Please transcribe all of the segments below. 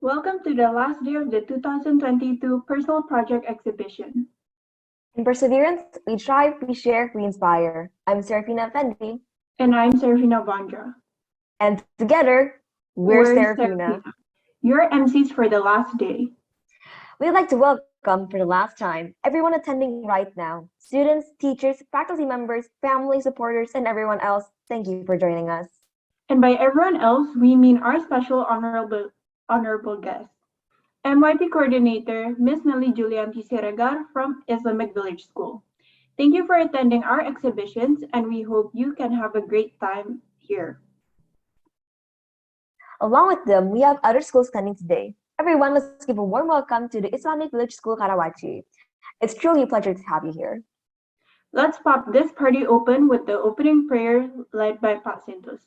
Welcome to the last day of the 2022 Personal Project Exhibition. In Perseverance, we strive, we share, we inspire. I'm Serafina Fendi. And I'm Serafina Vondra. And together, we're Serafina. Your MCs for the last day. We'd like to welcome for the last time everyone attending right now. Students, teachers, faculty members, family supporters, and everyone else, thank you for joining us. And by everyone else, we mean our special honorable guest. MYP Coordinator, Ms. Nelly Julianti Siragar from Islamic Village School. Thank you for attending our exhibitions, and we hope you can have a great time here. Along with them, we have other schools attending today. Everyone, let's give a warm welcome to the Islamic Village School Karawaci. It's truly a pleasure to have you here. Let's pop this party open with the opening prayer led by Pat Santos.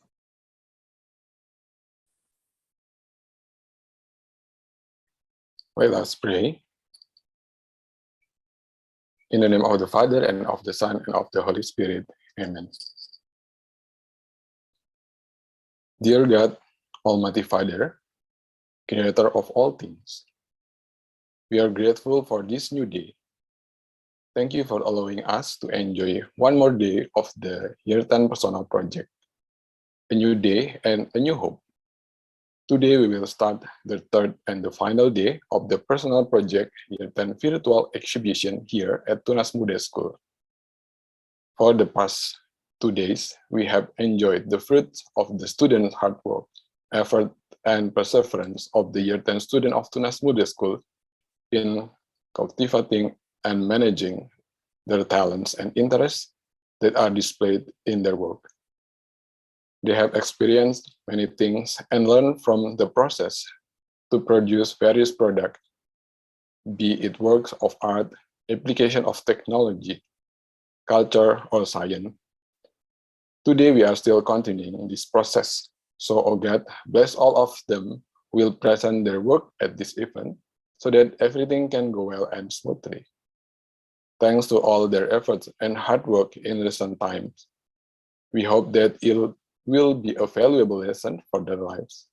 Let us pray. In the name of the Father, and of the Son, and of the Holy Spirit. Amen. Dear God, Almighty Father, Creator of all things, we are grateful for this new day. Thank you for allowing us to enjoy one more day of the Year 10 Personal Project. A new day and a new hope. Today we will start the third and the final day of the Personal Project Year 10 virtual exhibition here at Tunas Muda School. For the past 2 days, we have enjoyed the fruits of the students' hard work, effort, and perseverance of the Year 10 student of Tunas Muda School in cultivating and managing their talents and interests that are displayed in their work. They have experienced many things and learned from the process to produce various products, be it works of art, application of technology, culture, or science. Today, we are still continuing this process, so oh God, bless all of them who will present their work at this event so that everything can go well and smoothly. Thanks to all their efforts and hard work in recent times, we hope that it will be a valuable lesson for their lives.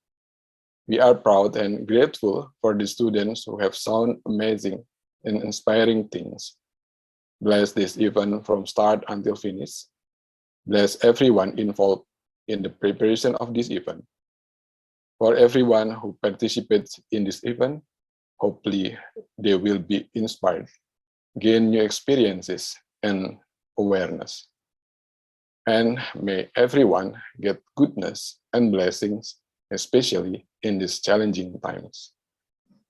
We are proud and grateful for the students who have shown amazing and inspiring things. Bless this event from start until finish. Bless everyone involved in the preparation of this event. For everyone who participates in this event, hopefully they will be inspired, gain new experiences and awareness. And may everyone get goodness and blessings, especially in these challenging times.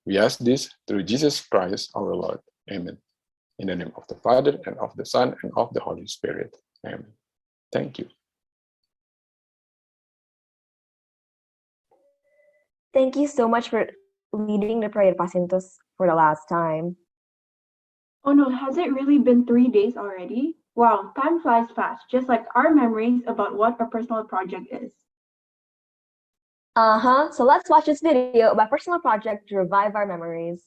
We ask this through Jesus Christ our Lord. Amen. In the name of the Father, and of the Son, and of the Holy Spirit. Amen. Thank you. Thank you so much for leading the prayer, Pacintos, for the last time. Oh no, has it really been 3 days already? Wow, time flies fast, just like our memories about what a personal project is. So let's watch this video about personal project to revive our memories.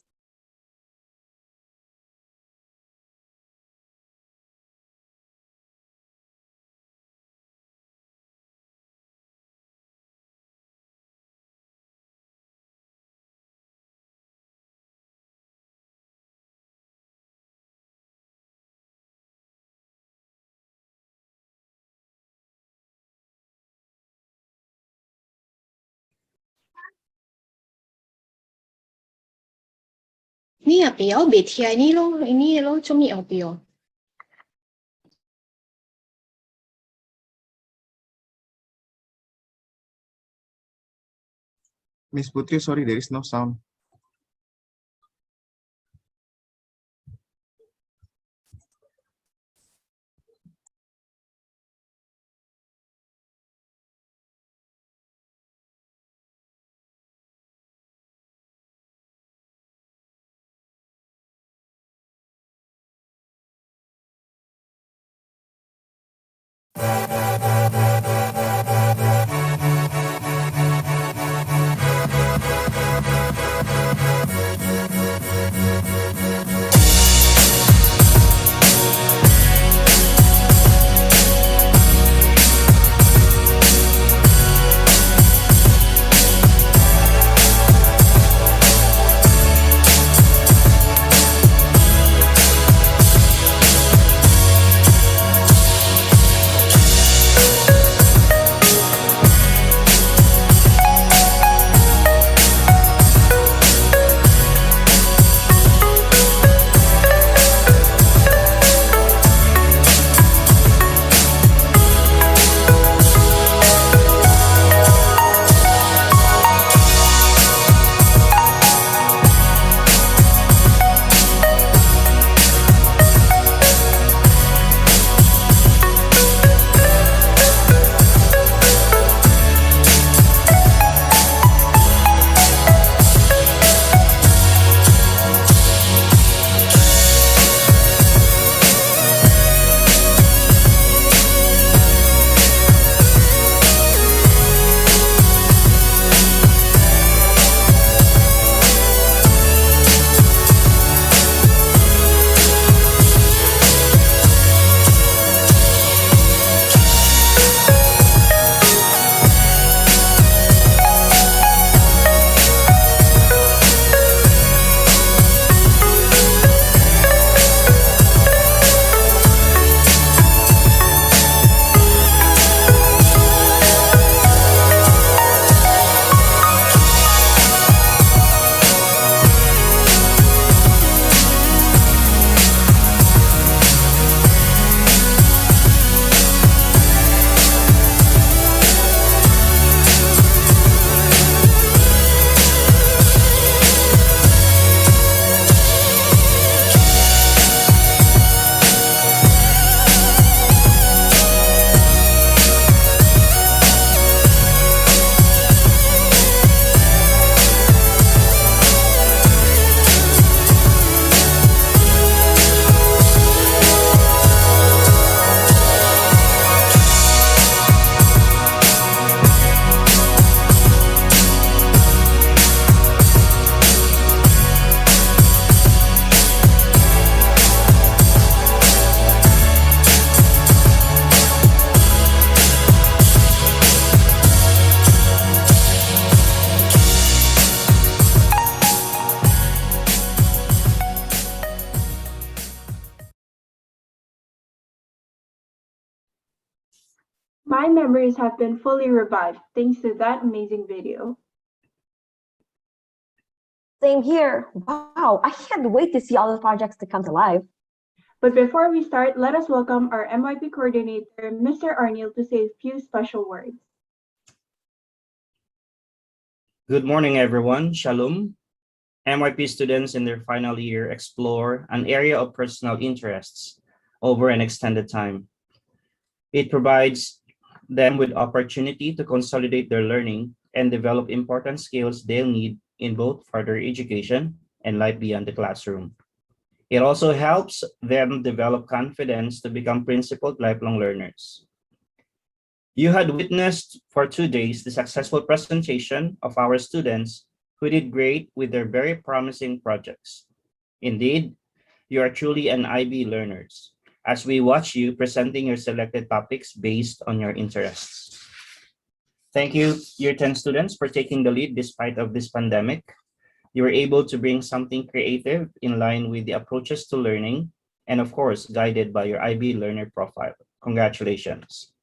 Ni apa ya? Betia ini lo cumi apa ya? Miss Putri, sorry, there is no sound. My memories have been fully revived thanks to that amazing video. Same here. Wow, I can't wait to see all the projects to come to life. But before we start, let us welcome our MYP coordinator, Mr. Arniel, to say a few special words. Good morning, everyone. Shalom. MYP students in their final year explore an area of personal interests over an extended time. It provides them with opportunity to consolidate their learning and develop important skills they'll need in both further education and life beyond the classroom. It also helps them develop confidence to become principled lifelong learners. You had witnessed for 2 days the successful presentation of our students who did great with their very promising projects. Indeed, you are truly an IB learners as we watch you presenting your selected topics based on your interests. Thank you, Year 10 students, for taking the lead despite of this pandemic. You were able to bring something creative in line with the approaches to learning and of course, guided by your IB learner profile. Congratulations.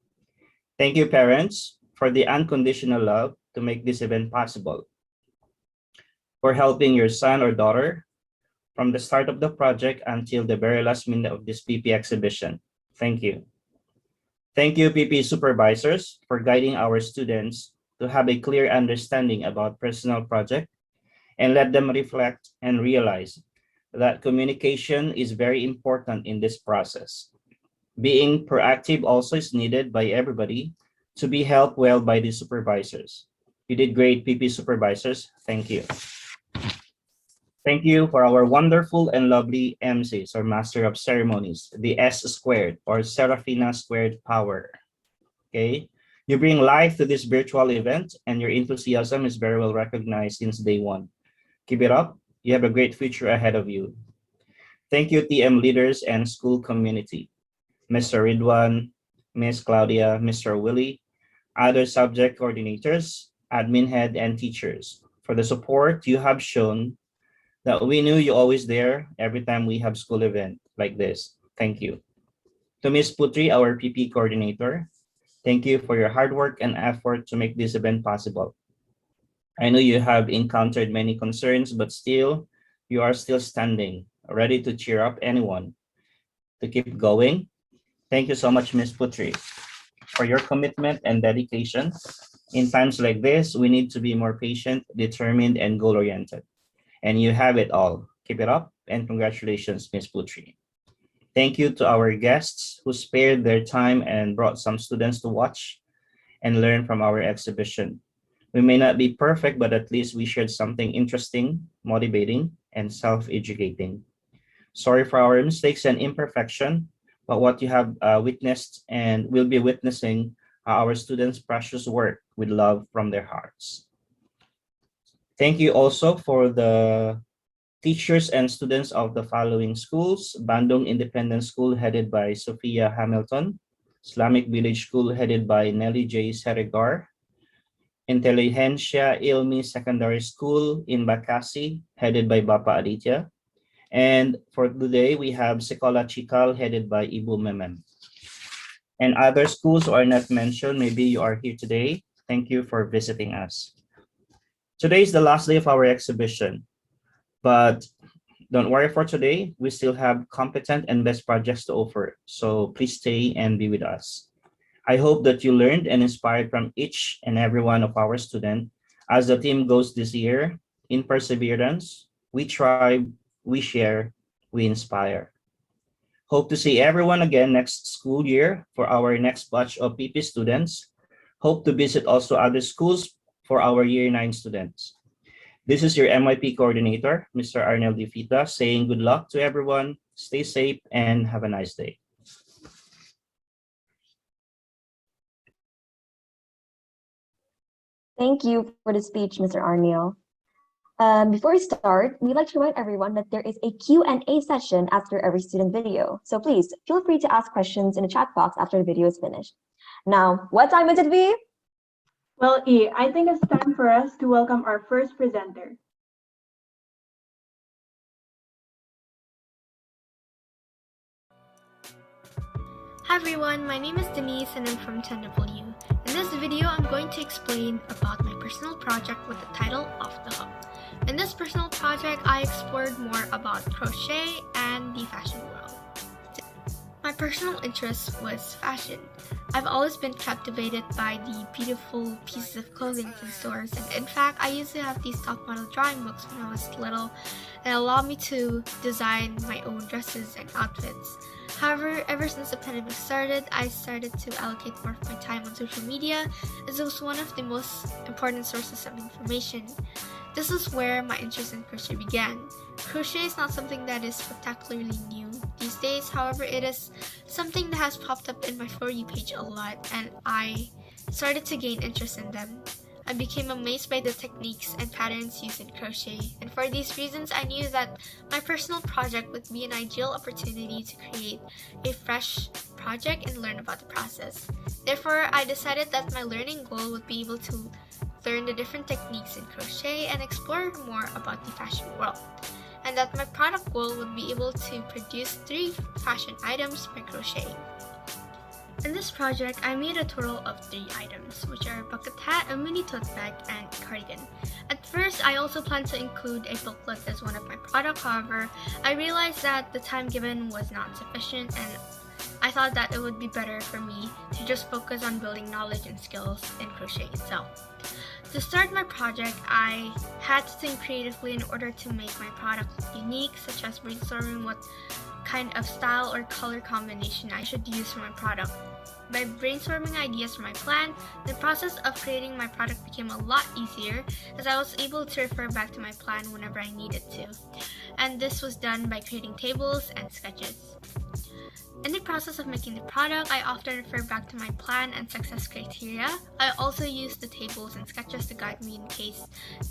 Thank you, parents, for the unconditional love to make this event possible, for helping your son or daughter from the start of the project until the very last minute of this PP exhibition. Thank you. Thank you, PP supervisors, for guiding our students to have a clear understanding about personal project and let them reflect and realize that communication is very important in this process. Being proactive also is needed by everybody to be helped well by the supervisors. You did great, PP supervisors. Thank you. Thank you for our wonderful and lovely MCs or Master of Ceremonies, the S squared or Serafina squared power. Okay, you bring life to this virtual event and your enthusiasm is very well recognized since day one. Keep it up. You have a great future ahead of you. Thank you, TM leaders and school community. Mr. Ridwan, Miss Claudia, Mr. Willie, other subject coordinators, admin head, and teachers for the support you have shown that we knew you always there every time we have school event like this. Thank you. To Miss Putri, our PP coordinator, thank you for your hard work and effort to make this event possible. I know you have encountered many concerns, but still, you are still standing, ready to cheer up anyone to keep going. Thank you so much, Miss Putri, for your commitment and dedication. In times like this, we need to be more patient, determined, and goal-oriented. And you have it all. Keep it up, and congratulations, Miss Putri. Thank you to our guests who spared their time and brought some students to watch and learn from our exhibition. We may not be perfect, but at least we shared something interesting, motivating, and self-educating. Sorry for our mistakes and imperfection, but what you have witnessed and will be witnessing are our students' precious work with love from their hearts. Thank you also for the teachers and students of the following schools: Bandung Independent School headed by Sophia Hamilton, Islamic Village School headed by Nelly J. Seregar, Inteligencia Ilmi Secondary School in Bakasi headed by Bapa Aditya, and for today we have Sekolah Cikal headed by Ibu Memem. And other schools who are not mentioned, maybe you are here today. Thank you for visiting us. Today is the last day of our exhibition, but don't worry for today. We still have competent and best projects to offer, so please stay and be with us. I hope that you learned and inspired from each and every one of our students. As the team goes this year, in perseverance, we thrive, we share, we inspire. Hope to see everyone again next school year for our next batch of PP students. Hope to visit also other schools for our Year 9 students. This is your MYP coordinator, Mr. Arnel Difita, saying good luck to everyone, stay safe, and have a nice day. Thank you for the speech, Mr. Arniel. Before we start, we'd like to remind everyone that there is a Q&A session after every student video. So please feel free to ask questions in the chat box after the video is finished. Now, what time is it, V? Well, E, I think it's time for us to welcome our first presenter. Hi everyone, my name is Denise and I'm from 10W. this video, I'm going to explain about my personal project with the title Off the Hook. In this personal project, I explored more about crochet and the fashion world. My personal interest was fashion. I've always been captivated by the beautiful pieces of clothing in stores, and in fact, I used to have these top model drawing books when I was little that allowed me to design my own dresses and outfits. However, ever since the pandemic started, I started to allocate more of my time on social media, as it was one of the most important sources of information. This is where my interest in crochet began. Crochet is not something that is spectacularly new these days, however, it is something that has popped up in my For You page a lot, and I started to gain interest in them. I became amazed by the techniques and patterns used in crochet, and for these reasons, I knew that my personal project would be an ideal opportunity to create a fresh project and learn about the process. Therefore, I decided that my learning goal would be able to learn the different techniques in crochet and explore more about the fashion world, and that my product goal would be able to produce 3 fashion items by crocheting. In this project, I made a total of 3 items, which are a bucket hat, a mini tote bag, and a cardigan. At first, I also planned to include a booklet as one of my products, however, I realized that the time given was not sufficient, and I thought that it would be better for me to just focus on building knowledge and skills in crochet itself. To start my project, I had to think creatively in order to make my product unique, such as brainstorming what kind of style or color combination I should use for my product. By brainstorming ideas for my plan, the process of creating my product became a lot easier, as I was able to refer back to my plan whenever I needed to. And this was done by creating tables and sketches. In the process of making the product, I often refer back to my plan and success criteria. I also use the tables and sketches to guide me in case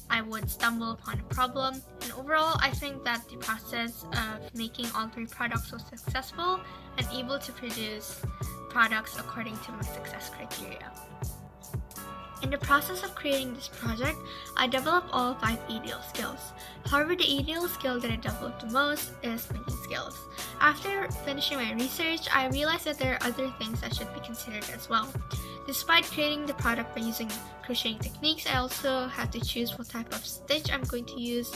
I would stumble upon a problem. And overall, I think that the process of making all 3 products was successful and able to produce products according to my success criteria. In the process of creating this project, I developed all 5 ideal skills. However, the ideal skill that I developed the most is making skills. After finishing my research, I realized that there are other things that should be considered as well. Despite creating the product by using crocheting techniques, I also had to choose what type of stitch I'm going to use,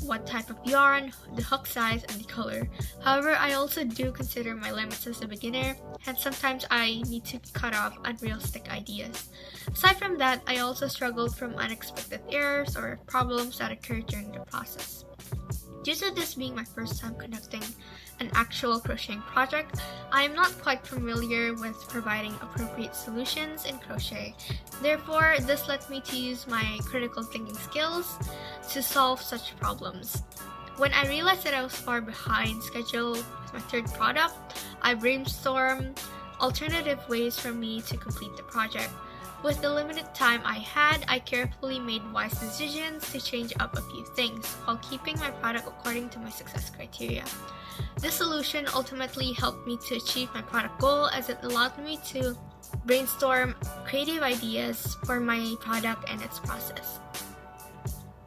what type of yarn, the hook size, and the color. However, I also do consider my limits as a beginner, and sometimes I need to cut off unrealistic ideas. Aside from that, I also struggled from unexpected errors or problems that occurred during the process. Due to this being my first time conducting an actual crocheting project, I am not quite familiar with providing appropriate solutions in crochet. Therefore, this led me to use my critical thinking skills to solve such problems. When I realized that I was far behind schedule with my 3rd product, I brainstormed alternative ways for me to complete the project. With the limited time I had, I carefully made wise decisions to change up a few things while keeping my product according to my success criteria. This solution ultimately helped me to achieve my product goal, as it allowed me to brainstorm creative ideas for my product and its process.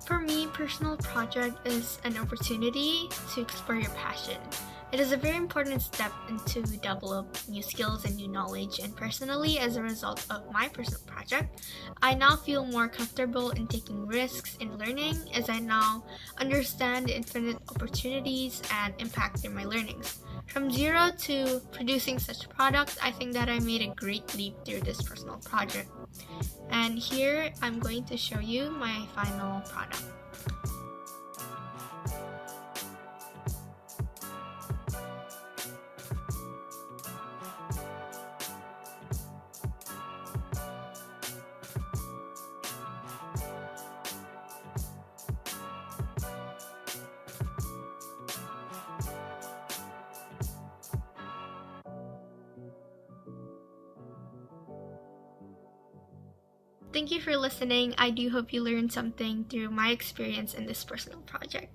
For me, personal project is an opportunity to explore your passion. It is a very important step into develop new skills and new knowledge, and personally, as a result of my personal project, I now feel more comfortable in taking risks in learning, as I now understand the infinite opportunities and impact in my learnings. From zero to producing such products, I think that I made a great leap through this personal project. And here, I'm going to show you my final product. Thank you for listening. I do hope you learned something through my experience in this personal project.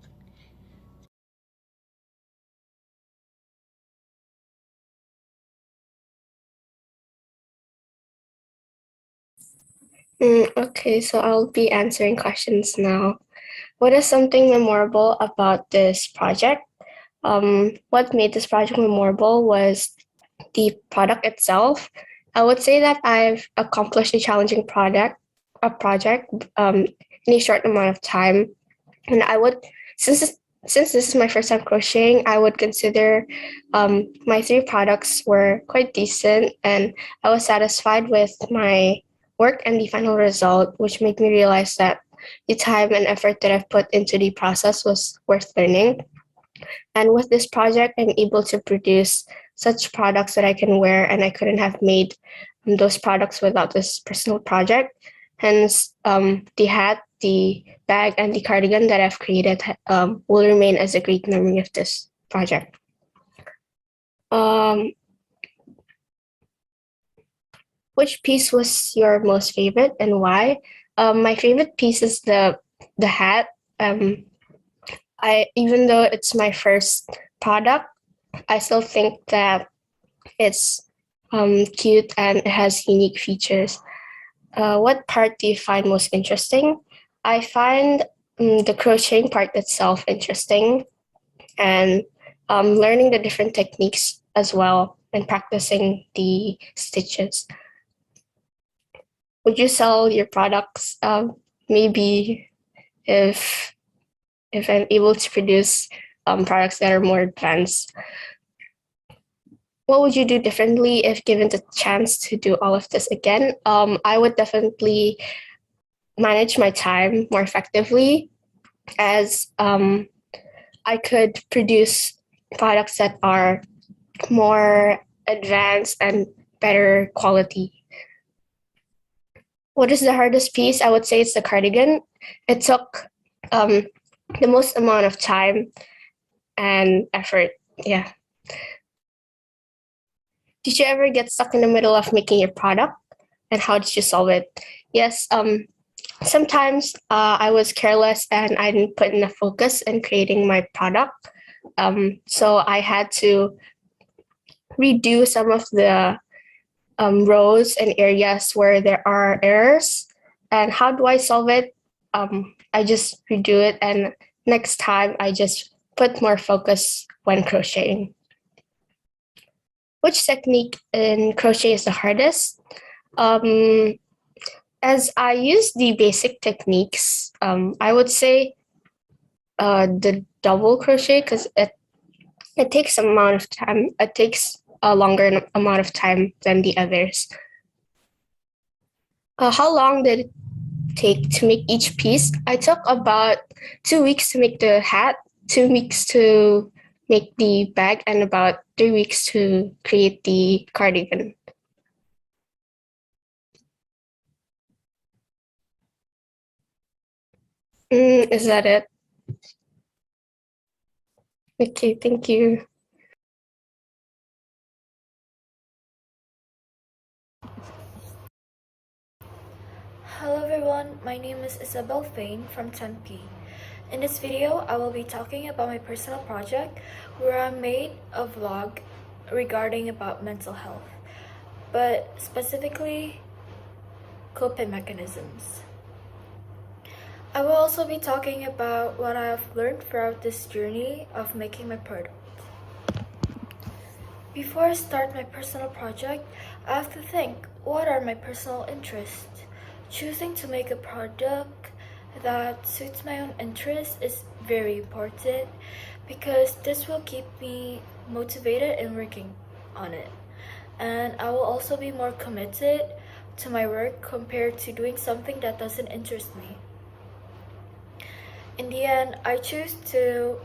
Okay, so I'll be answering questions now. What is something memorable about this project? What made this project memorable was the product itself. I would say that I've accomplished a challenging project in a short amount of time. And I would, since this is my first time crocheting, I would consider my 3 products were quite decent, and I was satisfied with my work and the final result, which made me realize that the time and effort that I've put into the process was worth learning. And with this project, I'm able to produce such products that I can wear, and I couldn't have made those products without this personal project. Hence, the hat, the bag, and the cardigan that I've created will remain as a great memory of this project. Which piece was your most favorite and why? My favorite piece is the hat. Even though it's my first product, I still think that it's cute and it has unique features. What part do you find most interesting? I find the crocheting part itself interesting, and learning the different techniques as well and practicing the stitches. Would you sell your products? Maybe if I'm able to produce products that are more advanced. What would you do differently if given the chance to do all of this again? I would definitely manage my time more effectively, as I could produce products that are more advanced and better quality. What is the hardest piece? I would say it's the cardigan. It took the most amount of time and effort. Yeah. Did you ever get stuck in the middle of making your product, and how did you solve it? Yes. Sometimes I was careless and I didn't put enough focus in creating my product. So I had to redo some of the rows and areas where there are errors. And how do I solve it? I just redo it, and next time I just put more focus when crocheting. Which technique in crochet is the hardest? As I use the basic techniques, I would say the double crochet, because it takes amount of time. It takes a longer amount of time than the others. How long did it take to make each piece? I took about 2 weeks to make the hat, 2 weeks to make the bag, and about 3 weeks to create the cardigan. Is that it? Okay, thank you. Hello everyone, my name is Isabel Fain from Tempe. In this video, I will be talking about my personal project where I made a vlog regarding about mental health, but specifically coping mechanisms. I will also be talking about what I have learned throughout this journey of making my product. Before I start my personal project, I have to think, what are my personal interests? Choosing to make a product that suits my own interests is very important because this will keep me motivated in working on it. And I will also be more committed to my work compared to doing something that doesn't interest me. In the end, I choose to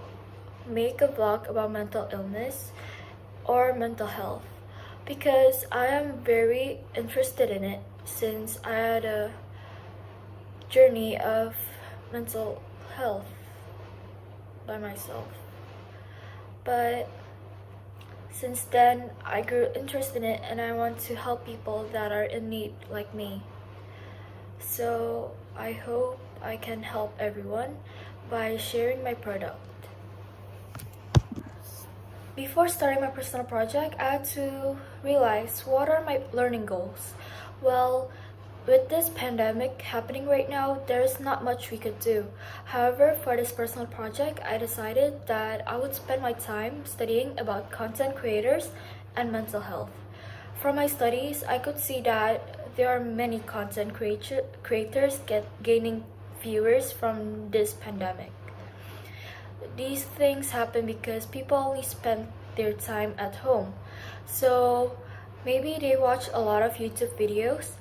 make a vlog about mental illness or mental health because I am very interested in it since I had a journey of mental health by myself. But since then, I grew interested in it and I want to help people that are in need like me. So I hope I can help everyone by sharing my product. Before starting my personal project, I had to realize what are my learning goals. Well, with this pandemic happening right now, there is not much we could do. However, for this personal project, I decided that I would spend my time studying about content creators and mental health. From my studies, I could see that there are many content creators gaining viewers from this pandemic. These things happen because people only spend their time at home. So maybe they watch a lot of YouTube videos.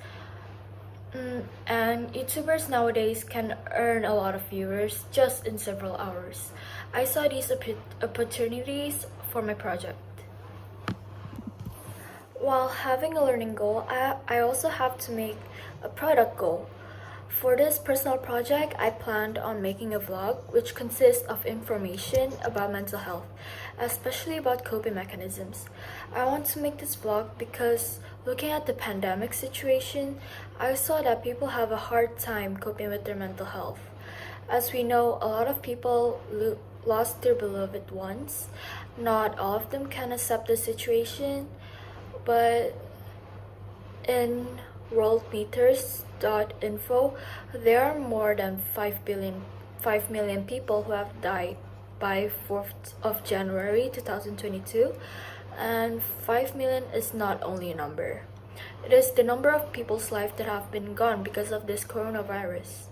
And YouTubers nowadays can earn a lot of viewers just in several hours. I saw these opportunities for my project. While having a learning goal, I also have to make a product goal. For this personal project, I planned on making a vlog which consists of information about mental health, especially about coping mechanisms. I want to make this vlog because looking at the pandemic situation, I saw that people have a hard time coping with their mental health. As we know, a lot of people lost their beloved ones. Not all of them can accept the situation, but in worldmeters.info, there are more than 5 million people who have died by 4th of January 2022, and 5 million is not only a number. It is the number of people's lives that have been gone because of this coronavirus.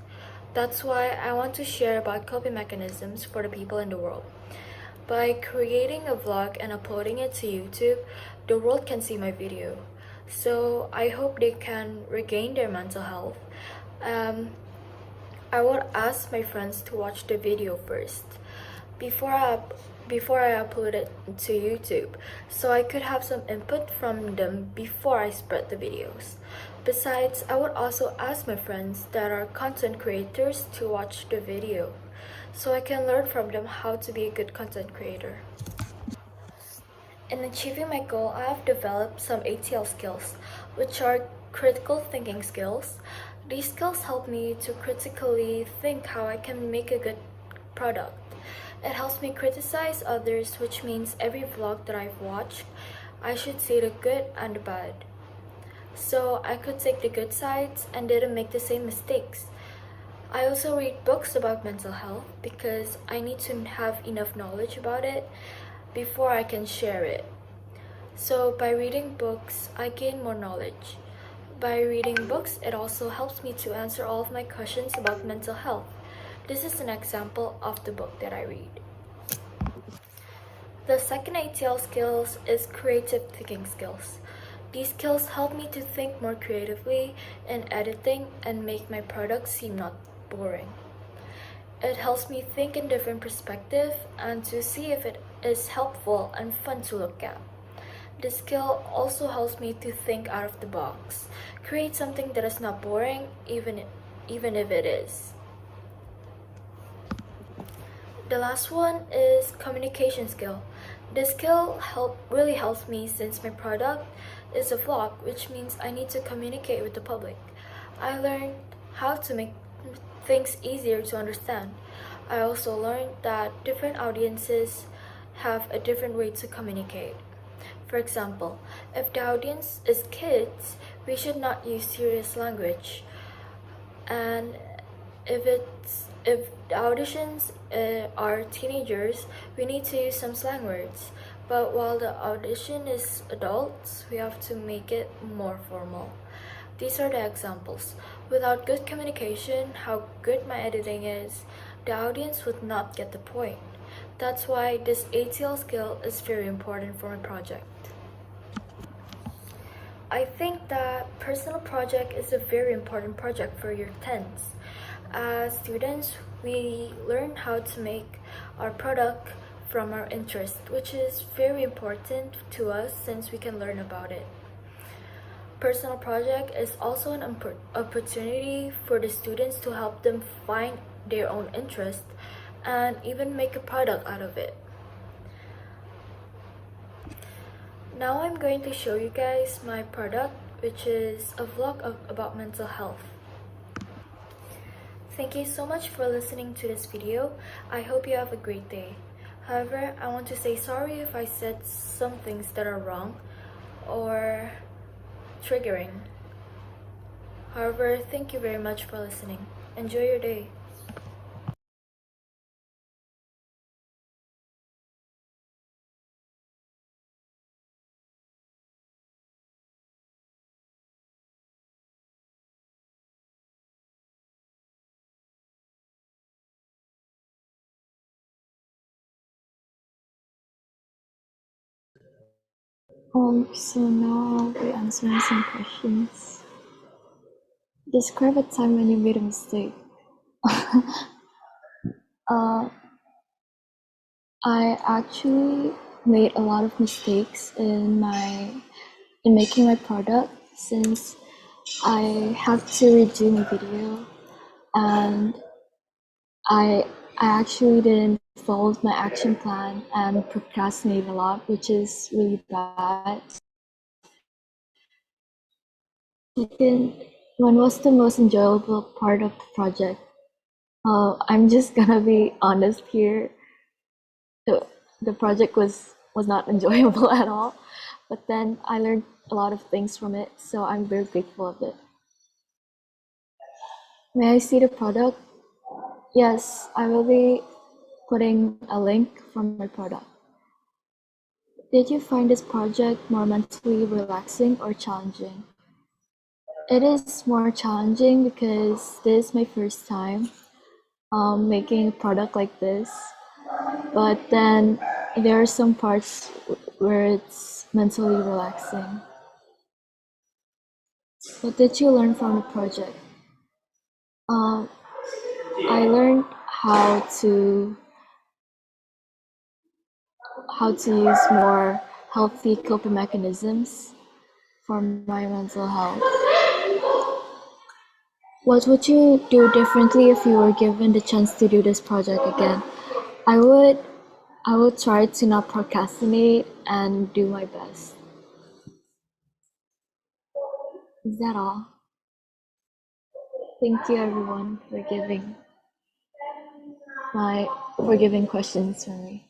That's why I want to share about coping mechanisms for the people in the world. By creating a vlog and uploading it to YouTube, the world can see my video. So I hope they can regain their mental health. I would ask my friends to watch the video first before I upload it to YouTube, so I could have some input from them before I spread the videos. Besides, I would also ask my friends that are content creators to watch the video, so I can learn from them how to be a good content creator. In achieving my goal, I have developed some ATL skills, which are critical thinking skills. These skills help me to critically think how I can make a good product. It helps me criticize others, which means every vlog that I've watched, I should see the good and the bad. So I could take the good sides and didn't make the same mistakes. I also read books about mental health because I need to have enough knowledge about it before I can share it. So by reading books, I gain more knowledge. By reading books, it also helps me to answer all of my questions about mental health. This is an example of the book that I read. The second ATL skills is creative thinking skills. These skills help me to think more creatively in editing and make my product seem not boring. It helps me think in different perspectives and to see if it is helpful and fun to look at. This skill also helps me to think out of the box, create something that is not boring even if it is. The last one is communication skill. This skill really helps me since my product is a vlog, which means I need to communicate with the public. I learned how to make things easier to understand. I also learned that different audiences have a different way to communicate. For example, if the audience is kids, we should not use serious language. And if the auditions are teenagers, we need to use some slang words. But while the audition is adults, we have to make it more formal. These are the examples. Without good communication, how good my editing is, the audience would not get the point. That's why this ATL skill is very important for my project. I think that personal project is a very important project for year 10s. As students, we learn how to make our product from our interest, which is very important to us since we can learn about it. Personal project is also an opportunity for the students to help them find their own interest and even make a product out of it. Now I'm going to show you guys my product, which is a vlog about mental health. Thank you so much for listening to this video. I hope you have a great day. However, I want to say sorry if I said some things that are wrong or triggering. However, thank you very much for listening. Enjoy your day. So now I'll be answering some questions. Describe a time when you made a mistake. I actually made a lot of mistakes in making my product, since I had to redo my video, and I actually didn't follow my action plan and procrastinated a lot, which is really bad. Second, when was the most enjoyable part of the project? I'm just gonna be honest here. The project was not enjoyable at all, but then I learned a lot of things from it, so I'm very grateful of it. May I see the product? Yes, I will be putting a link from my product. Did you find this project more mentally relaxing or challenging? It is more challenging because this is my first time making a product like this, but then there are some parts where it's mentally relaxing. What did you learn from the project? I learned how to use more healthy coping mechanisms for my mental health. What would you do differently if you were given the chance to do this project again? I would try to not procrastinate and do my best. Is that all? Thank you everyone for giving questions for me.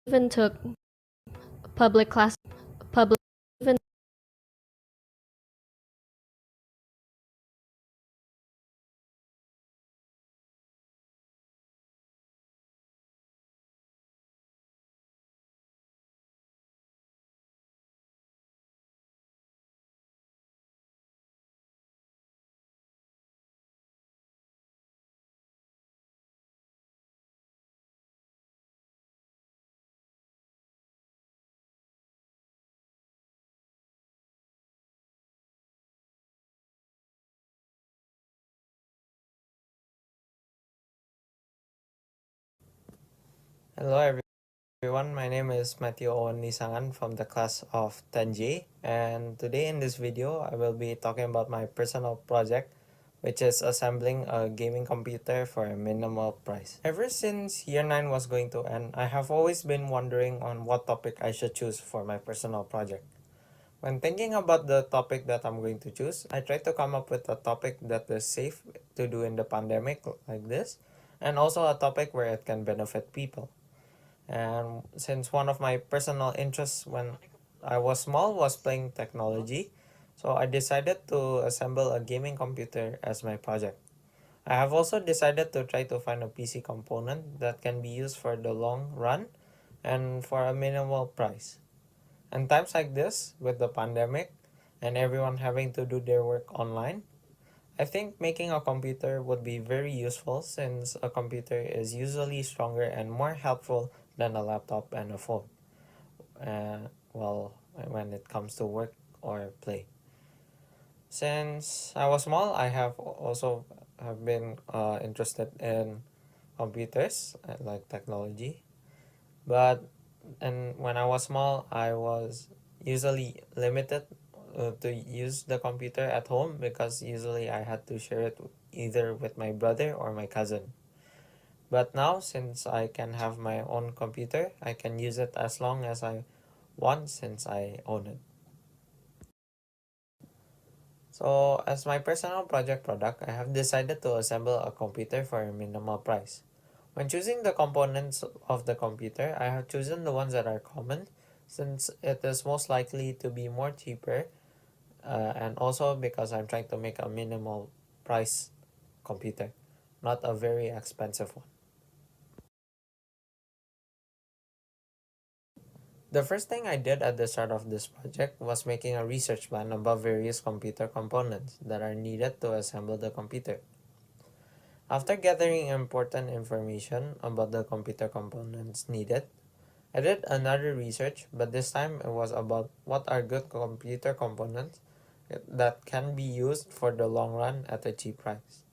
Even took public class, public, even Hello everyone, my name is Matthew Owen Nisangan from the class of 10J, and today in this video I will be talking about my personal project, which is assembling a gaming computer for a minimal price. Ever since year 9 was going to end, I have always been wondering on what topic I should choose for my personal project. When thinking about the topic that I'm going to choose, I try to come up with a topic that is safe to do in the pandemic like this, and also a topic where it can benefit people. And since one of my personal interests when I was small was playing technology, so I decided to assemble a gaming computer as my project. I have also decided to try to find a PC component that can be used for the long run and for a minimal price. And times like this, with the pandemic and everyone having to do their work online, I think making a computer would be very useful, since a computer is usually stronger and more helpful than a laptop and a phone. Well, when it comes to work or play. Since I was small, I have also have been interested in computers, like technology. But and when I was small, I was usually limited to use the computer at home, because usually I had to share it either with my brother or my cousin. But now, since I can have my own computer, I can use it as long as I want, since I own it. So as my personal project product, I have decided to assemble a computer for a minimal price. When choosing the components of the computer, I have chosen the ones that are common, since it is most likely to be more cheaper, and also because I'm trying to make a minimal price computer, not a very expensive one. The first thing I did at the start of this project was making a research plan about various computer components that are needed to assemble the computer. After gathering important information about the computer components needed, I did another research, but this time it was about what are good computer components that can be used for the long run at a cheap price.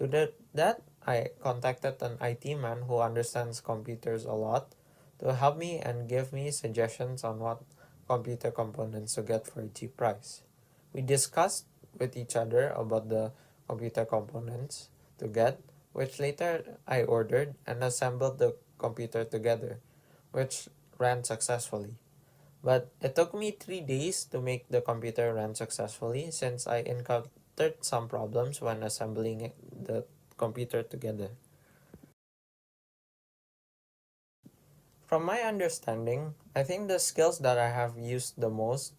To do that, I contacted an IT man who understands computers a lot to help me and give me suggestions on what computer components to get for a cheap price. We discussed with each other about the computer components to get, which later I ordered and assembled the computer together, which ran successfully. But it took me 3 days to make the computer run successfully since I encountered some problems when assembling the computer together. From my understanding, I think the skills that I have used the most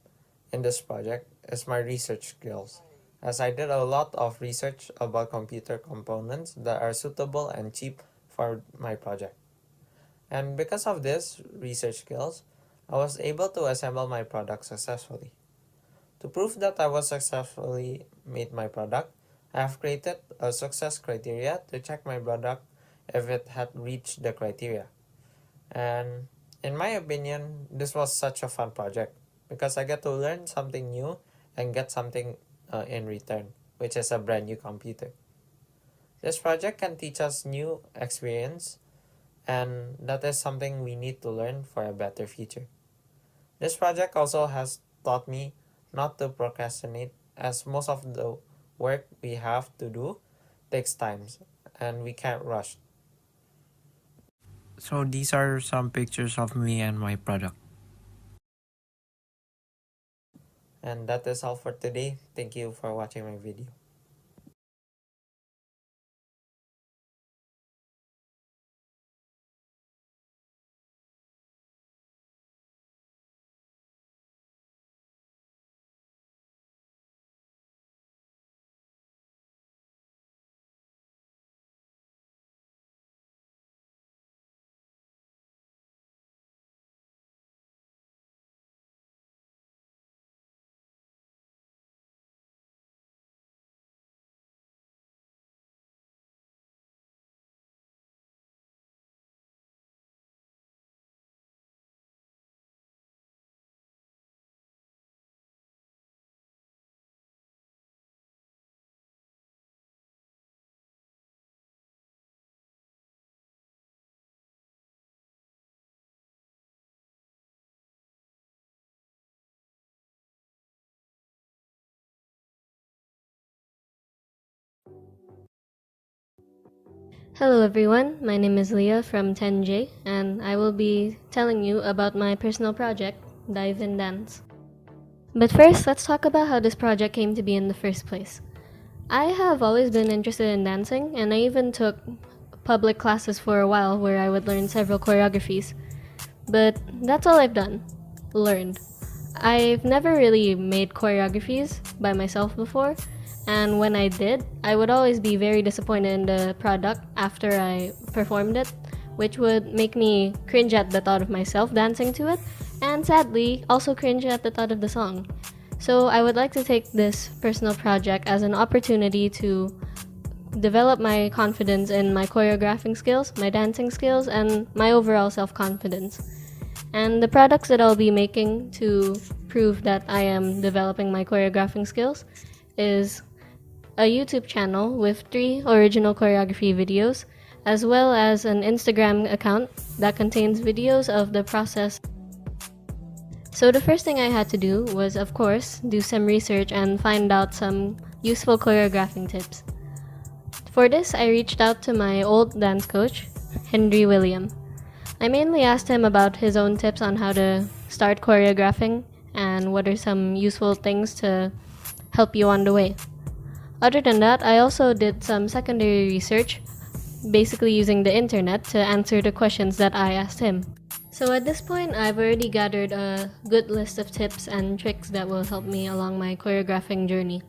in this project is my research skills, as I did a lot of research about computer components that are suitable and cheap for my project. And because of this research skills, I was able to assemble my product successfully. To prove that I was successfully made my product, I have created a success criteria to check my product if it had reached the criteria. And in my opinion, this was such a fun project because I get to learn something new and get something in return, which is a brand new computer. This project can teach us new experience, and that is something we need to learn for a better future. This project also has taught me not to procrastinate, as most of the work we have to do takes time and we can't rush. So these are some pictures of me and my product. And that is all for today. Thank you for watching my video. Hello everyone, my name is Leah from 10J, and I will be telling you about my personal project, Dive in Dance. But first, let's talk about how this project came to be in the first place. I have always been interested in dancing, and I even took public classes for a while where I would learn several choreographies. But that's all I've done, learned. I've never really made choreographies by myself before, and when I did, I would always be very disappointed in the product after I performed it, which would make me cringe at the thought of myself dancing to it, and sadly, also cringe at the thought of the song. So I would like to take this personal project as an opportunity to develop my confidence in my choreographing skills, my dancing skills, and my overall self-confidence. And the products that I'll be making to prove that I am developing my choreographing skills is a YouTube channel with 3 original choreography videos, as well as an Instagram account that contains videos of the process. So the first thing I had to do was, of course, do some research and find out some useful choreographing tips. For this, I reached out to my old dance coach, Henry William. I mainly asked him about his own tips on how to start choreographing and what are some useful things to help you on the way. Other than that, I also did some secondary research, basically using the internet to answer the questions that I asked him. So at this point, I've already gathered a good list of tips and tricks that will help me along my choreographing journey.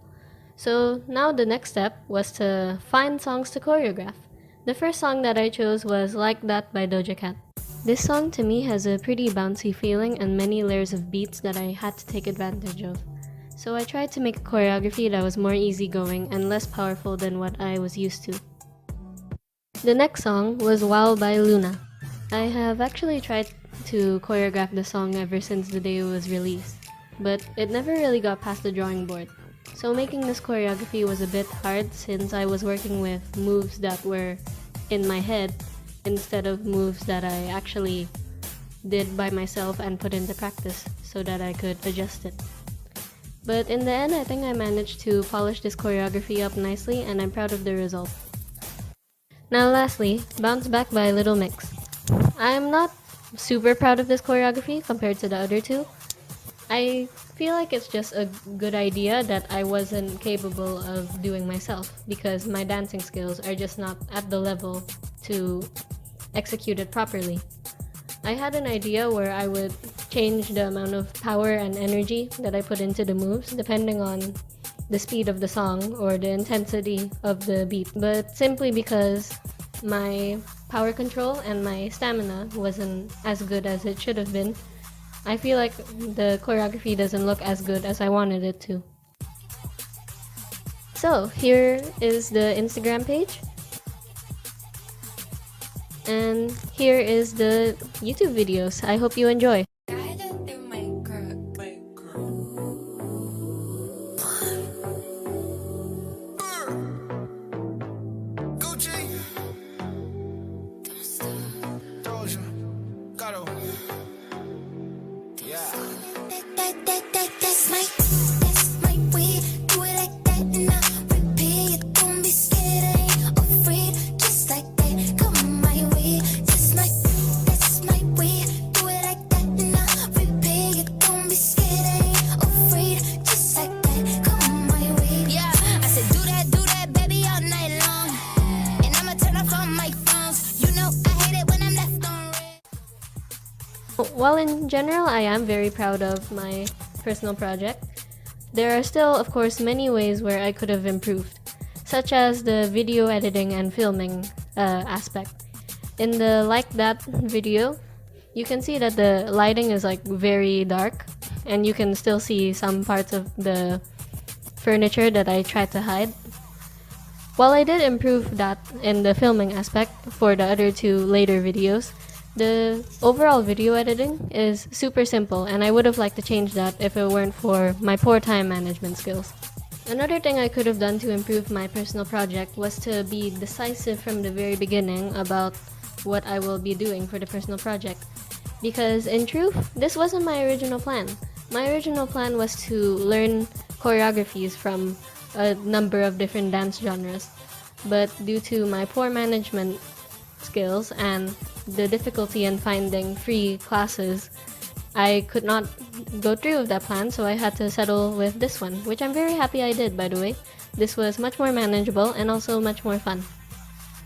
So now the next step was to find songs to choreograph. The first song that I chose was Like That by Doja Cat. This song to me has a pretty bouncy feeling and many layers of beats that I had to take advantage of. So I tried to make a choreography that was more easygoing and less powerful than what I was used to. The next song was Wow by Luna. I have actually tried to choreograph the song ever since the day it was released, but it never really got past the drawing board. So making this choreography was a bit hard since I was working with moves that were in my head instead of moves that I actually did by myself and put into practice so that I could adjust it. But in the end, I think I managed to polish this choreography up nicely and I'm proud of the result. Now lastly, Bounce Back by Little Mix. I'm not super proud of this choreography compared to the other two. I feel like it's just a good idea that I wasn't capable of doing myself because my dancing skills are just not at the level to execute it properly. I had an idea where I would change the amount of power and energy that I put into the moves depending on the speed of the song or the intensity of the beat, but simply because my power control and my stamina wasn't as good as it should have been, I feel like the choreography doesn't look as good as I wanted it to. So here is the Instagram page. And here is the YouTube videos. I hope you enjoy. While in general I am very proud of my personal project, there are still, of course, many ways where I could have improved, such as the video editing and filming aspect. In the Like That video, you can see that the lighting is like very dark, and you can still see some parts of the furniture that I tried to hide. While I did improve that in the filming aspect for the other two later videos, the overall video editing is super simple, and I would have liked to change that if it weren't for my poor time management skills. Another thing I could have done to improve my personal project was to be decisive from the very beginning about what I will be doing for the personal project. Because in truth, this wasn't my original plan. My original plan was to learn choreographies from a number of different dance genres, but due to my poor management skills and the difficulty in finding free classes, I could not go through with that plan, so I had to settle with this one, which I'm very happy I did, by the way. This was much more manageable and also much more fun.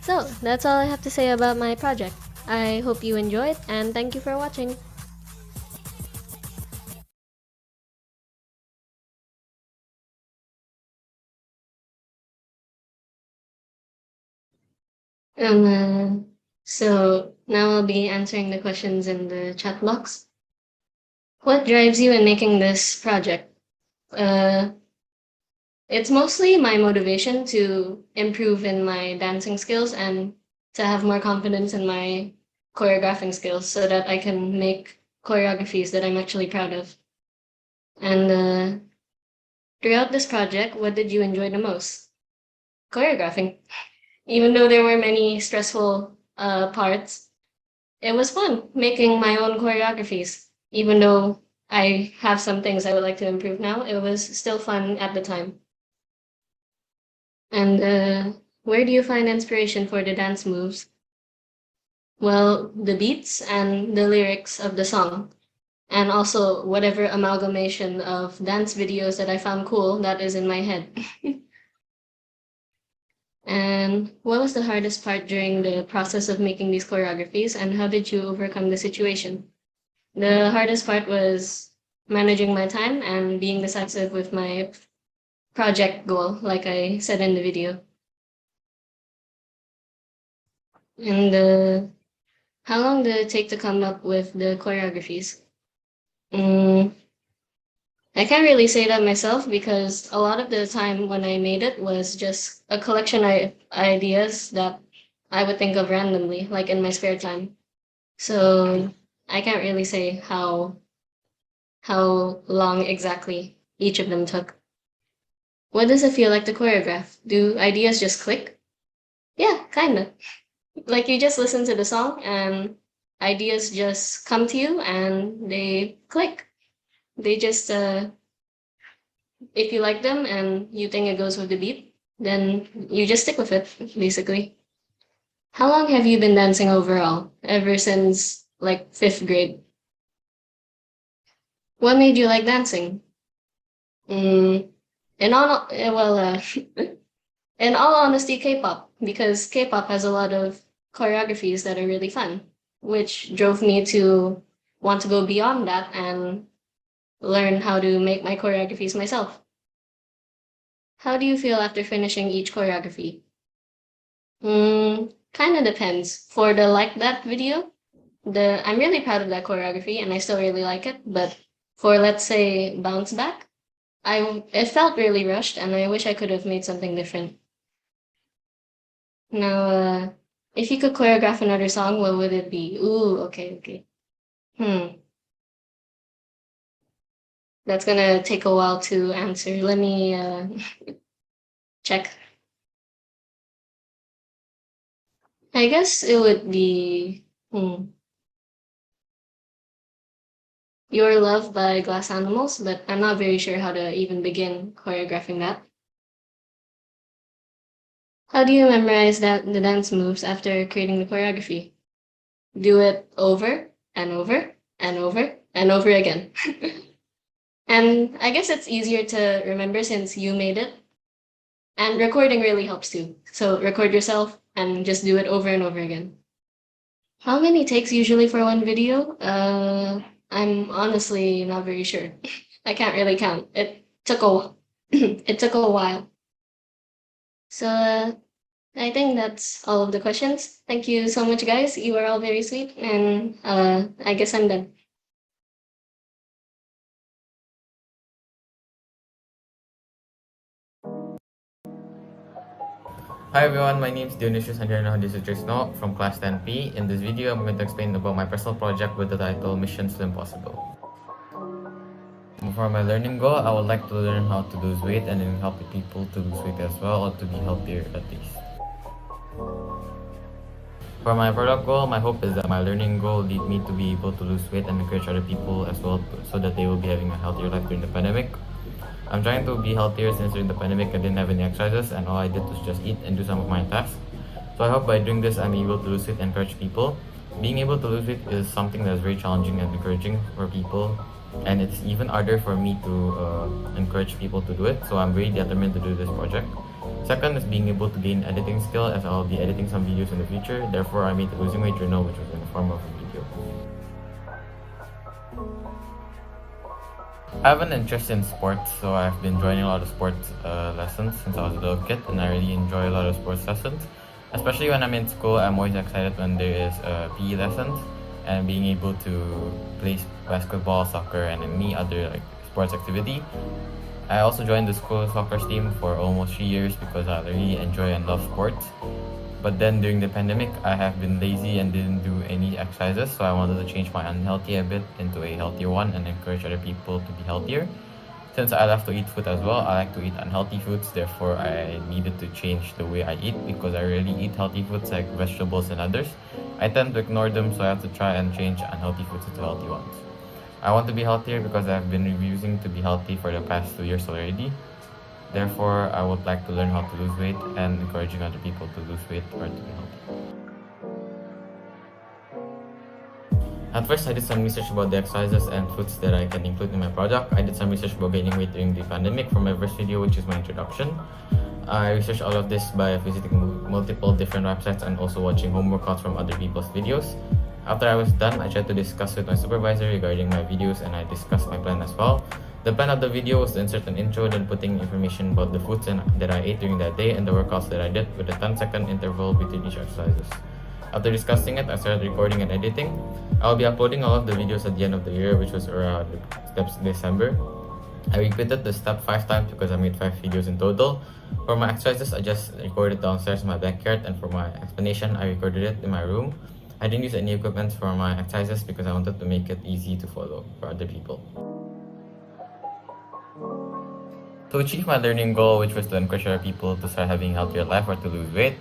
So, that's all I have to say about my project. I hope you enjoyed, and thank you for watching. So now I'll be answering the questions in the chat box. What drives you in making this project? It's mostly my motivation to improve in my dancing skills and to have more confidence in my choreographing skills so that I can make choreographies that I'm actually proud of. And throughout this project, what did you enjoy the most? Choreographing. Even though there were many stressful parts, it was fun making my own choreographies. Even though I have some things I would like to improve now, it was still fun at the time. And where do you find inspiration for the dance moves? Well, the beats and the lyrics of the song, and also whatever amalgamation of dance videos that I found cool that is in my head. And what was the hardest part during the process of making these choreographies, and how did you overcome the situation? The hardest part was managing my time and being decisive with my project goal, like I said in the video. And how long did it take to come up with the choreographies? I can't really say that myself because a lot of the time when I made it was just a collection of ideas that I would think of randomly, like in my spare time. So I can't really say how long exactly each of them took. What does it feel like to choreograph? Do ideas just click? Yeah, kinda. Like you just listen to the song and ideas just come to you and they click. They just if you like them and you think it goes with the beat, then you just stick with it, basically. How long have you been dancing overall? Ever since like 5th grade? What made you like dancing? In all in all honesty, K-pop, because K-pop has a lot of choreographies that are really fun, which drove me to want to go beyond that and learn how to make my choreographies myself. How do you feel after finishing each choreography? Kind of depends. For the Like That video, I'm really proud of that choreography and I still really like it, but for, let's say, Bounce Back, it felt really rushed and I wish I could have made something different. Now, if you could choreograph another song, what would it be? Ooh, okay. That's gonna take a while to answer. Let me check. I guess it would be Your Love by Glass Animals, but I'm not very sure how to even begin choreographing that. How do you memorize the dance moves after creating the choreography? Do it over and over and over and over again. And I guess it's easier to remember since you made it. And recording really helps too. So record yourself and just do it over and over again. How many takes usually for one video? I'm honestly not very sure. I can't really count. It took a while. So I think that's all of the questions. Thank you so much, guys. You are all very sweet, and I guess I'm done. Hi everyone, my name is Dionysius Andriano Hadisutrisno from class 10P. In this video, I'm going to explain about my personal project with the title Mission to Impossible. For my learning goal, I would like to learn how to lose weight and then help people to lose weight as well, or to be healthier at least. For my product goal, my hope is that my learning goal lead me to be able to lose weight and encourage other people as well so that they will be having a healthier life during the pandemic. I'm trying to be healthier since during the pandemic I didn't have any exercises and all I did was just eat and do some of my tasks. So I hope by doing this I'm able to lose weight and encourage people. Being able to lose weight is something that's very challenging and encouraging for people, and it's even harder for me to encourage people to do it, so I'm very determined to do this project. Second is being able to gain editing skill, as I'll be editing some videos in the future. Therefore, I made the losing weight journal, which was in the form of a video. I have an interest in sports, so I've been joining a lot of sports lessons since I was a little kid, and I really enjoy a lot of sports lessons. Especially when I'm in school, I'm always excited when there is PE lessons and being able to play basketball, soccer, and any other sports activity. I also joined the school soccer team for almost 3 years because I really enjoy and love sports. But then during the pandemic, I have been lazy and didn't do any exercises, so I wanted to change my unhealthy habit into a healthier one and encourage other people to be healthier. Since I love to eat food as well, I like to eat unhealthy foods, therefore I needed to change the way I eat because I rarely eat healthy foods like vegetables and others. I tend to ignore them, so I have to try and change unhealthy foods into healthy ones. I want to be healthier because I've been refusing to be healthy for the past 2 years already. Therefore, I would like to learn how to lose weight and encouraging other people to lose weight or to be healthy. At first, I did some research about the exercises and foods that I can include in my product. I did some research about gaining weight during the pandemic from my first video, which is my introduction. I researched all of this by visiting multiple different websites and also watching home workouts from other people's videos. After I was done, I tried to discuss with my supervisor regarding my videos and I discussed my plan as well. The plan of the video was to insert an intro, then putting information about the foods that I ate during that day and the workouts that I did with a 10-second interval between each exercises. After discussing it, I started recording and editing. I'll be uploading all of the videos at the end of the year, which was around December. I repeated the step 5 times because I made 5 videos in total. For my exercises, I just recorded downstairs in my backyard, and for my explanation, I recorded it in my room. I didn't use any equipment for my exercises because I wanted to make it easy to follow for other people. To achieve my learning goal, which was to encourage other people to start having a healthier life or to lose weight,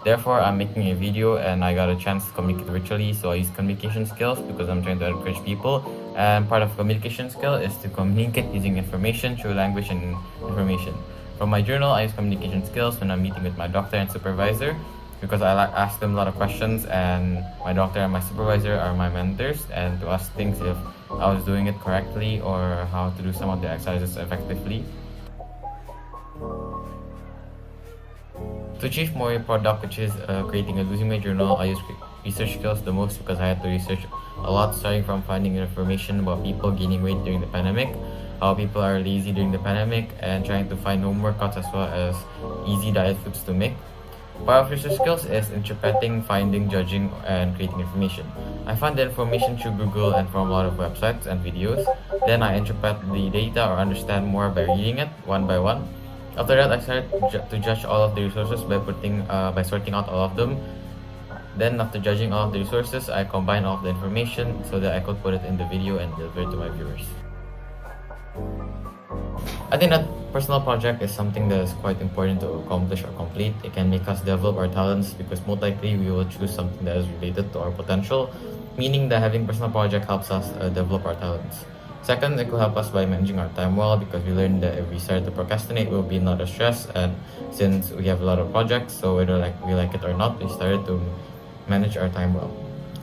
therefore I'm making a video and I got a chance to communicate virtually, so I use communication skills because I'm trying to encourage people. And part of communication skill is to communicate using information through language and information. For my journal, I use communication skills when I'm meeting with my doctor and supervisor because I ask them a lot of questions, and my doctor and my supervisor are my mentors, and to ask things if I was doing it correctly or how to do some of the exercises effectively. To achieve more product, which is creating a losing weight journal, I use research skills the most because I had to research a lot, starting from finding information about people gaining weight during the pandemic, how people are lazy during the pandemic, and trying to find home workouts as well as easy diet foods to make. Part of research skills is interpreting, finding, judging, and creating information. I find the information through Google and from a lot of websites and videos. Then I interpret the data or understand more by reading it one by one. After that, I started to judge all of the resources by sorting out all of them. Then after judging all of the resources, I combine all of the information so that I could put it in the video and deliver it to my viewers. I think that personal project is something that is quite important to accomplish or complete. It can make us develop our talents because most likely we will choose something that is related to our potential, meaning that having personal project helps us develop our talents. Second, it will help us by managing our time well because we learned that if we start to procrastinate, we'll be not as stressed, and since we have a lot of projects, so whether we like it or not, we started to manage our time well.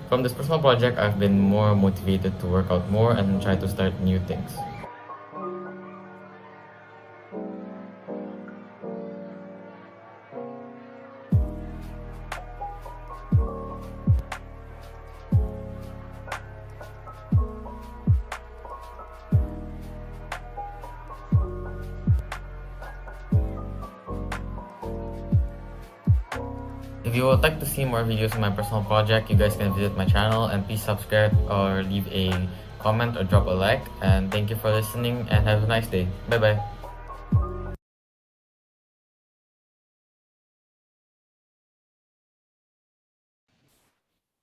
From this personal project, I've been more motivated to work out more and try to start new things. If you would like to see more videos on my personal project, you guys can visit my channel, and please subscribe or leave a comment or drop a like. And thank you for listening and have a nice day. Bye bye.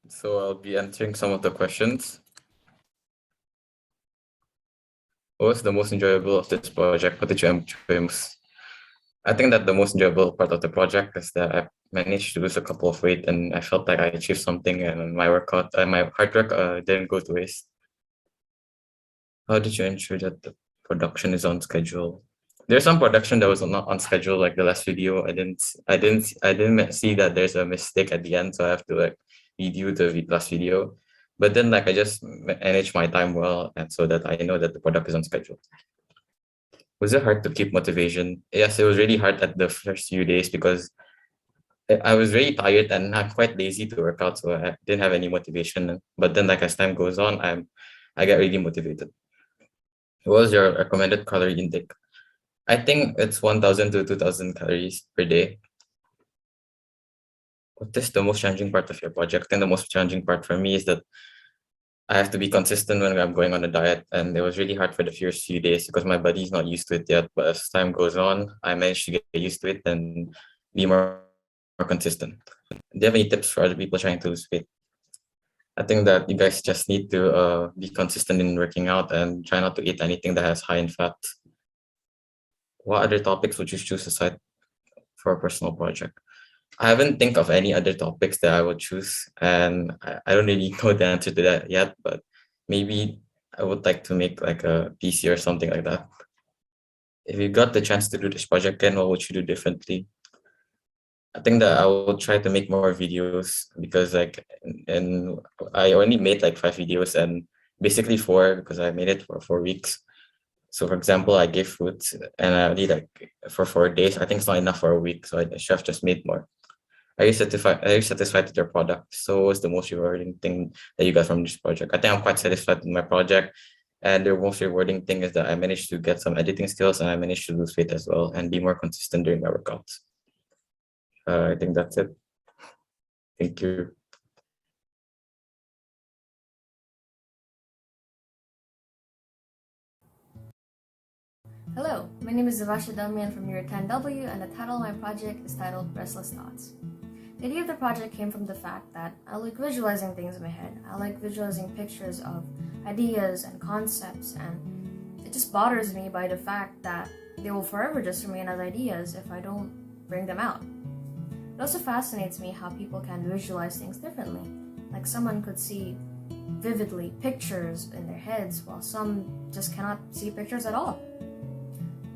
So I'll be answering some of the questions. What was the most enjoyable of this project? What did you enjoy most? I think that the most enjoyable part of the project is that I managed to lose a couple of weight, and I felt like I achieved something, and my workout, my hard work didn't go to waste. How did you ensure that the production is on schedule? There's some production that was not on schedule, like the last video. I didn't see that there's a mistake at the end, so I have to redo the last video. But then I just manage my time well, and so that I know that the product is on schedule. Was it hard to keep motivation? Yes, it was really hard at the first few days because I was really tired and I'm quite lazy to work out, so I didn't have any motivation. But then as time goes on, I get really motivated. What was your recommended calorie intake? I think it's 1,000 to 2,000 calories per day. What is the most challenging part of your project? I think the most challenging part for me is that I have to be consistent when I'm going on a diet, and it was really hard for the first few days because my body's not used to it yet. But as time goes on, I managed to get used to it and be more consistent. Do you have any tips for other people trying to lose weight? I think that you guys just need to be consistent in working out and try not to eat anything that has high in fat. What other topics would you choose aside for a personal project? I haven't think of any other topics that I would choose, and I don't really know the answer to that yet, but maybe I would like to make like a PC or something like that. If you got the chance to do this project again, what would you do differently? I think that I will try to make more videos because and I only made like 5 videos and basically 4 because I made it for 4 weeks. So for example, I gave food and I only for 4 days. I think it's not enough for a week, so I should have just made more. Are you satisfied with your product? So what's the most rewarding thing that you got from this project? I think I'm quite satisfied with my project. And the most rewarding thing is that I managed to get some editing skills and I managed to lose weight as well and be more consistent during my workouts. I think that's it. Thank you. Hello, my name is Zavasha Damian from Year 10W, and the title of my project is titled Restless Thoughts. The idea of the project came from the fact that I like visualizing things in my head. I like visualizing pictures of ideas and concepts, and it just bothers me by the fact that they will forever just remain as ideas if I don't bring them out. It also fascinates me how people can visualize things differently. Like someone could see vividly pictures in their heads while some just cannot see pictures at all.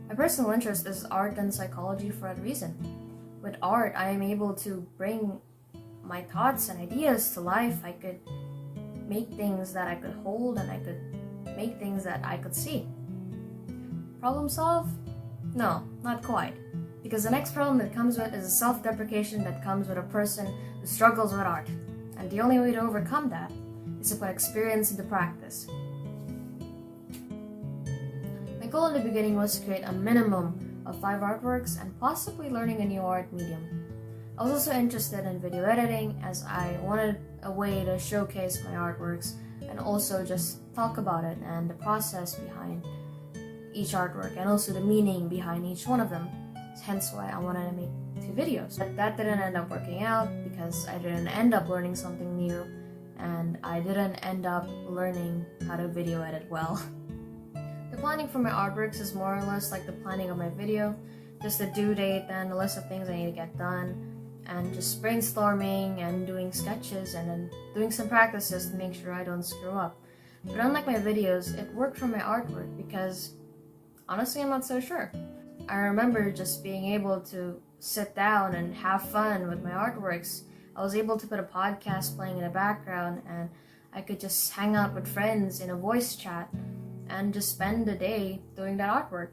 My personal interest is art and psychology for that reason. With art, I am able to bring my thoughts and ideas to life. I could make things that I could hold, and I could make things that I could see. Problem solved? No, not quite. Because the next problem that comes with is a self-deprecation that comes with a person who struggles with art. And the only way to overcome that is to put experience into practice. My goal in the beginning was to create a minimum of 5 artworks and possibly learning a new art medium. I was also interested in video editing, as I wanted a way to showcase my artworks and also just talk about it and the process behind each artwork and also the meaning behind each one of them. Hence why I wanted to make 2 videos. But that didn't end up working out because I didn't end up learning something new, and I didn't end up learning how to video edit well. The planning for my artworks is more or less like the planning of my video, just a due date and a list of things I need to get done, and just brainstorming and doing sketches and then doing some practices to make sure I don't screw up. But unlike my videos, it worked for my artwork because honestly I'm not so sure. I remember just being able to sit down and have fun with my artworks. I was able to put a podcast playing in the background, and I could just hang out with friends in a voice chat and just spend the day doing that artwork.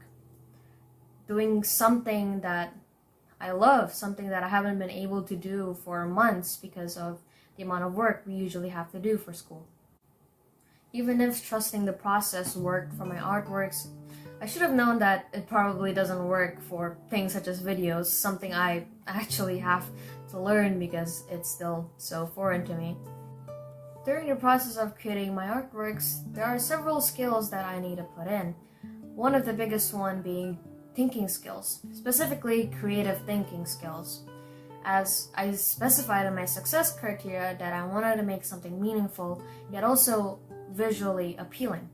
Doing something that I love, something that I haven't been able to do for months because of the amount of work we usually have to do for school. Even if trusting the process worked for my artworks, I should have known that it probably doesn't work for things such as videos, something I actually have to learn because it's still so foreign to me. During the process of creating my artworks, there are several skills that I need to put in. One of the biggest one being thinking skills, specifically creative thinking skills. As I specified in my success criteria that I wanted to make something meaningful, yet also visually appealing.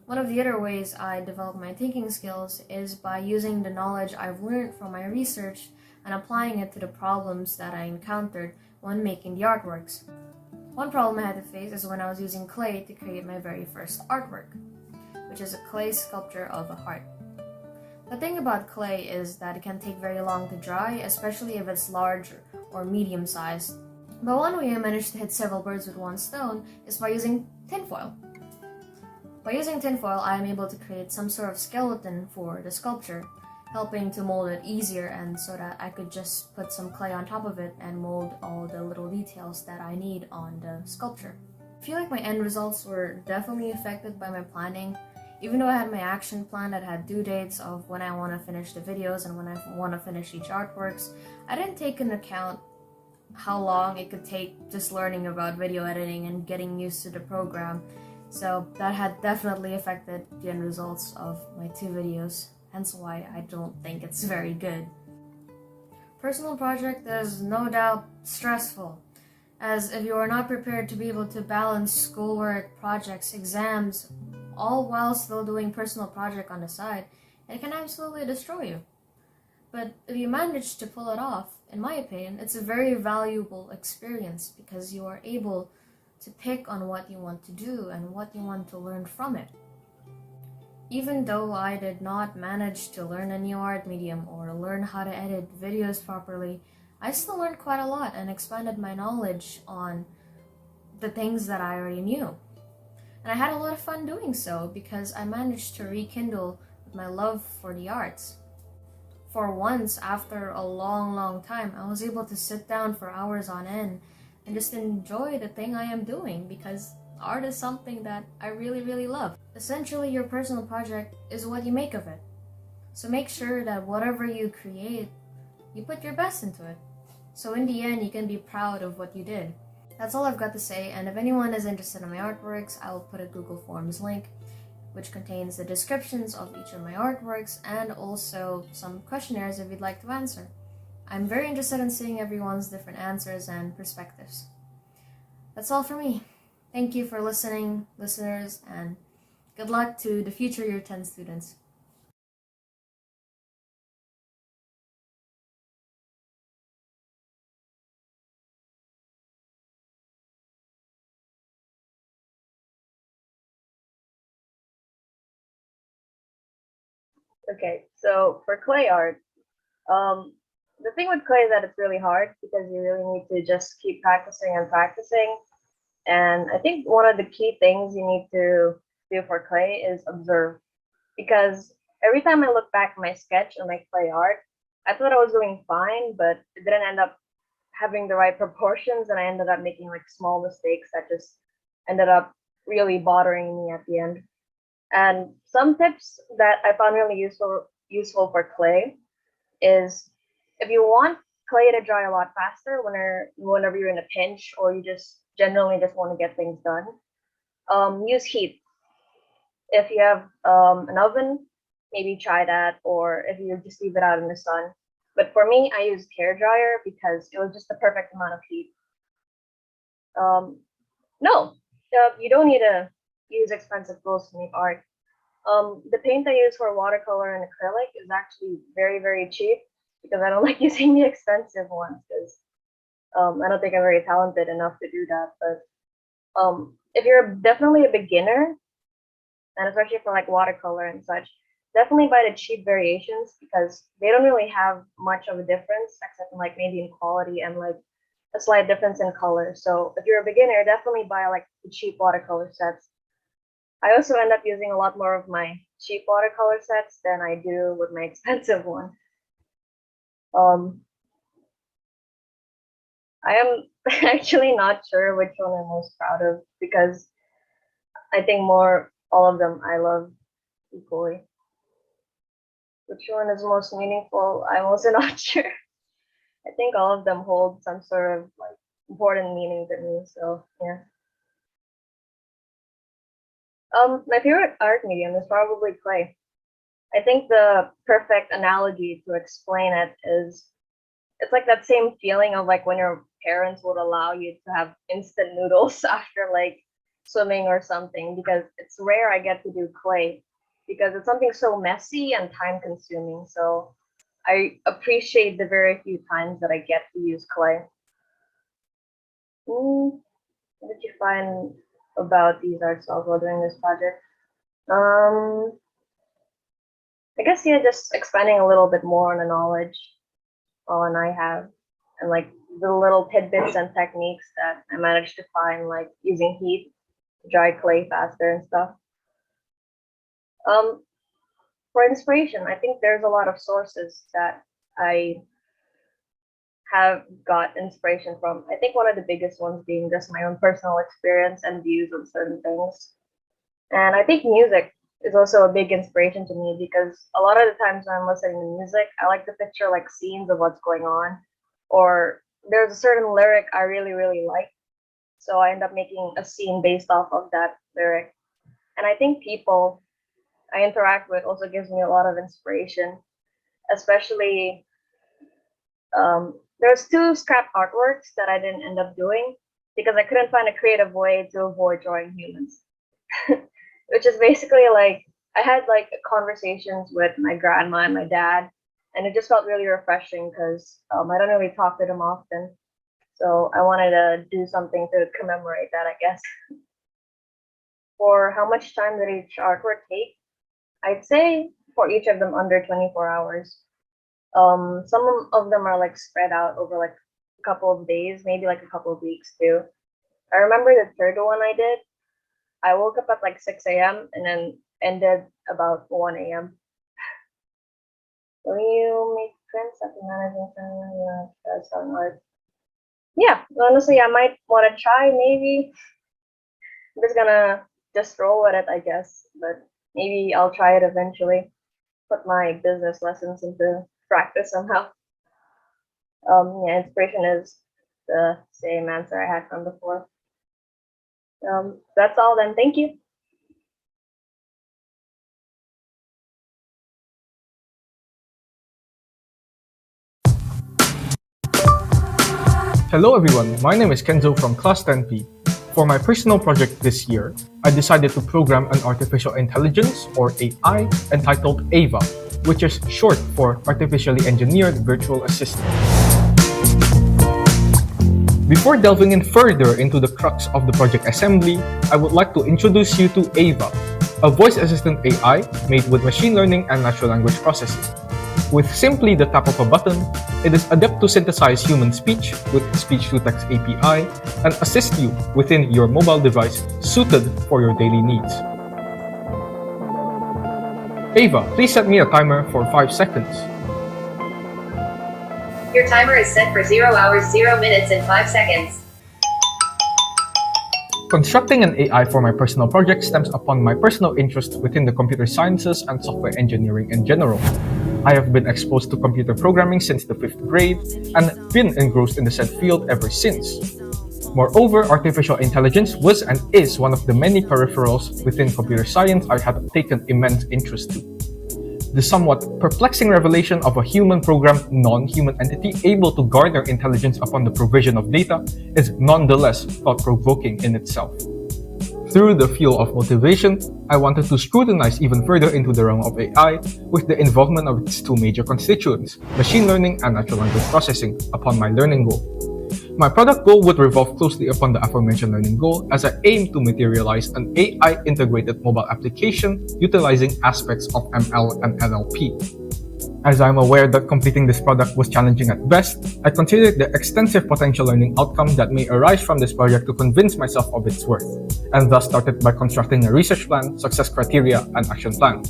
One of the other ways I develop my thinking skills is by using the knowledge I've learned from my research and applying it to the problems that I encountered when making the artworks. One problem I had to face is when I was using clay to create my very first artwork, which is a clay sculpture of a heart. The thing about clay is that it can take very long to dry, especially if it's large or medium sized. But one way I managed to hit several birds with one stone is by using tinfoil. By using tinfoil, I am able to create some sort of skeleton for the sculpture, helping to mold it easier, and so that I could just put some clay on top of it and mold all the little details that I need on the sculpture. I feel like my end results were definitely affected by my planning. Even though I had my action plan that had due dates of when I want to finish the videos and when I want to finish each artworks, I didn't take into account how long it could take just learning about video editing and getting used to the program. So that had definitely affected the end results of my 2 videos, hence why I don't think it's very good. Personal project is no doubt stressful, as if you are not prepared to be able to balance schoolwork, projects, exams, all while still doing personal project on the side, it can absolutely destroy you. But if you manage to pull it off, in my opinion, it's a very valuable experience because you are able to pick on what you want to do and what you want to learn from it. Even though I did not manage to learn a new art medium or learn how to edit videos properly, I still learned quite a lot and expanded my knowledge on the things that I already knew. And I had a lot of fun doing so because I managed to rekindle my love for the arts. For once, after a long time, I was able to sit down for hours on end and just enjoy the thing I am doing because art is something that I really love. Essentially, your personal project is what you make of it. So make sure that whatever you create, you put your best into it. So in the end, you can be proud of what you did. That's all I've got to say, and if anyone is interested in my artworks, I will put a Google Forms link which contains the descriptions of each of my artworks and also some questionnaires if you'd like to answer. I'm very interested in seeing everyone's different answers and perspectives. That's all for me. Thank you for listening, listeners, and good luck to the future Year 10 students. Okay, so for clay art, the thing with clay is that it's really hard because you really need to just keep practicing and practicing. And I think one of the key things you need to do for clay is observe. Because every time I look back at my sketch and my clay art, I thought I was doing fine, but it didn't end up having the right proportions, and I ended up making like small mistakes that just ended up really bothering me at the end. And some tips that I found really useful for clay is if you want clay to dry a lot faster whenever you're in a pinch or you just generally just want to get things done, use heat. If you have an oven, maybe try that, or if you just leave it out in the sun. But for me, I used hair dryer because it was just the perfect amount of heat. No, you don't need to use expensive tools to make art. The paint I use for watercolor and acrylic is actually very, very cheap because I don't like using the expensive ones because I don't think I'm very talented enough to do that. But if you're definitely a beginner, and especially for like watercolor and such, definitely buy the cheap variations because they don't really have much of a difference except in like maybe in quality and like a slight difference in color. So if you're a beginner, definitely buy like the cheap watercolor sets. I also end up using a lot more of my cheap watercolor sets than I do with my expensive one. I am actually not sure which one I'm most proud of because I think all of them I love equally. Which one is most meaningful? I'm also not sure. I think all of them hold some sort of like important meaning to me. So yeah. My favorite art medium is probably clay. I think the perfect analogy to explain it is it's like that same feeling of like when your parents would allow you to have instant noodles after like swimming or something, because it's rare I get to do clay because it's something so messy and time consuming. So I appreciate the very few times that I get to use clay. What did you find about these art styles while doing this project? I guess yeah, just expanding a little bit more on the knowledge on I have, and like the little tidbits and techniques that I managed to find, like using heat to dry clay faster and stuff. For inspiration, I think there's a lot of sources that I have got inspiration from. I think one of the biggest ones being just my own personal experience and views on certain things. And I think music is also a big inspiration to me because a lot of the times when I'm listening to music, I like to picture like scenes of what's going on, or there's a certain lyric I really, really like. So I end up making a scene based off of that lyric. And I think people I interact with also gives me a lot of inspiration, especially there's 2 scrap artworks that I didn't end up doing because I couldn't find a creative way to avoid drawing humans. Which is basically like I had like conversations with my grandma and my dad, and it just felt really refreshing because I don't really talk to them often. So I wanted to do something to commemorate that, I guess. For how much time did each artwork take? I'd say for each of them under 24 hours. Some of them are like spread out over like a couple of days, maybe like a couple of weeks too. I remember the third one I did. I woke up at like 6 a.m. and then ended about 1 a.m. Will you make friends after managing selling art? Yeah, honestly, I might want to try. Maybe I'm just gonna roll with it, I guess. But maybe I'll try it eventually. Put my business lessons into practice somehow. Yeah, inspiration is the same answer I had from before. That's all then. Thank you. Hello everyone, my name is Kenzo from Class 10P. For my personal project this year, I decided to program an artificial intelligence, or AI, entitled AVA, which is short for Artificially Engineered Virtual Assistant. Before delving in further into the crux of the project assembly, I would like to introduce you to AVA, a voice assistant AI made with machine learning and natural language processing. With simply the tap of a button, it is adept to synthesize human speech with speech-to-text API and assist you within your mobile device suited for your daily needs. Ava, please set me a timer for 5 seconds. Your timer is set for 0 hours, 0 minutes, and 5 seconds. Constructing an AI for my personal project stems upon my personal interest within the computer sciences and software engineering in general. I have been exposed to computer programming since the 5th grade and been engrossed in the said field ever since. Moreover, artificial intelligence was and is one of the many peripherals within computer science I have taken immense interest to. The somewhat perplexing revelation of a human-programmed non-human entity able to garner intelligence upon the provision of data is nonetheless thought-provoking in itself. Through the fuel of motivation, I wanted to scrutinize even further into the realm of AI with the involvement of its two major constituents, machine learning and natural language processing, upon my learning goal. My product goal would revolve closely upon the aforementioned learning goal as I aim to materialize an AI-integrated mobile application utilizing aspects of ML and NLP. As I'm aware that completing this product was challenging at best, I considered the extensive potential learning outcome that may arise from this project to convince myself of its worth, and thus started by constructing a research plan, success criteria, and action plan.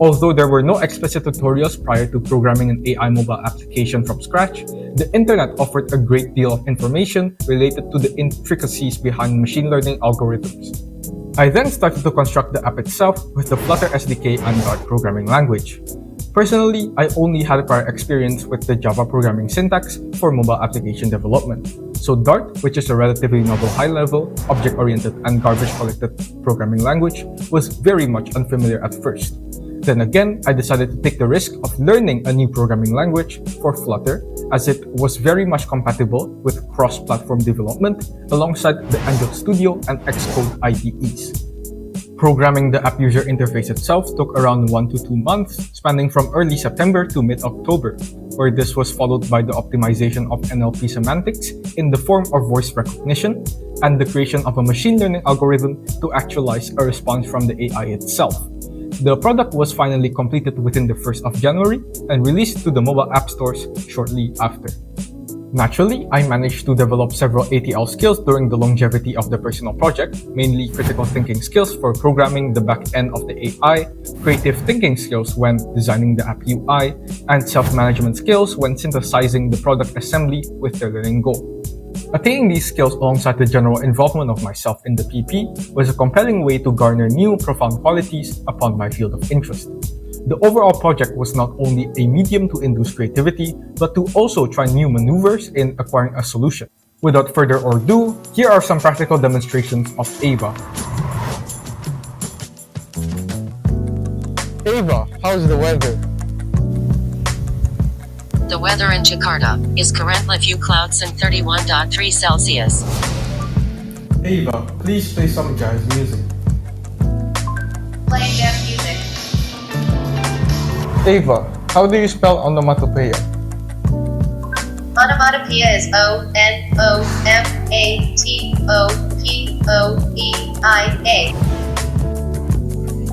Although there were no explicit tutorials prior to programming an AI mobile application from scratch, the internet offered a great deal of information related to the intricacies behind machine learning algorithms. I then started to construct the app itself with the Flutter SDK and Dart programming language. Personally, I only had prior experience with the Java programming syntax for mobile application development. So Dart, which is a relatively novel high-level, object-oriented, and garbage-collected programming language, was very much unfamiliar at first. Then again, I decided to take the risk of learning a new programming language for Flutter, as it was very much compatible with cross-platform development alongside the Android Studio and Xcode IDEs. Programming the app user interface itself took around 1 to 2 months, spanning from early September to mid-October, where this was followed by the optimization of NLP semantics in the form of voice recognition and the creation of a machine learning algorithm to actualize a response from the AI itself. The product was finally completed within the 1st of January and released to the mobile app stores shortly after. Naturally, I managed to develop several ATL skills during the longevity of the personal project, mainly critical thinking skills for programming the back end of the AI, creative thinking skills when designing the app UI, and self-management skills when synthesizing the product assembly with the learning goal. Attaining these skills alongside the general involvement of myself in the PP was a compelling way to garner new, profound qualities upon my field of interest. The overall project was not only a medium to induce creativity, but to also try new maneuvers in acquiring a solution. Without further ado, here are some practical demonstrations of AVA. Ava, how's the weather? The weather in Jakarta is currently few clouds and 31.3 Celsius. Ava, please play some jazz music. Playing jazz music. Ava, how do you spell onomatopoeia? Onomatopoeia is O-N-O-M-A-T-O-P-O-E-I-A.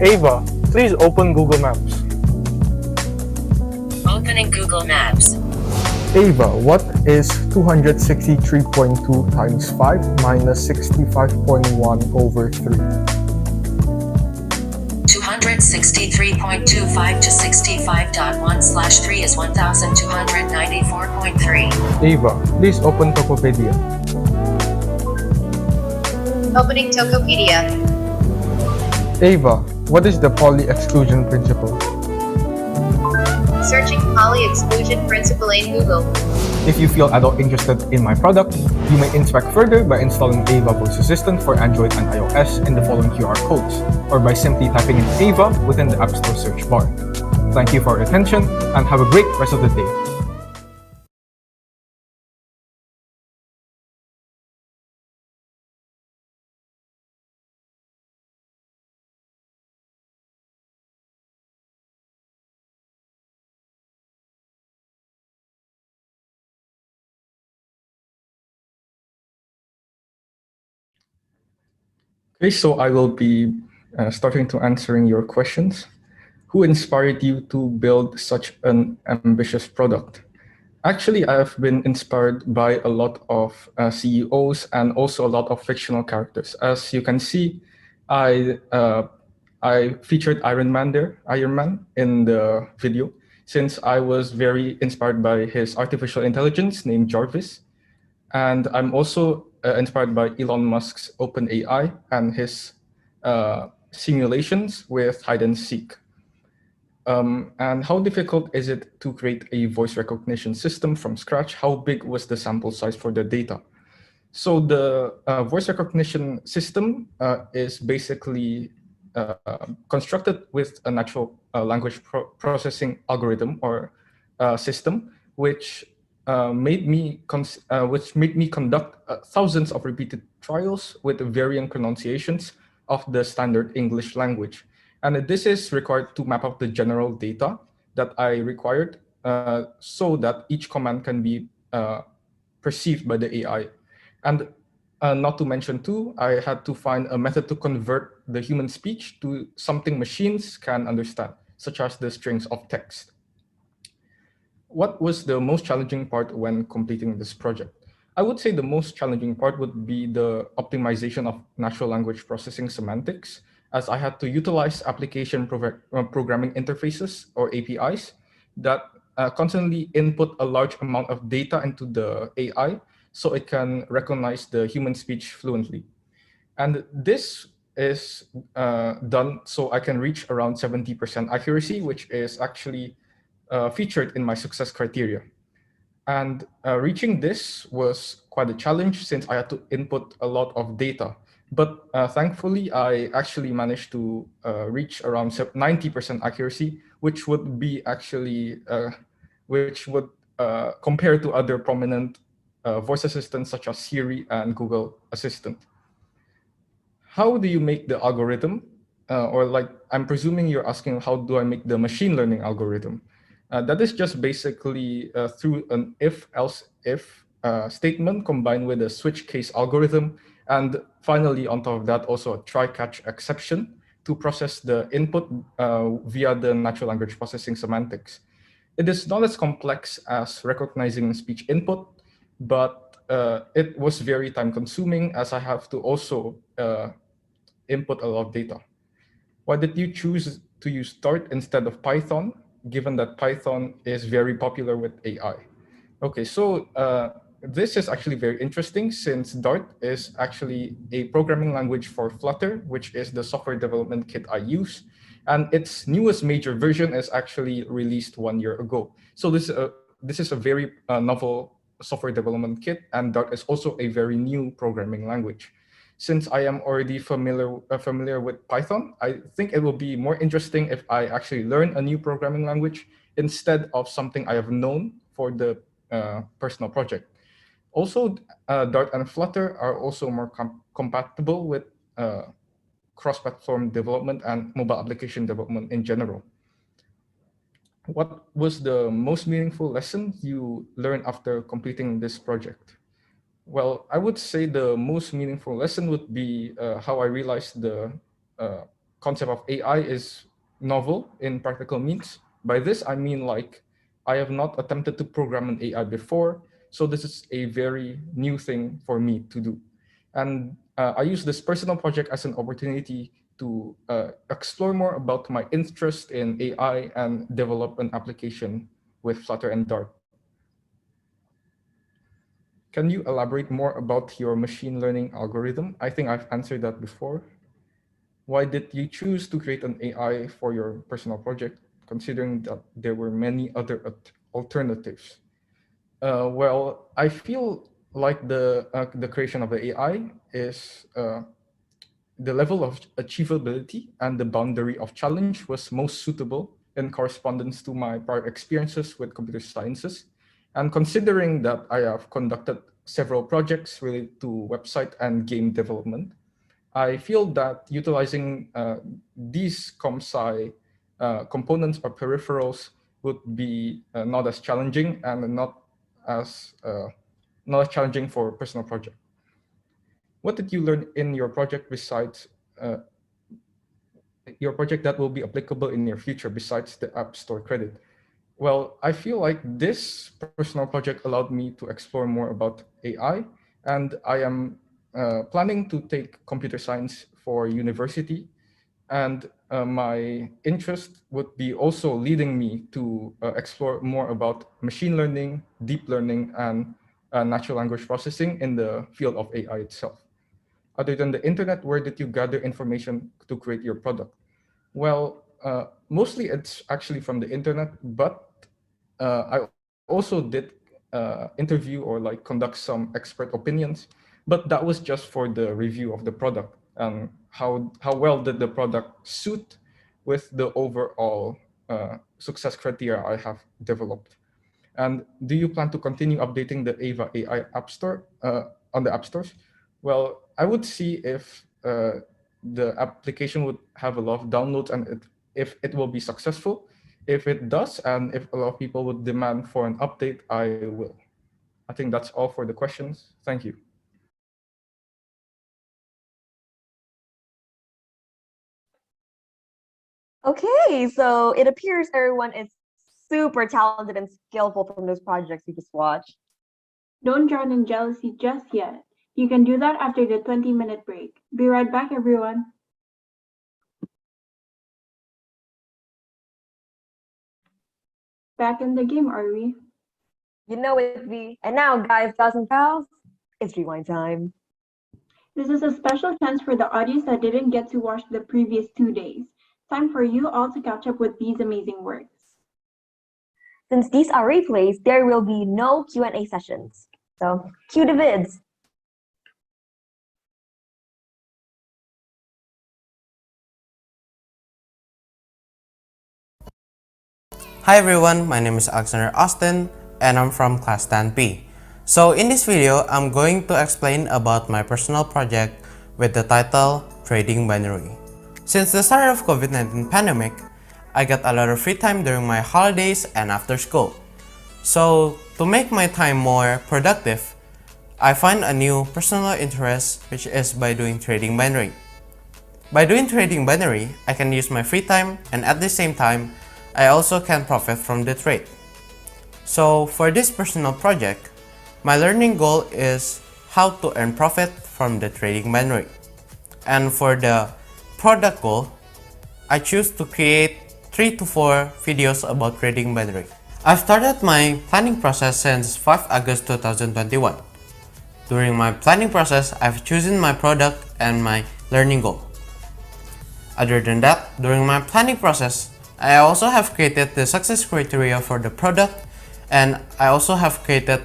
Ava, please open Google Maps. Opening Google Maps. Ava, what is 263.2 times 5 minus 65.1 over 3? 263.25 to 65.1 slash 3 is 1294.3. Ava, please open Tokopedia. Opening Tokopedia. Ava, what is the Pauli exclusion principle? Searching Pauli exclusion principle in Google. If you feel at all interested in my product, you may inspect further by installing Ava Voice Assistant for Android and iOS in the following QR codes, or by simply typing in Ava within the App Store search bar. Thank you for your attention, and have a great rest of the day. Okay, so I will be starting to answering your questions. Who inspired you to build such an ambitious product? Actually, I have been inspired by a lot of CEOs and also a lot of fictional characters. As you can see, I featured Iron Man in the video, since I was very inspired by his artificial intelligence named Jarvis. And I'm also inspired by Elon Musk's OpenAI and his simulations with hide and seek. And how difficult is it to create a voice recognition system from scratch? How big was the sample size for the data? So the voice recognition system is basically constructed with a natural language processing algorithm or system, which made me conduct thousands of repeated trials with varying pronunciations of the standard English language. And this is required to map out the general data that I required so that each command can be perceived by the AI. And not to mention too, I had to find a method to convert the human speech to something machines can understand, such as the strings of text. What was the most challenging part when completing this project? I would say the most challenging part would be the optimization of natural language processing semantics, as I had to utilize application programming interfaces or APIs that constantly input a large amount of data into the AI so it can recognize the human speech fluently. And this is done so I can reach around 70% accuracy, which is actually featured in my success criteria. And reaching this was quite a challenge since I had to input a lot of data. But thankfully, I actually managed to reach around 90% accuracy, which would be actually, compare to other prominent voice assistants such as Siri and Google Assistant. How do you make the algorithm? I'm presuming you're asking, how do I make the machine learning algorithm? That is just basically through an if-else-if statement combined with a switch case algorithm. And finally, on top of that, also a try-catch exception to process the input via the natural language processing semantics. It is not as complex as recognizing speech input, but it was very time consuming as I have to also input a lot of data. Why did you choose to use Dart instead of Python, given that Python is very popular with AI? Okay, so this is actually very interesting since Dart is actually a programming language for Flutter, which is the software development kit I use. And its newest major version is actually released 1 year ago. So this is a very novel software development kit, and Dart is also a very new programming language. Since I am already familiar with Python, I think it will be more interesting if I actually learn a new programming language instead of something I have known for the personal project. Also, Dart and Flutter are also more compatible with cross-platform development and mobile application development in general. What was the most meaningful lesson you learned after completing this project? Well, I would say the most meaningful lesson would be how I realized the concept of AI is novel in practical means. By this, I mean like I have not attempted to program an AI before, so this is a very new thing for me to do. And I use this personal project as an opportunity to explore more about my interest in AI and develop an application with Flutter and Dart. Can you elaborate more about your machine learning algorithm? I think I've answered that before. Why did you choose to create an AI for your personal project, considering that there were many other alternatives? Well, I feel like the creation of the AI is the level of achievability and the boundary of challenge was most suitable in correspondence to my prior experiences with computer sciences. And considering that I have conducted several projects related to website and game development, I feel that utilizing these ComSci components or peripherals would be not as challenging and not as challenging for personal project. what did you learn in your project besides your project that will be applicable in your future besides the App Store credit? Well, I feel like this personal project allowed me to explore more about AI, and I am planning to take computer science for university. And my interest would be also leading me to explore more about machine learning, deep learning, and natural language processing in the field of AI itself. Other than the internet, where did you gather information to create your product? Well, mostly it's actually from the internet, but I also did interview or like conduct some expert opinions, but that was just for the review of the product and how well did the product suit with the overall success criteria I have developed. And do you plan to continue updating the Ava AI App Store on the app stores? Well, I would see if the application would have a lot of downloads and if it will be successful. If it does, and if a lot of people would demand for an update, I will. I think that's all for the questions. Thank you. Okay, so it appears everyone is super talented and skillful from those projects we just watched. Don't drown in jealousy just yet. You can do that after the 20-minute break. Be right back, everyone. Back in the game, are we? You know it, V. And now, guys, gals and pals, it's rewind time. This is a special chance for the audience that didn't get to watch the previous 2 days. Time for you all to catch up with these amazing works. Since these are replays, there will be no Q&A sessions. So, cue the vids. Hi everyone, my name is Alexander Austin and I'm from class 10P. So in this video, I'm going to explain about my personal project with the title Trading Binary. Since the start of COVID-19 pandemic, I got a lot of free time during my holidays and after school. So to make my time more productive, I find a new personal interest, which is by doing trading binary. By doing trading binary, I can use my free time and at the same time, I also can profit from the trade. So for this personal project, my learning goal is how to earn profit from the trading binary. And for the product goal, I choose to create 3 to 4 videos about trading binary. I've started my planning process since 5 August 2021. During my planning process, I've chosen my product and my learning goal. Other than that, during my planning process, I also have created the success criteria for the product, and I also have created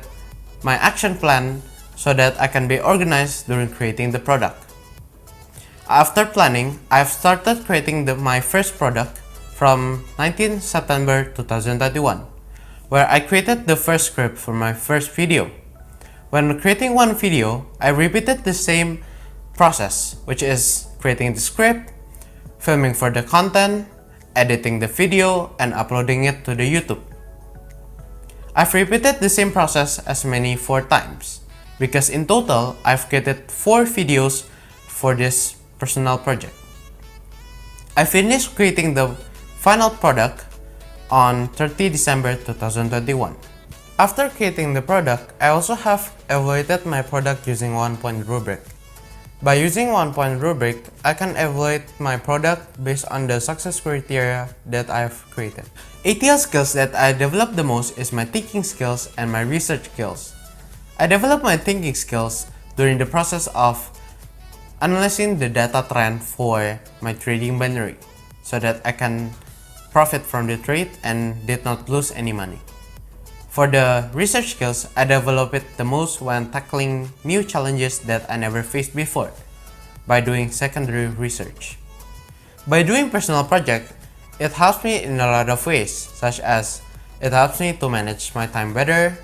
my action plan so that I can be organized during creating the product. After planning, I've started creating my first product from 19 September 2021, where I created the first script for my first video. When creating one video, I repeated the same process, which is creating the script, filming for the content, editing the video, and uploading it to the YouTube. I've repeated the same process as many 4 times, because in total, I've created 4 videos for this personal project. I finished creating the final product on 30 December 2021. After creating the product, I also have evaluated my product using 1-point rubric. By using 1-point rubric, I can evaluate my product based on the success criteria that I've created. ATL skills that I develop the most is my thinking skills and my research skills. I develop my thinking skills during the process of analyzing the data trend for my trading binary so that I can profit from the trade and did not lose any money. For the research skills, I develop it the most when tackling new challenges that I never faced before by doing secondary research. By doing personal project, it helps me in a lot of ways, such as it helps me to manage my time better,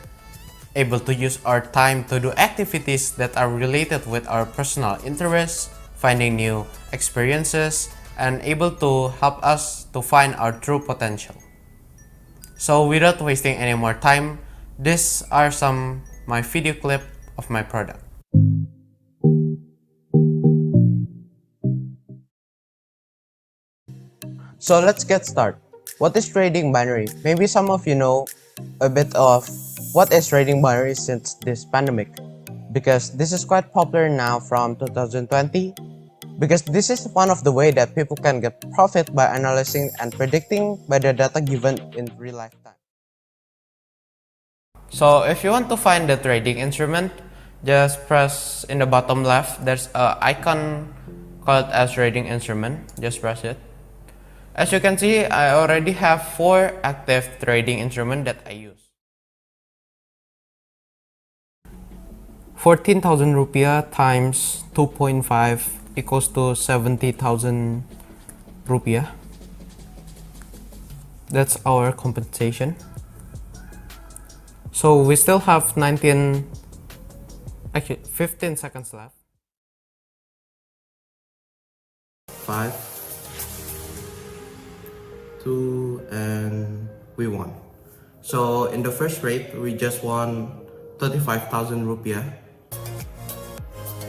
able to use our time to do activities that are related with our personal interests, finding new experiences, and able to help us to find our true potential. So without wasting any more time, these are some my video clip of my product. So let's get started. What is trading binary? Maybe some of you know a bit of what is trading binary since this pandemic, because this is quite popular now from 2020, because this is one of the way that people can get profit by analyzing and predicting by the data given in real life time. So if you want to find the trading instrument, just press in the bottom left, there's an icon called as trading instrument. Just press it. As you can see, I already have 4 active trading instruments that I use. 14,000 rupiah times 2.5 equals to 70,000 rupiah. That's our compensation. So we still have 15 seconds left. 5, 2, and we won. So in the first rate, we just won 35,000 rupiah.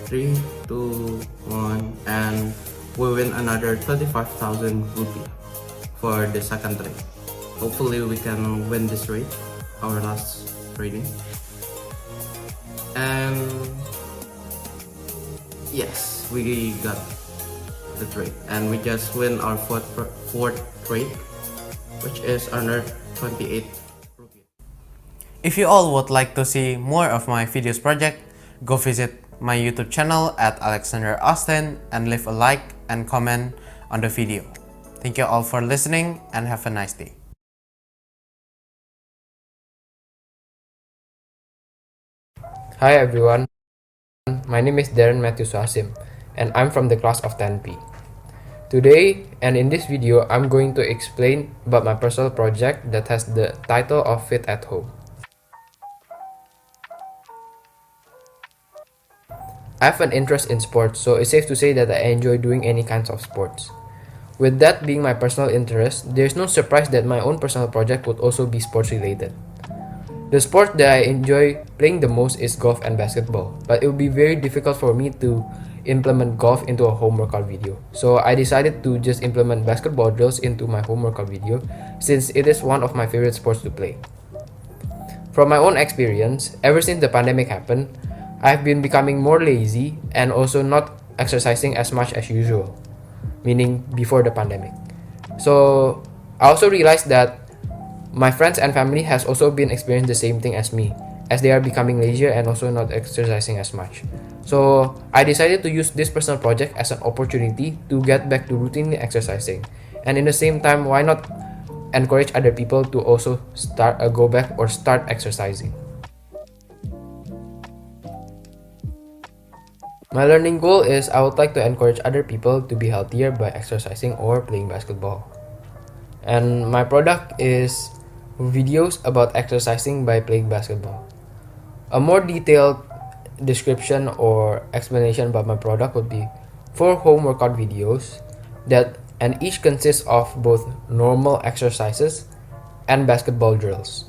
3, 2, 1, and we win another 35,000 rupiah for the second trade. Hopefully we can win this trade, our last trading. And yes, we got the trade, and we just win our fourth trade, which is under 28 rupiah. If you all would like to see more of my videos project, go visit my YouTube channel at Alexander Austin and leave a like and comment on the video. Thank you all for listening and have a nice day. Hi everyone, my name is Darren Matthew Swasim and I'm from the class of 10P. Today and in this video, I'm going to explain about my personal project that has the title of Fit at Home. I have an interest in sports, so it's safe to say that I enjoy doing any kinds of sports. With that being my personal interest, there's no surprise that my own personal project would also be sports related. The sport that I enjoy playing the most is golf and basketball, but it would be very difficult for me to implement golf into a home workout video. So I decided to just implement basketball drills into my home workout video since it is one of my favorite sports to play. From my own experience, ever since the pandemic happened, I've been becoming more lazy and also not exercising as much as usual, meaning before the pandemic. So I also realized that my friends and family has also been experiencing the same thing as me, as they are becoming lazier and also not exercising as much. So I decided to use this personal project as an opportunity to get back to routinely exercising, and in the same time, why not encourage other people to also go back or start exercising. My learning goal is I would like to encourage other people to be healthier by exercising or playing basketball. And my product is videos about exercising by playing basketball. A more detailed description or explanation about my product would be 4 home workout videos and each consists of both normal exercises and basketball drills,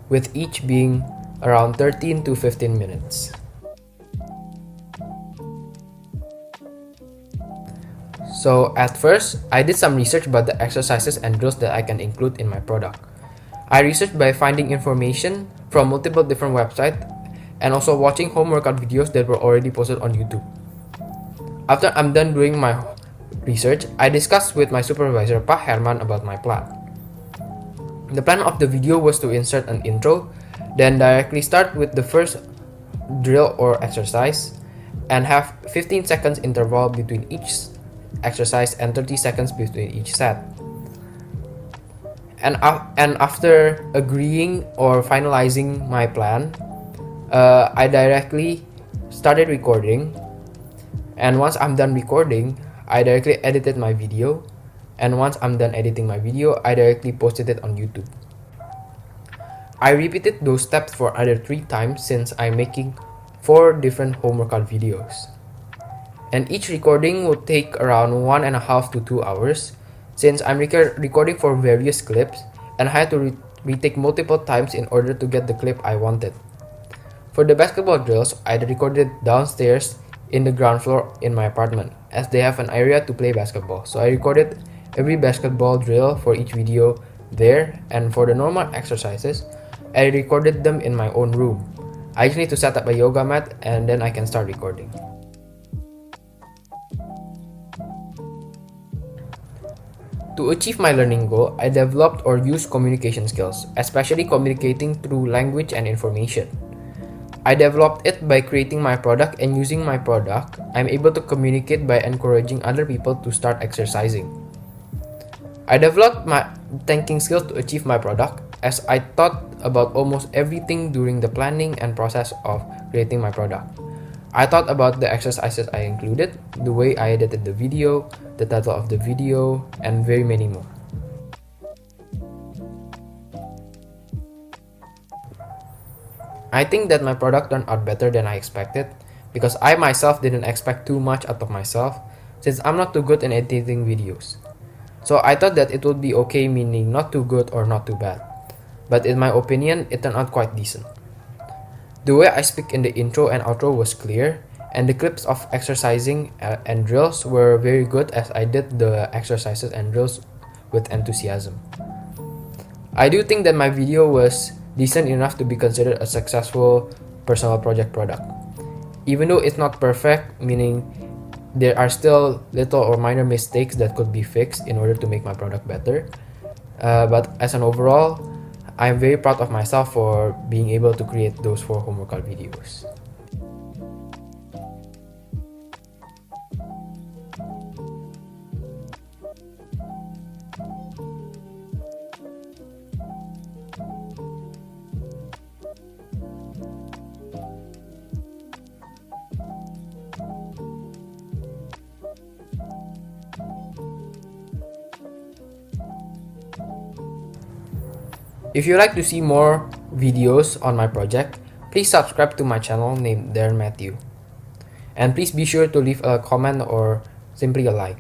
with each being around 13 to 15 minutes. So at first, I did some research about the exercises and drills that I can include in my product. I researched by finding information from multiple different websites and also watching home workout videos that were already posted on YouTube. After I'm done doing my research, I discussed with my supervisor, Pak Herman, about my plan. The plan of the video was to insert an intro, then directly start with the first drill or exercise, and have 15 seconds interval between each exercise and 30 seconds between each set. And after agreeing or finalizing my plan, I directly started recording, and once I'm done recording, I directly edited my video, and once I'm done editing my video, I directly posted it on YouTube. I repeated those steps for another 3 times since I'm making 4 different home workout videos. And each recording would take around 1.5 to 2 hours since I'm recording for various clips and I had to retake multiple times in order to get the clip I wanted. For the basketball drills, I recorded downstairs in the ground floor in my apartment as they have an area to play basketball. So I recorded every basketball drill for each video there, and for the normal exercises, I recorded them in my own room. I just need to set up a yoga mat and then I can start recording. To achieve my learning goal, I developed or used communication skills, especially communicating through language and information. I developed it by creating my product, and using my product, I'm able to communicate by encouraging other people to start exercising. I developed my thinking skills to achieve my product, as I thought about almost everything during the planning and process of creating my product. I thought about the exercises I included, the way I edited the video, the title of the video, and very many more. I think that my product turned out better than I expected, because I myself didn't expect too much out of myself, since I'm not too good in editing videos. So I thought that it would be okay, meaning not too good or not too bad. But in my opinion, it turned out quite decent. The way I speak in the intro and outro was clear, and the clips of exercising and drills were very good, as I did the exercises and drills with enthusiasm. I do think that my video was decent enough to be considered a successful personal project product. Even though it's not perfect, meaning there are still little or minor mistakes that could be fixed in order to make my product better. But as an overall, I'm very proud of myself for being able to create those 4 home workout videos. If you'd like to see more videos on my project, please subscribe to my channel named Darren Matthew. And please be sure to leave a comment or simply a like.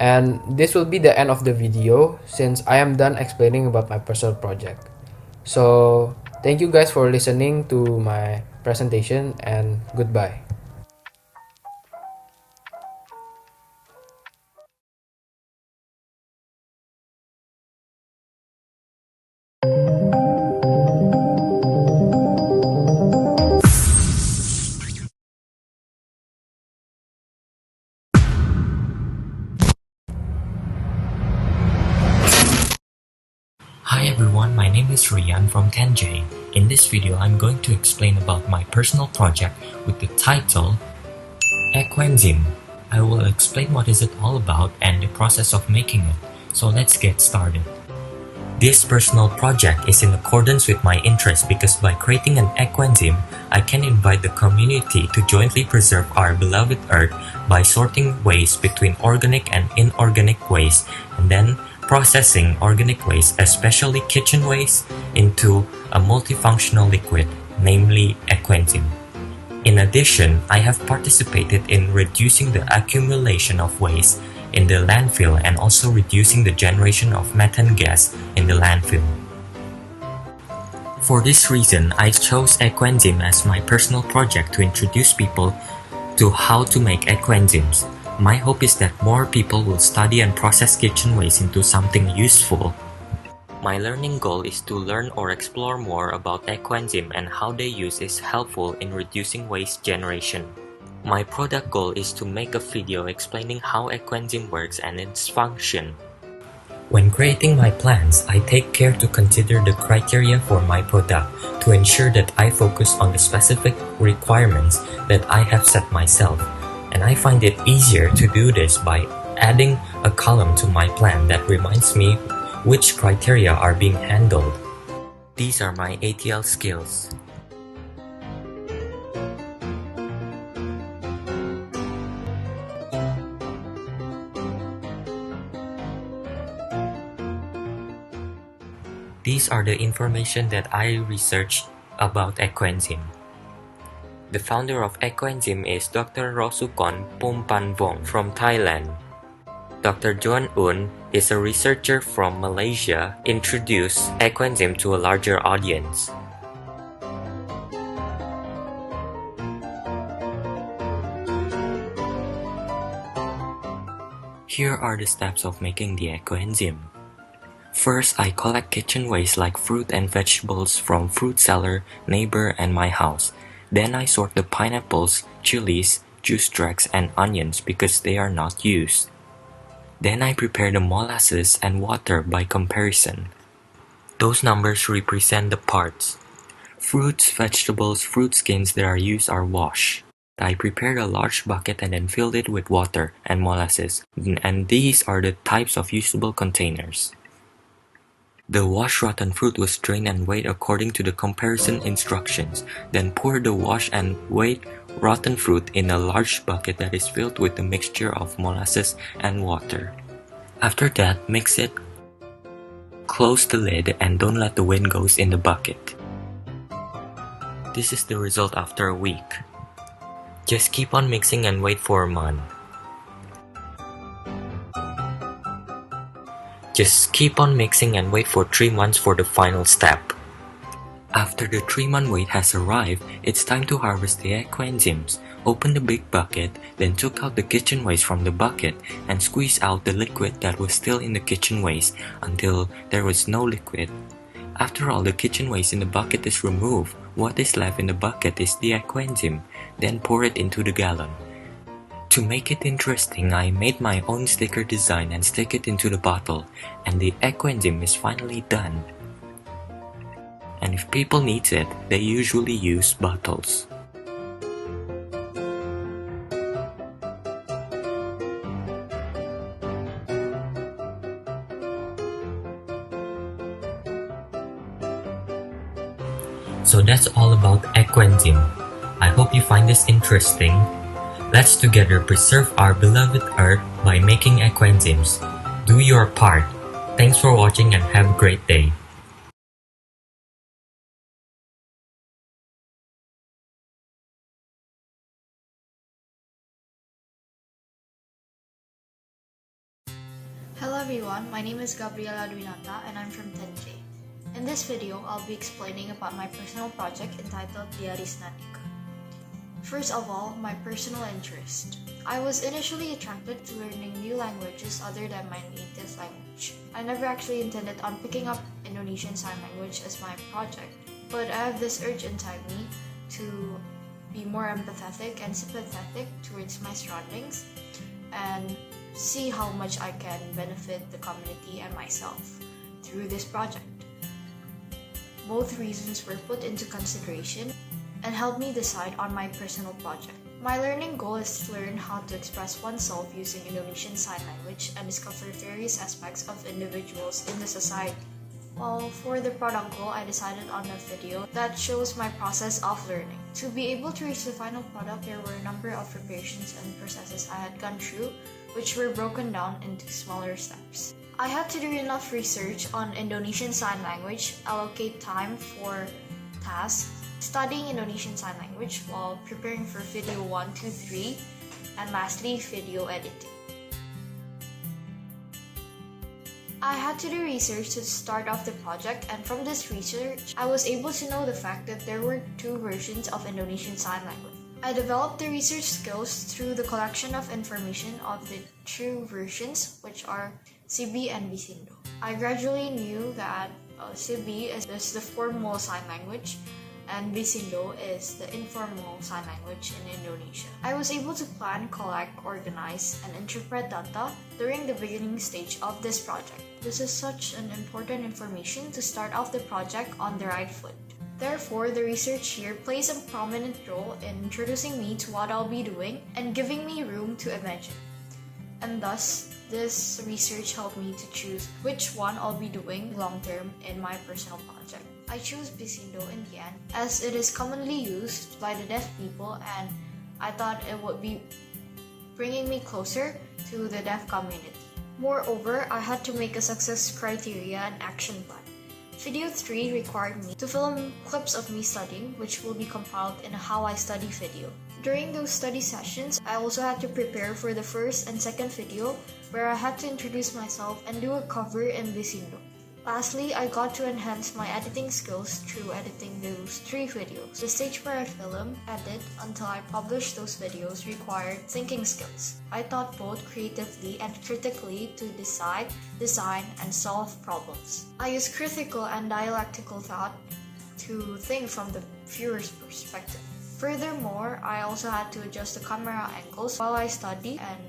And this will be the end of the video, since I am done explaining about my personal project. So thank you guys for listening to my presentation, and goodbye. Hi everyone, my name is Rian from 10J. In this video, I'm going to explain about my personal project with the title Equenzyme. I will explain what is it all about and the process of making it. So let's get started. This personal project is in accordance with my interest, because by creating an equenzyme, I can invite the community to jointly preserve our beloved Earth by sorting waste between organic and inorganic waste, and then processing organic waste, especially kitchen waste, into a multifunctional liquid, namely equenzyme. In addition, I have participated in reducing the accumulation of waste in the landfill and also reducing the generation of methane gas in the landfill. For this reason, I chose equenzyme as my personal project to introduce people to how to make equenzymes. My hope is that more people will study and process kitchen waste into something useful. My learning goal is to learn or explore more about equenzyme and how their use is helpful in reducing waste generation. My product goal is to make a video explaining how equenzyme works and its function. When creating my plans, I take care to consider the criteria for my product to ensure that I focus on the specific requirements that I have set myself. And I find it easier to do this by adding a column to my plan that reminds me which criteria are being handled. These are my ATL skills. These are the information that I researched about equenzyme. The founder of equenzyme is Dr. Rosukon Pumpanvong from Thailand. Dr. Joan Un is a researcher from Malaysia, introduced equenzyme to a larger audience. Here are the steps of making the ecoenzyme. First, I collect kitchen waste like fruit and vegetables from fruit cellar, neighbor, and my house. Then I sort the pineapples, chilies, juice dregs, and onions because they are not used. Then I prepare the molasses and water by comparison. Those numbers represent the parts. Fruits, vegetables, fruit skins that are used are washed. I prepared a large bucket and then filled it with water and molasses, and these are the types of usable containers. The washed rotten fruit was drained and weighed according to the comparison instructions. Then pour the washed and weighed rotten fruit in a large bucket that is filled with the mixture of molasses and water. After that, mix it, close the lid, and don't let the wind goes in the bucket. This is the result after a week. Just keep on mixing and wait for a month. Just keep on mixing and wait for 3 months for the final step. After the 3-month wait has arrived, it's time to harvest the ecoenzymes. Open the big bucket, then took out the kitchen waste from the bucket and squeeze out the liquid that was still in the kitchen waste until there was no liquid. After all the kitchen waste in the bucket is removed, what is left in the bucket is the ecoenzyme. Then pour it into the gallon. To make it interesting, I made my own sticker design and stick it into the bottle, and the ecoenzyme is finally done. And if people need it, they usually use bottles. So that's all about ecoenzyme. I hope you find this interesting. Let's together preserve our beloved Earth by making ecoenzymes. Do your part. Thanks for watching and have a great day. Hello everyone, my name is Gabriela Duinata and I'm from 10J. In this video, I'll be explaining about my personal project entitled Diaris Nanika. First of all, my personal interest. I was initially attracted to learning new languages other than my native language. I never actually intended on picking up Indonesian Sign Language as my project, but I have this urge inside me to be more empathetic and sympathetic towards my surroundings and see how much I can benefit the community and myself through this project. Both reasons were put into consideration and helped me decide on my personal project. My learning goal is to learn how to express oneself using Indonesian Sign Language and discover various aspects of individuals in the society. Well, for the product goal, I decided on a video that shows my process of learning. To be able to reach the final product, there were a number of preparations and processes I had gone through, which were broken down into smaller steps. I had to do enough research on Indonesian Sign Language, allocate time for tasks, studying Indonesian Sign Language while preparing for video 1, 2, 3, and lastly, video editing. I had to do research to start off the project, and from this research, I was able to know the fact that there were 2 versions of Indonesian Sign Language. I developed the research skills through the collection of information of the 2 versions, which are Sibi and Bisindo. I gradually knew that Sibi is the formal sign language and Bisindo is the informal sign language in Indonesia. I was able to plan, collect, organize, and interpret data during the beginning stage of this project. This is such an important information to start off the project on the right foot. Therefore, the research here plays a prominent role in introducing me to what I'll be doing and giving me room to imagine. And thus, this research helped me to choose which one I'll be doing long-term in my personal project. I chose Bisindo in the end as it is commonly used by the deaf people and I thought it would be bringing me closer to the deaf community. Moreover, I had to make a success criteria and action plan. Video 3 required me to film clips of me studying, which will be compiled in a How I Study video. During those study sessions, I also had to prepare for the first and second video where I had to introduce myself and do a cover in Bisindo. Lastly, I got to enhance my editing skills through editing those 3 videos. The stage where I film, edit until I publish those videos required thinking skills. I thought both creatively and critically to decide, design, and solve problems. I use critical and dialectical thought to think from the viewer's perspective. Furthermore, I also had to adjust the camera angles while I study, and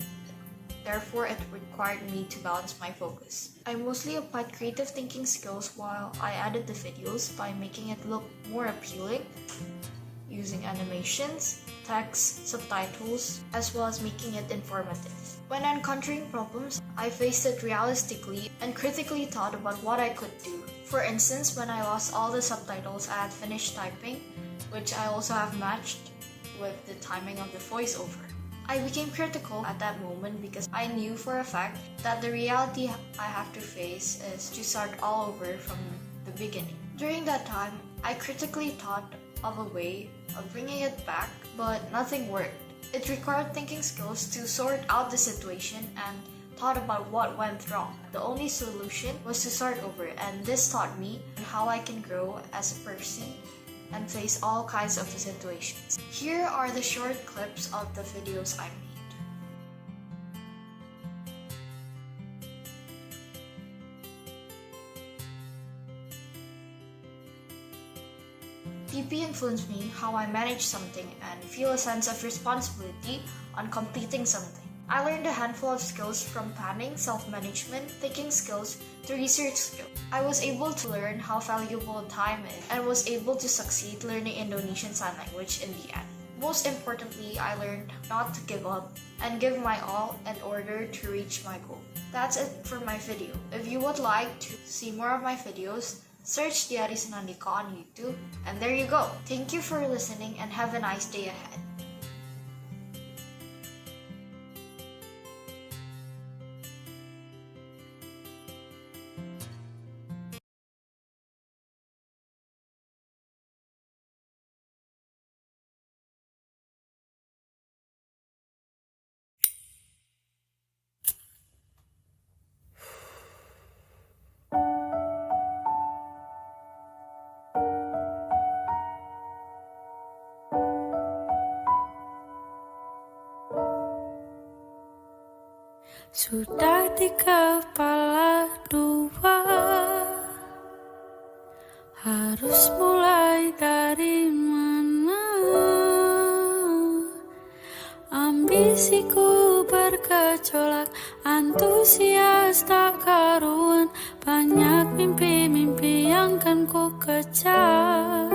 therefore it required me to balance my focus. I mostly applied creative thinking skills while I added the videos by making it look more appealing, using animations, text, subtitles, as well as making it informative. When encountering problems, I faced it realistically and critically thought about what I could do. For instance, when I lost all the subtitles I had finished typing, which I also have matched with the timing of the voiceover. I became critical at that moment because I knew for a fact that the reality I have to face is to start all over from the beginning. During that time, I critically thought of a way of bringing it back, but nothing worked. It required thinking skills to sort out the situation and thought about what went wrong. The only solution was to start over, and this taught me how I can grow as a person and face all kinds of situations. Here are the short clips of the videos I made. TP influenced me how I manage something and feel a sense of responsibility on completing something. I learned a handful of skills from planning, self-management, thinking skills, to research skills. I was able to learn how valuable time is and was able to succeed learning Indonesian Sign Language in the end. Most importantly, I learned not to give up and give my all in order to reach my goal. That's it for my video. If you would like to see more of my videos, search Diaris Nandika on YouTube, and there you go. Thank you for listening and have a nice day ahead. Sudah di kepala dua, harus mulai dari mana? Ambisiku bergejolak, antusias tak karuan, banyak mimpi-mimpi yang kan ku kejar.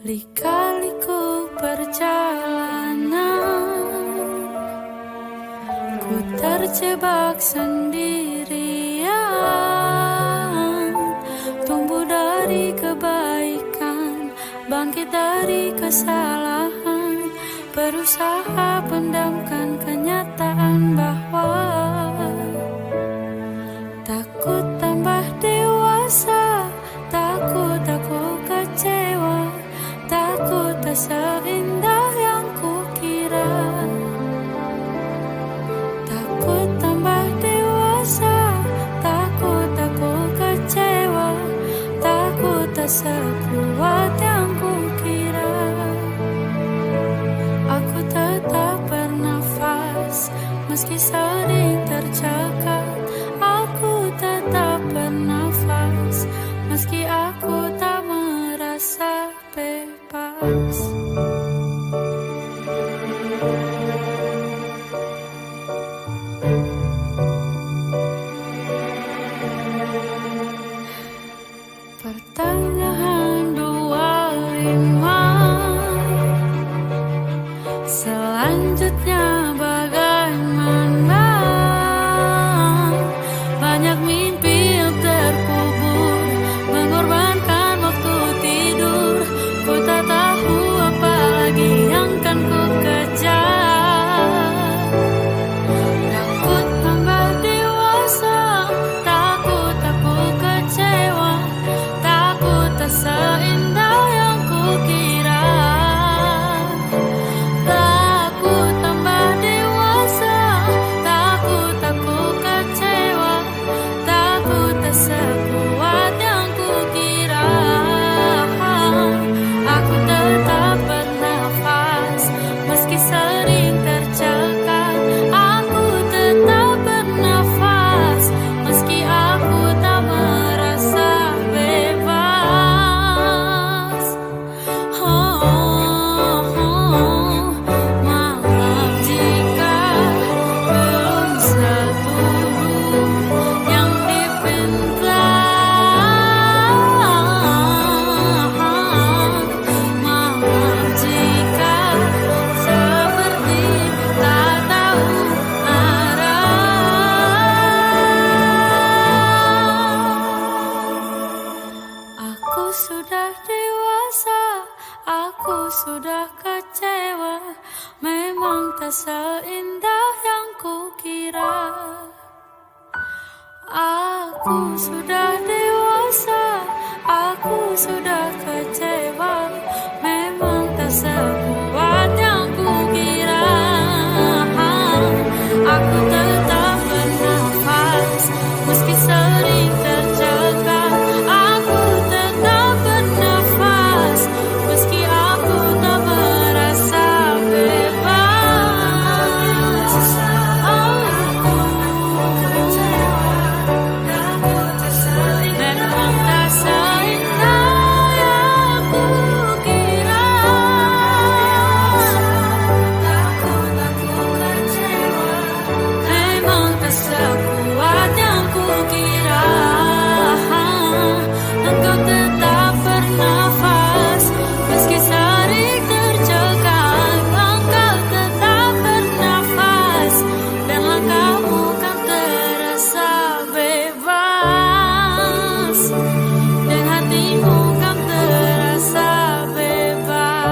Lika-liku perjalanan, ku terjebak sendirian, tumbuh dari kebaikan, bangkit dari kesalahan, berusaha pendamkan kenyataan bahwa takut tambah dewasa, takut aku kecewa, takut tak seindah yang kukira. Takut tambah dewasa, takut aku kecewa, takut tak sekuat yang kukira. Aku tetap bernafas, meski sering tercekat. Aku tetap bernafas, meski aku tak merasa bebas. Pertengahan 2000, sudah dewasa, aku sudah kecewa. Memang tak seindah yang kukira. Aku sudah dewasa, aku sudah kecewa. Memang tak sekuat yang kukira. Aku tetap bernafas, meski sering tercekat. Aku tetap bernafas, meski aku tak merasa bebas. Aku memang tak seindah yang kukira. Memang tak sekuat yang kukira. Engkau tetap bernafas, meski sering tercekat. Engkau tetap bernafas, dan langkahmu kan terasa bebas. Dan hatimu kan terasa bebas.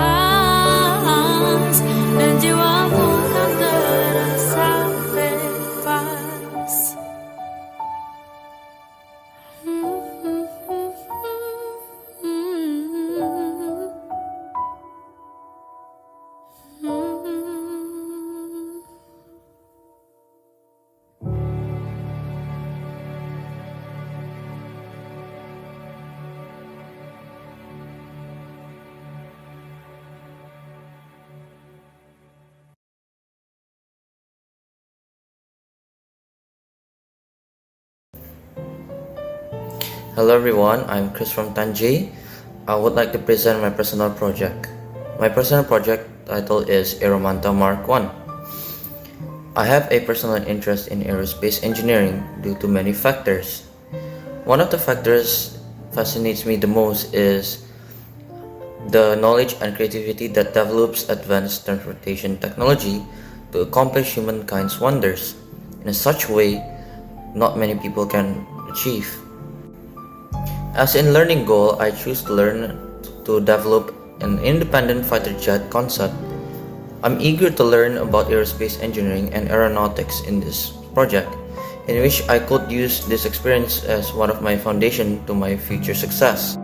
Dan jiwamu kan terasa bebas. Hello everyone, I'm Chris from Tanjay. I would like to present my personal project. My personal project title is Aeromanta Mark 1. I have a personal interest in aerospace engineering due to many factors. One of the factors fascinates me the most is the knowledge and creativity that develops advanced transportation technology to accomplish humankind's wonders in such way not many people can achieve. As in learning goal, I choose to learn to develop an independent fighter jet concept. I'm eager to learn about aerospace engineering and aeronautics in this project, in which I could use this experience as one of my foundation to my future success.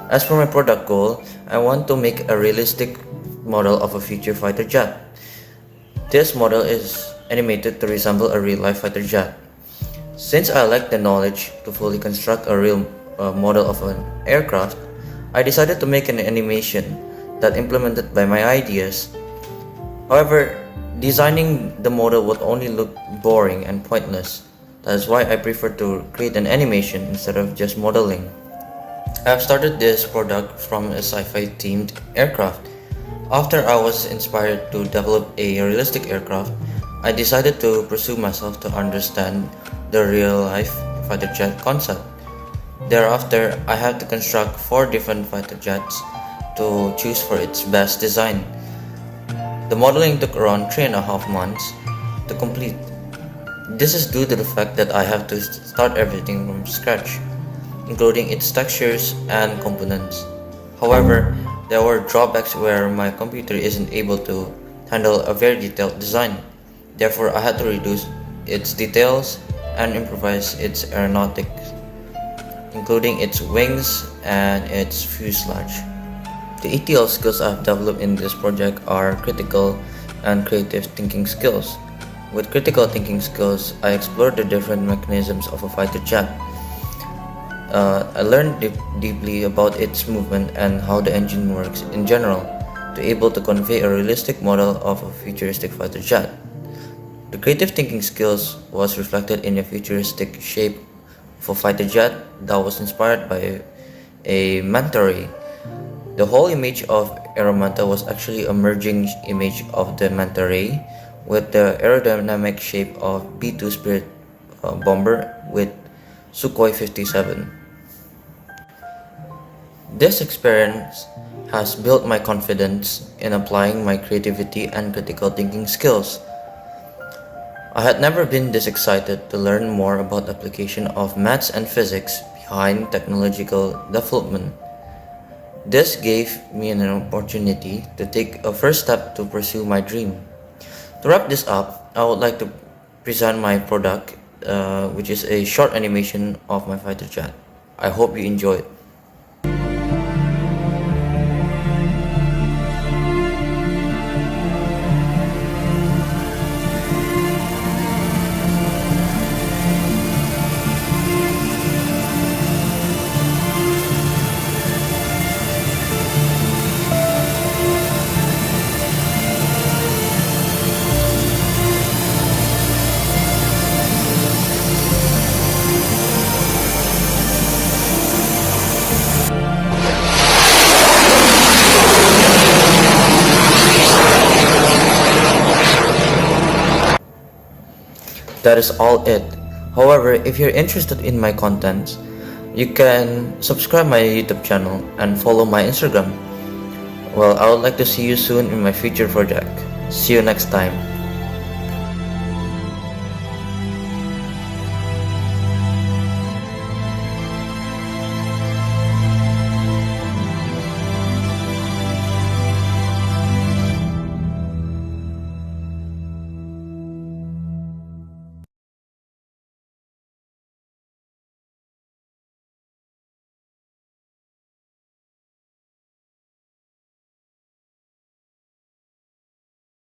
As for my product goal, I want to make a realistic model of a future fighter jet. This model is animated to resemble a real-life fighter jet. Since I lack the knowledge to fully construct a real model of an aircraft, I decided to make an animation that implemented by my ideas. However, designing the model would only look boring and pointless. That is why I prefer to create an animation instead of just modeling. I have started this product from a sci-fi themed aircraft. After I was inspired to develop a realistic aircraft, I decided to pursue myself to understand the real-life fighter jet concept. Thereafter, I had to construct 4 different fighter jets to choose for its best design. The modeling took around 3.5 months to complete. This is due to the fact that I have to start everything from scratch, including its textures and components. However, there were drawbacks where my computer isn't able to handle a very detailed design. Therefore, I had to reduce its details and improvise its aeronautics, including its wings and its fuselage. The ETL skills I've developed in this project are critical and creative thinking skills. With critical thinking skills, I explored the different mechanisms of a fighter jet. I learned deeply about its movement and how the engine works in general, to able to convey a realistic model of a futuristic fighter jet. The creative thinking skills was reflected in a futuristic shape of a fighter jet that was inspired by a manta ray. The whole image of Aeromanta was actually a merging image of the manta ray with the aerodynamic shape of B-2 Spirit bomber with Sukhoi 57. This experience has built my confidence in applying my creativity and critical thinking skills. I had never been this excited to learn more about the application of maths and physics behind technological development. This gave me an opportunity to take a first step to pursue my dream. To wrap this up, I would like to present my product, which is a short animation of my fighter jet. I hope you enjoy it. That is all it. However, if you're interested in my content, you can subscribe my YouTube channel and follow my Instagram. Well, I would like to see you soon in my future project. See you next time.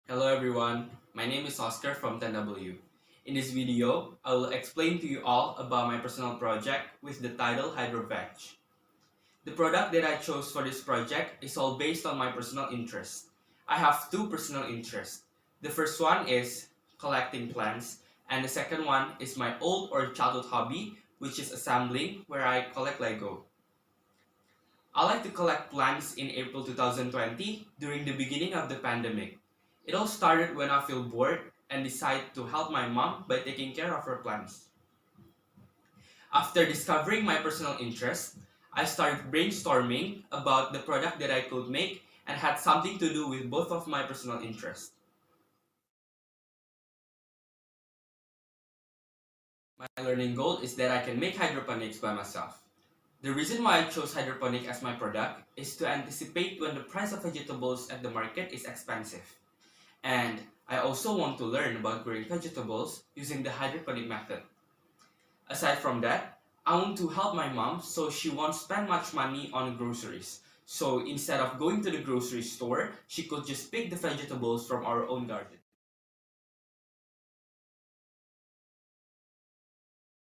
Hello everyone, my name is Oscar from 10W. In this video, I will explain to you all about my personal project with the title HydroVeg. The product that I chose for this project is all based on my personal interest. I have two personal interests. The first one is collecting plants, and the second one is my old or childhood hobby, which is assembling, where I collect Lego. I like to collect plants in April 2020 during the beginning of the pandemic. It all started when I feel bored and decide to help my mom by taking care of her plants. After discovering my personal interest, I started brainstorming about the product that I could make and had something to do with both of my personal interests. My learning goal is that I can make hydroponics by myself. The reason why I chose hydroponic as my product is to anticipate when the price of vegetables at the market is expensive. And I also want to learn about growing vegetables using the hydroponic method. Aside from that, I want to help my mom so she won't spend much money on groceries. So instead of going to the grocery store, she could just pick the vegetables from our own garden.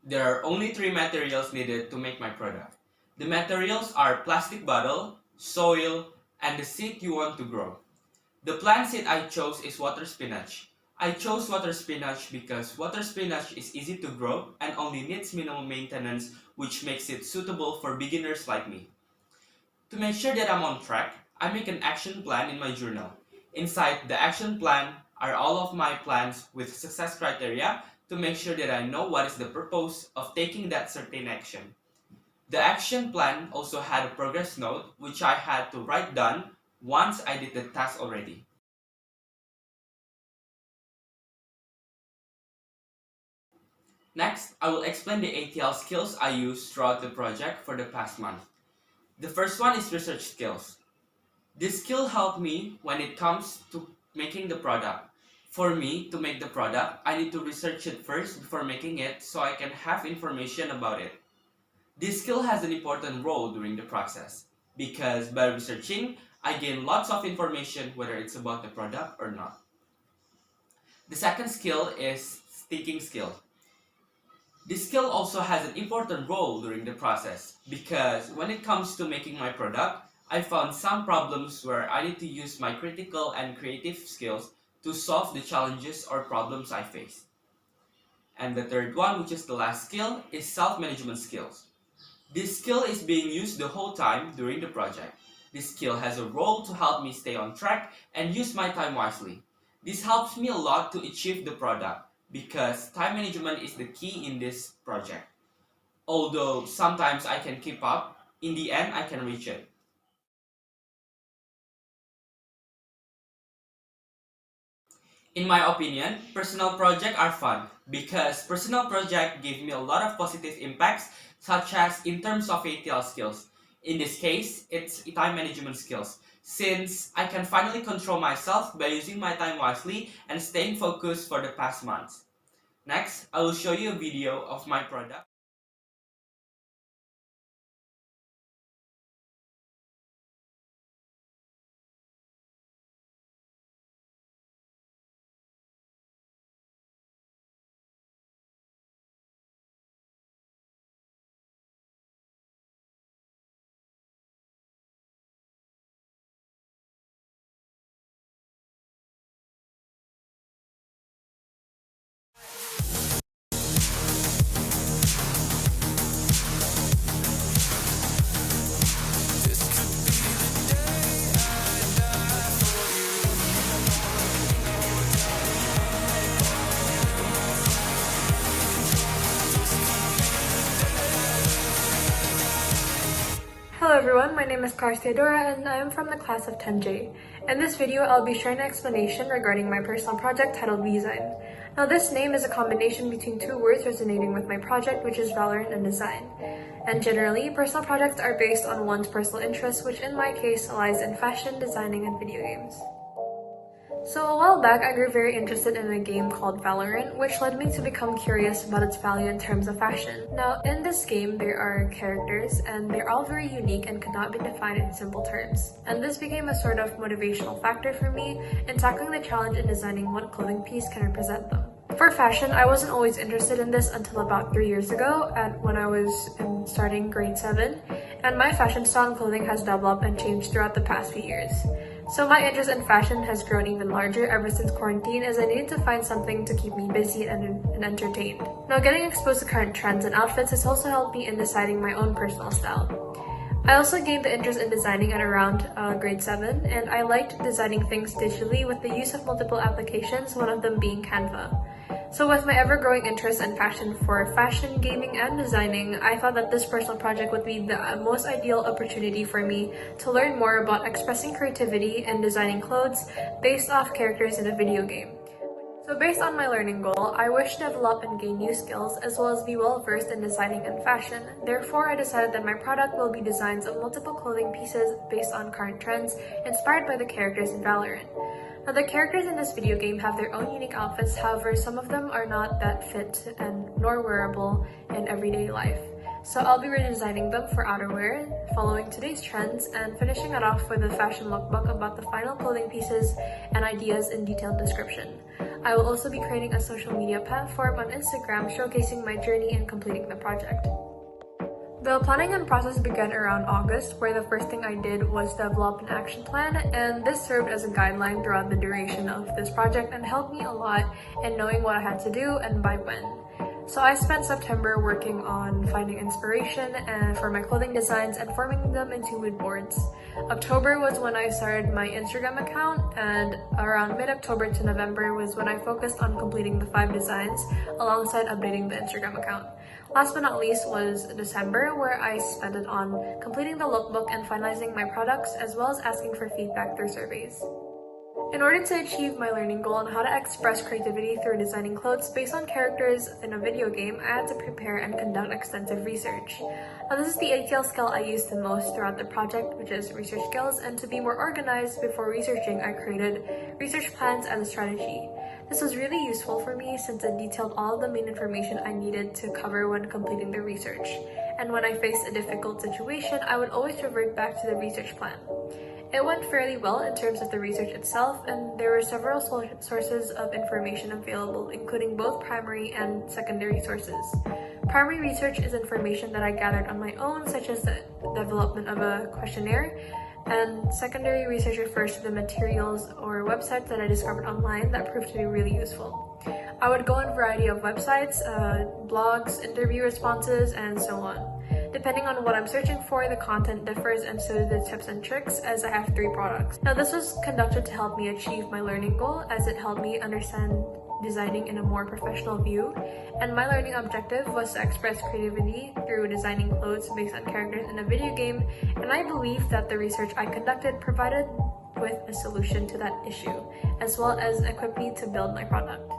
There are only 3 materials needed to make my product. The materials are plastic bottle, soil, and the seed you want to grow. The plant seed I chose is water spinach. I chose water spinach because water spinach is easy to grow and only needs minimal maintenance, which makes it suitable for beginners like me. To make sure that I'm on track, I make an action plan in my journal. Inside the action plan are all of my plans with success criteria to make sure that I know what is the purpose of taking that certain action. The action plan also had a progress note which I had to write down once I did the task already. Next, I will explain the ATL skills I used throughout the project for the past month. The first one is research skills. This skill helped me when it comes to making the product. For me to make the product, I need to research it first before making it so I can have information about it. This skill has an important role during the process because by researching, I gain lots of information whether it's about the product or not. The second skill is thinking skill. This skill also has an important role during the process because when it comes to making my product, I found some problems where I need to use my critical and creative skills to solve the challenges or problems I face. And the third one, which is the last skill, is self-management skills. This skill is being used the whole time during the project. This skill has a role to help me stay on track and use my time wisely. This helps me a lot to achieve the product because time management is the key in this project. Although sometimes I can keep up, in the end I can reach it. In my opinion, personal projects are fun because personal projects give me a lot of positive impacts such as in terms of ATL skills. In this case, it's time management skills, since I can finally control myself by using my time wisely and staying focused for the past months. Next, I will show you a video of my product. Hello everyone, my name is Cars Theodora and I am from the class of 10J. In this video, I'll be sharing an explanation regarding my personal project titled V-Zine. Now this name is a combination between two words resonating with my project, which is Valorant and Design. And generally, personal projects are based on one's personal interests, which in my case lies in fashion, designing, and video games. So a while back, I grew very interested in a game called Valorant, which led me to become curious about its value in terms of fashion. Now, in this game, there are characters, and they're all very unique and could not be defined in simple terms. And this became a sort of motivational factor for me in tackling the challenge in designing what clothing piece can represent them. For fashion, I wasn't always interested in this until about 3 years ago, when I was starting grade 7, and my fashion style and clothing has developed and changed throughout the past few years. So my interest in fashion has grown even larger ever since quarantine, as I needed to find something to keep me busy and entertained. Now, getting exposed to current trends and outfits has also helped me in deciding my own personal style. I also gained the interest in designing at around grade 7, and I liked designing things digitally with the use of multiple applications, one of them being Canva. So with my ever-growing interest and passion for fashion, gaming, and designing, I thought that this personal project would be the most ideal opportunity for me to learn more about expressing creativity and designing clothes based off characters in a video game. So based on my learning goal, I wish to develop and gain new skills as well as be well-versed in designing and fashion. Therefore, I decided that my product will be designs of multiple clothing pieces based on current trends inspired by the characters in Valorant. Now, the characters in this video game have their own unique outfits, however, some of them are not that fit and nor wearable in everyday life. So I'll be redesigning them for outerwear, following today's trends, and finishing it off with a fashion lookbook about the final clothing pieces and ideas in detailed description. I will also be creating a social media platform on Instagram showcasing my journey in completing the project. The planning and process began around August, where the first thing I did was develop an action plan, and this served as a guideline throughout the duration of this project and helped me a lot in knowing what I had to do and by when. So I spent September working on finding inspiration for my clothing designs and forming them into mood boards. October was when I started my Instagram account, and around mid-October to November was when I focused on completing the 5 designs alongside updating the Instagram account. Last but not least was December, where I spent it on completing the lookbook and finalizing my products, as well as asking for feedback through surveys. In order to achieve my learning goal on how to express creativity through designing clothes based on characters in a video game, I had to prepare and conduct extensive research. Now, this is the ATL skill I used the most throughout the project, which is research skills, and to be more organized before researching, I created research plans as a strategy. This was really useful for me since it detailed all the main information I needed to cover when completing the research. And when I faced a difficult situation, I would always revert back to the research plan. It went fairly well in terms of the research itself, and there were several sources of information available, including both primary and secondary sources. Primary research is information that I gathered on my own, such as the development of a questionnaire, and secondary research refers to the materials or websites that I discovered online that proved to be really useful. I would go on a variety of websites, blogs, interview responses, and so on. Depending on what I'm searching for, the content differs, and so do the tips and tricks, as I have 3 products. Now, this was conducted to help me achieve my learning goal, as it helped me understand designing in a more professional view, and my learning objective was to express creativity through designing clothes based on characters in a video game, and I believe that the research I conducted provided with a solution to that issue, as well as equipped me to build my product.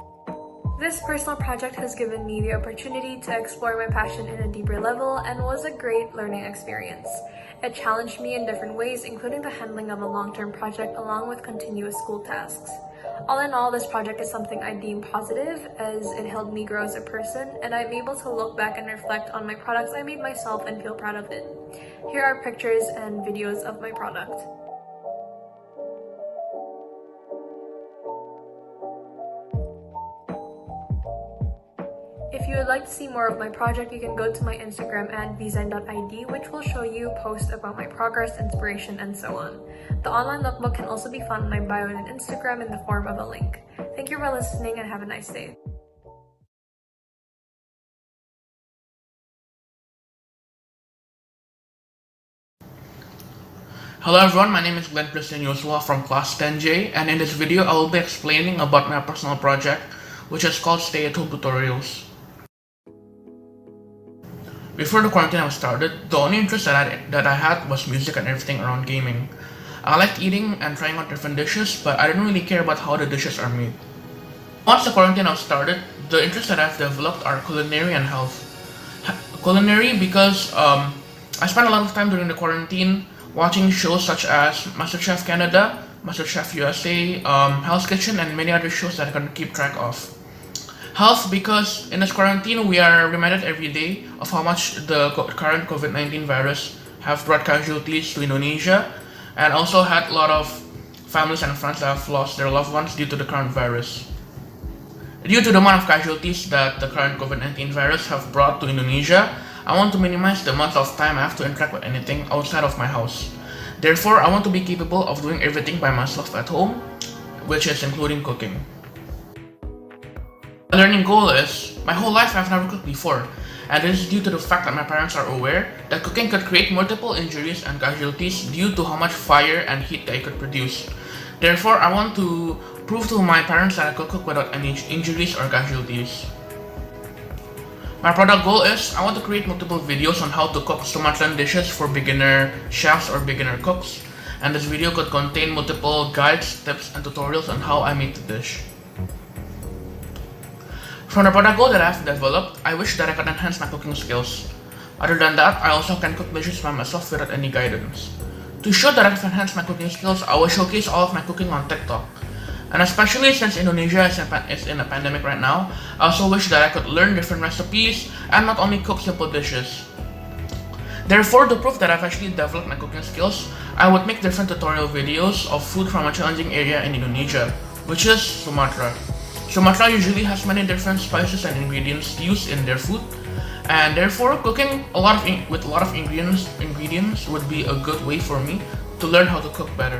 This personal project has given me the opportunity to explore my passion in a deeper level and was a great learning experience. It challenged me in different ways, including the handling of a long-term project along with continuous school tasks. All in all, this project is something I deem positive as it helped me grow as a person, and I'm able to look back and reflect on my products I made myself and feel proud of it. Here are pictures and videos of my product. If you would like to see more of my project, you can go to my Instagram at vzyne.id, which will show you posts about my progress, inspiration, and so on. The online lookbook can also be found in my bio and Instagram in the form of a link. Thank you for listening and have a nice day. Hello everyone, my name is Glenn Christian Joshua from class 10J, and in this video I will be explaining about my personal project, which is called Stay at Home Tutorials. Before the quarantine was started, the only interest that I had was music and everything around gaming. I liked eating and trying out different dishes, but I didn't really care about how the dishes are made. Once the quarantine was started, the interests that I've developed are culinary and health. Culinary because I spent a lot of time during the quarantine watching shows such as MasterChef Canada, MasterChef USA, Hell's Kitchen, and many other shows that I couldn't keep track of. Health because in this quarantine we are reminded every day of how much the current COVID-19 virus have brought casualties to Indonesia, and also had a lot of families and friends that have lost their loved ones due to the current virus. Due to the amount of casualties that the current COVID-19 virus have brought to Indonesia, I want to minimize the amount of time I have to interact with anything outside of my house. Therefore, I want to be capable of doing everything by myself at home, which is including cooking. My learning goal is, my whole life I've never cooked before, and this is due to the fact that my parents are aware that cooking could create multiple injuries and casualties due to how much fire and heat they could produce. Therefore, I want to prove to my parents that I could cook without any injuries or casualties. My product goal is, I want to create multiple videos on how to cook Sumatran dishes for beginner chefs or beginner cooks, and this video could contain multiple guides, tips, and tutorials on how I made the dish. From the product goal that I've developed, I wish that I could enhance my cooking skills. Other than that, I also can cook dishes by myself without any guidance. To show that I've enhanced my cooking skills, I will showcase all of my cooking on TikTok. And especially since Indonesia is in a pandemic right now, I also wish that I could learn different recipes and not only cook simple dishes. Therefore, to prove that I've actually developed my cooking skills, I would make different tutorial videos of food from a challenging area in Indonesia, which is Sumatra. Sumatra usually has many different spices and ingredients used in their food, and therefore cooking with a lot of ingredients would be a good way for me to learn how to cook better.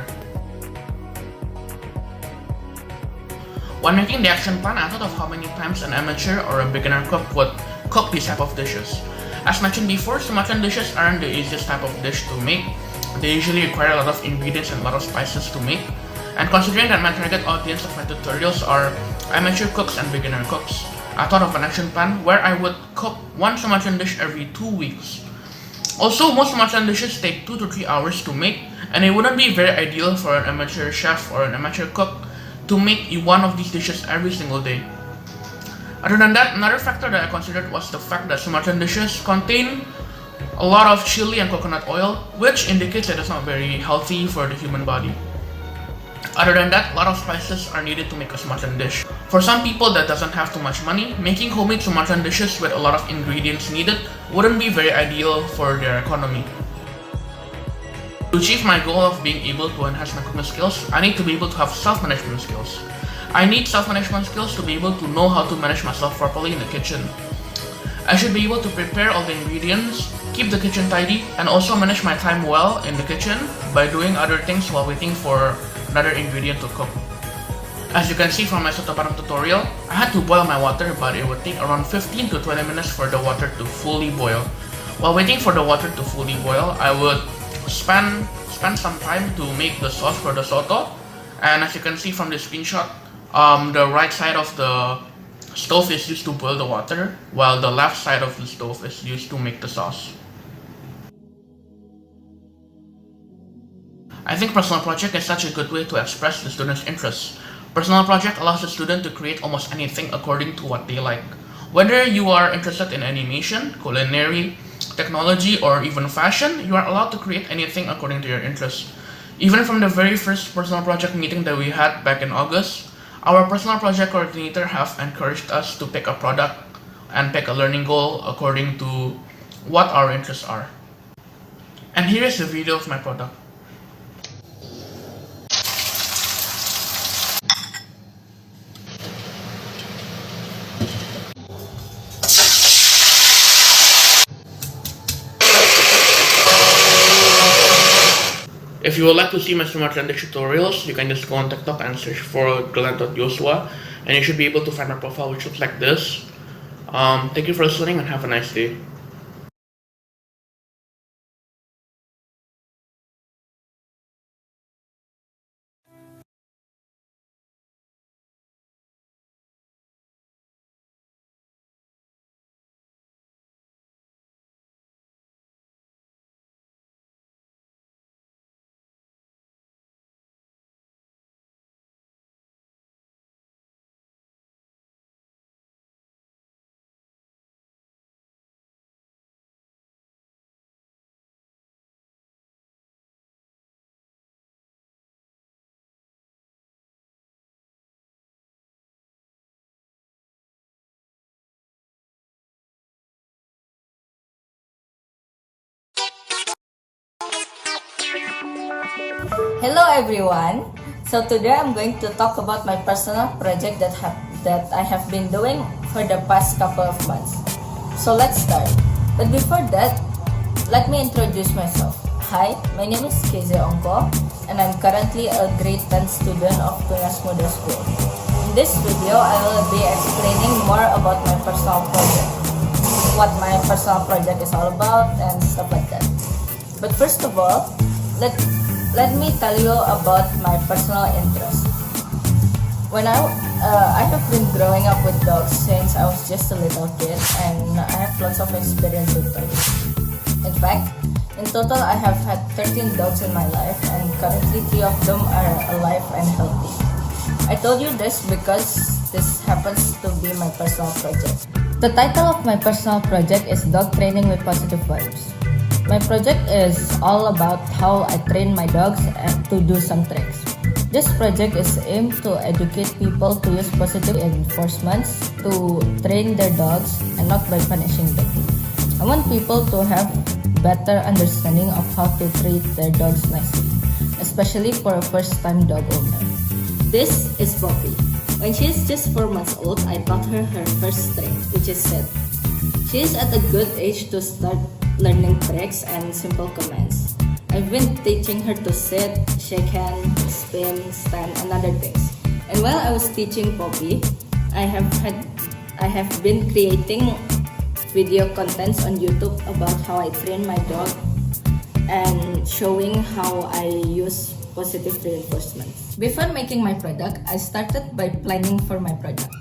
When making the action plan, I thought of how many times an amateur or a beginner cook would cook these type of dishes. As mentioned before, Sumatran dishes aren't the easiest type of dish to make. They usually require a lot of ingredients and a lot of spices to make. And considering that my target audience of my tutorials are amateur cooks and beginner cooks, I thought of an action plan where I would cook one Sumatran dish every 2 weeks. Also, most Sumatran dishes take 2 to 3 hours to make, and it wouldn't be very ideal for an amateur chef or an amateur cook to make one of these dishes every single day. Other than that, another factor that I considered was the fact that Sumatran dishes contain a lot of chili and coconut oil, which indicates that it's not very healthy for the human body. Other than that, a lot of spices are needed to make a Sumatran dish. For some people that doesn't have too much money, making homemade Sumatran dishes with a lot of ingredients needed wouldn't be very ideal for their economy. To achieve my goal of being able to enhance my cooking skills, I need to be able to have self-management skills. I need self-management skills to be able to know how to manage myself properly in the kitchen. I should be able to prepare all the ingredients, keep the kitchen tidy, and also manage my time well in the kitchen by doing other things while waiting for another ingredient to cook. As you can see from my soto padang tutorial, I had to boil my water, but it would take around 15 to 20 minutes for the water to fully boil. While waiting for the water to fully boil, I would spend some time to make the sauce for the soto. And as you can see from this screenshot, the right side of the stove is used to boil the water, while the left side of the stove is used to make the sauce. I think personal project is such a good way to express the students' interests. Personal project allows the student to create almost anything according to what they like. Whether you are interested in animation, culinary, technology, or even fashion, you are allowed to create anything according to your interests. Even from the very first personal project meeting that we had back in August, our personal project coordinator have encouraged us to pick a product and pick a learning goal according to what our interests are. And here is the video of my product. If you would like to see my smart trending tutorials, you can just go on TikTok and search for Glenn.Joshua, and you should be able to find my profile, which looks like this. Thank you for listening and have a nice day. Hello everyone! So today I'm going to talk about my personal project that I have been doing for the past couple of months. So let's start. But before that, let me introduce myself. Hi, my name is Keze Ongko and I'm currently a grade 10 student of Tunas Muda School. In this video, I will be explaining more about my personal project, what my personal project is all about and stuff like that. But first of all, let me tell you about my personal interest. When I have been growing up with dogs since I was just a little kid, and I have lots of experience with dogs. In fact, in total I have had 13 dogs in my life, and currently 3 of them are alive and healthy. I told you this because this happens to be my personal project. The title of my personal project is Dog Training with Positive Vibes. My project is all about how I train my dogs to do some tricks. This project is aimed to educate people to use positive reinforcements to train their dogs and not by punishing them. I want people to have better understanding of how to treat their dogs nicely, especially for a first-time dog owner. This is Poppy. When she is just 4 months old, I taught her her first trick, which is sit. She is at a good age to start learning tricks and simple commands. I've been teaching her to sit, shake hands, spin, stand, and other things. And while I was teaching Poppy, I have been creating video contents on YouTube about how I train my dog and showing how I use positive reinforcements. Before making my product, I started by planning for my product.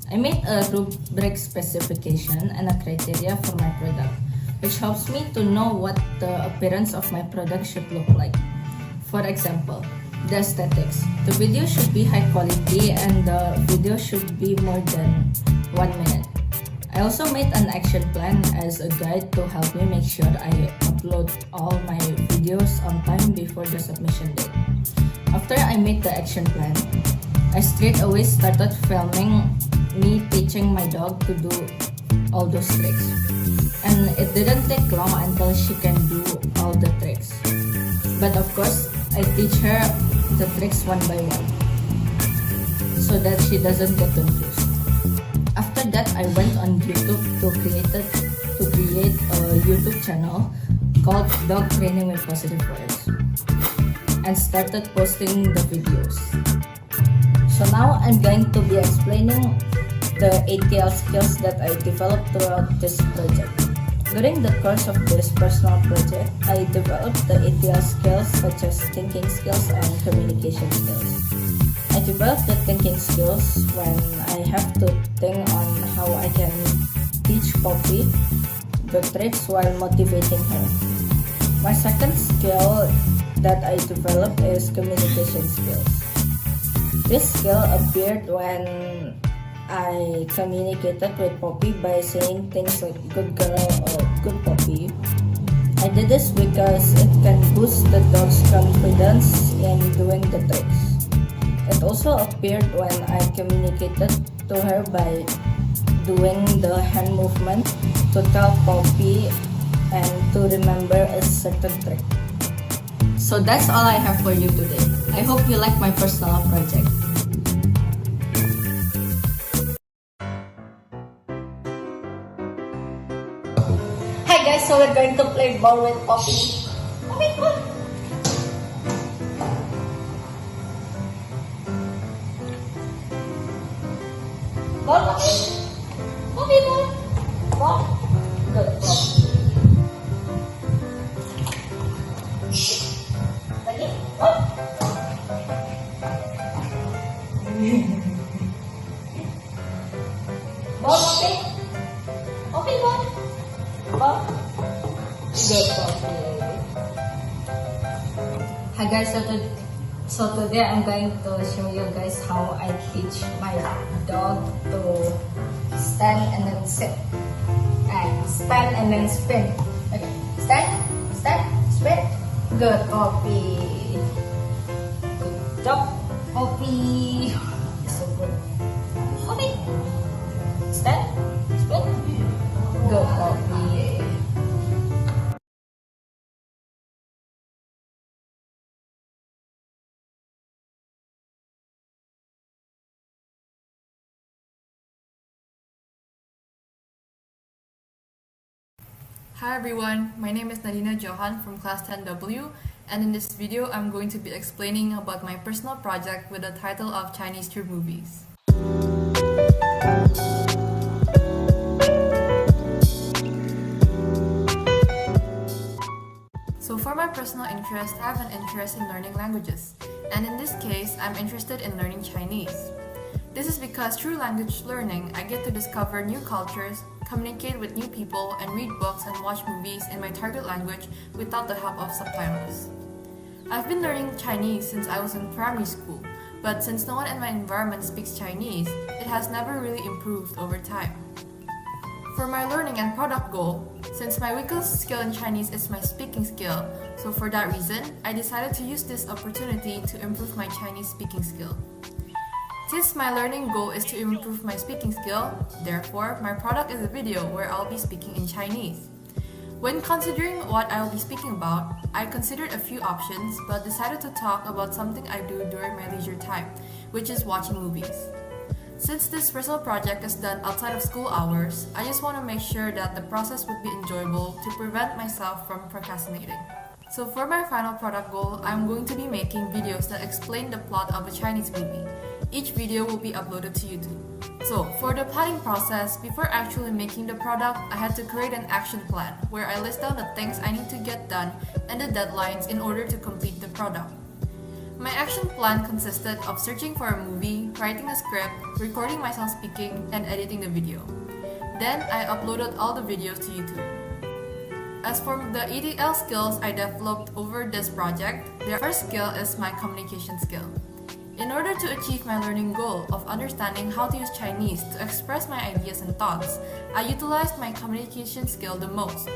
I made a rubric specification and a criteria for my product, which helps me to know what the appearance of my product should look like. For example, the aesthetics. The video should be high quality and the video should be more than 1 minute. I also made an action plan as a guide to help me make sure I upload all my videos on time before the submission date. After I made the action plan, I straight away started filming me teaching my dog to do all those tricks. And it didn't take long until she can do all the tricks. But of course, I teach her the tricks one by one so that she doesn't get confused. After that, I went on YouTube to create a YouTube channel called Dog Training with Positive Vibes and started posting the videos. So now I'm going to be explaining the 8KL skills that I developed throughout this project. During the course of this personal project, I developed the 8KL skills such as thinking skills and communication skills. I developed the thinking skills when I have to think on how I can teach Poppy the tricks while motivating her. My second skill that I developed is communication skills. This skill appeared when I communicated with Poppy by saying things like good girl or good Poppy. I did this because it can boost the dog's confidence in doing the tricks. It also appeared when I communicated to her by doing the hand movement to tell Poppy and to remember a certain trick. So that's all I have for you today. I hope you like my personal project. Hi guys, so we're going to play ball with Poppy. Poppy, ball! Ball, Poppy! Poppy, ball! Ball! Good, Poppy. Lagi? Ball! Ball, Poppy! Poppy, ball! Ball! Good, Poppy. Hi guys, so today I'm going to show you guys how I teach my dog to stand and then sit. And stand and then spin. Okay, stand, spin. Good, Poppy. Good job, Poppy. So good. Poppy. Stand, spin. Good, Poppy. Hi everyone, my name is Nadina Johan from class 10W, and in this video I'm going to be explaining about my personal project with the title of Chinese True Movies. So for my personal interest, I have an interest in learning languages, and in this case, I'm interested in learning Chinese. This is because through language learning, I get to discover new cultures, communicate with new people, and read books and watch movies in my target language without the help of subtitles. I've been learning Chinese since I was in primary school, but since no one in my environment speaks Chinese, it has never really improved over time. For my learning and product goal, since my weakest skill in Chinese is my speaking skill, so for that reason, I decided to use this opportunity to improve my Chinese speaking skill. Since my learning goal is to improve my speaking skill, therefore, my product is a video where I'll be speaking in Chinese. When considering what I'll be speaking about, I considered a few options but decided to talk about something I do during my leisure time, which is watching movies. Since this personal project is done outside of school hours, I just want to make sure that the process would be enjoyable to prevent myself from procrastinating. So for my final product goal, I'm going to be making videos that explain the plot of a Chinese movie. Each video will be uploaded to YouTube. So for the planning process, before actually making the product, I had to create an action plan where I list down the things I need to get done and the deadlines in order to complete the product. My action plan consisted of searching for a movie, writing a script, recording myself speaking, and editing the video. Then I uploaded all the videos to YouTube. As for the EDL skills I developed over this project, the first skill is my communication skill. In order to achieve my learning goal of understanding how to use Chinese to express my ideas and thoughts, I utilized my communication skill the most.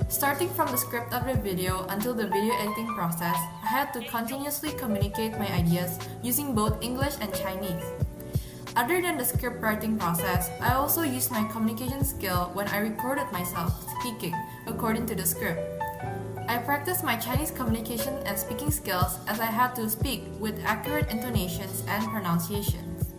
Starting from the script of the video until the video editing process, I had to continuously communicate my ideas using both English and Chinese. Other than the script writing process, I also used my communication skill when I recorded myself speaking according to the script. I practiced my Chinese communication and speaking skills as I had to speak with accurate intonations and pronunciations.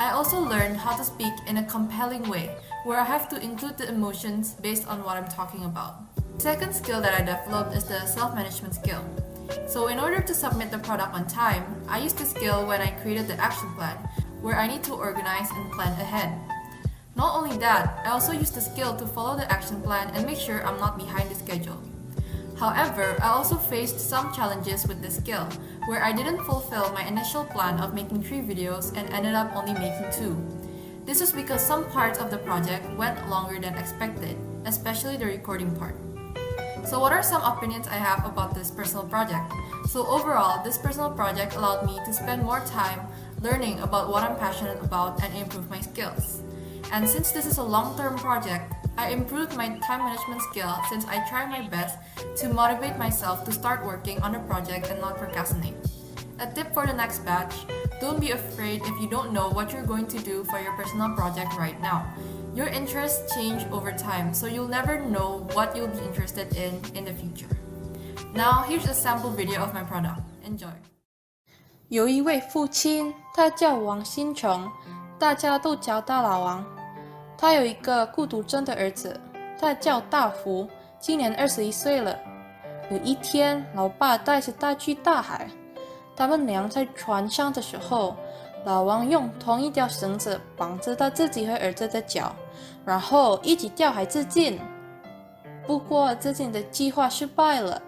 I also learned how to speak in a compelling way, where I have to include the emotions based on what I'm talking about. The second skill that I developed is the self-management skill. So in order to submit the product on time, I used the skill when I created the action plan, where I need to organize and plan ahead. Not only that, I also used the skill to follow the action plan and make sure I'm not behind the schedule. However, I also faced some challenges with this skill, where I didn't fulfill my initial plan of making 3 videos and ended up only making 2. This was because some parts of the project went longer than expected, especially the recording part. So what are some opinions I have about this personal project? So overall, this personal project allowed me to spend more time learning about what I'm passionate about, and improve my skills. And since this is a long-term project, I improved my time management skill since I try my best to motivate myself to start working on a project and not procrastinate. A tip for the next batch, don't be afraid if you don't know what you're going to do for your personal project right now. Your interests change over time, so you'll never know what you'll be interested in the future. Now, here's a sample video of my product. Enjoy. 有一位父亲，他叫王新成，大家都叫他老王。他有一个孤独症的儿子，他叫大福，今年21岁了。有一天，老爸带着他去大海，他们俩在船上的时候，老王用同一条绳子绑着他自己和儿子的脚，然后一起跳海自尽。不过自尽的计划失败了，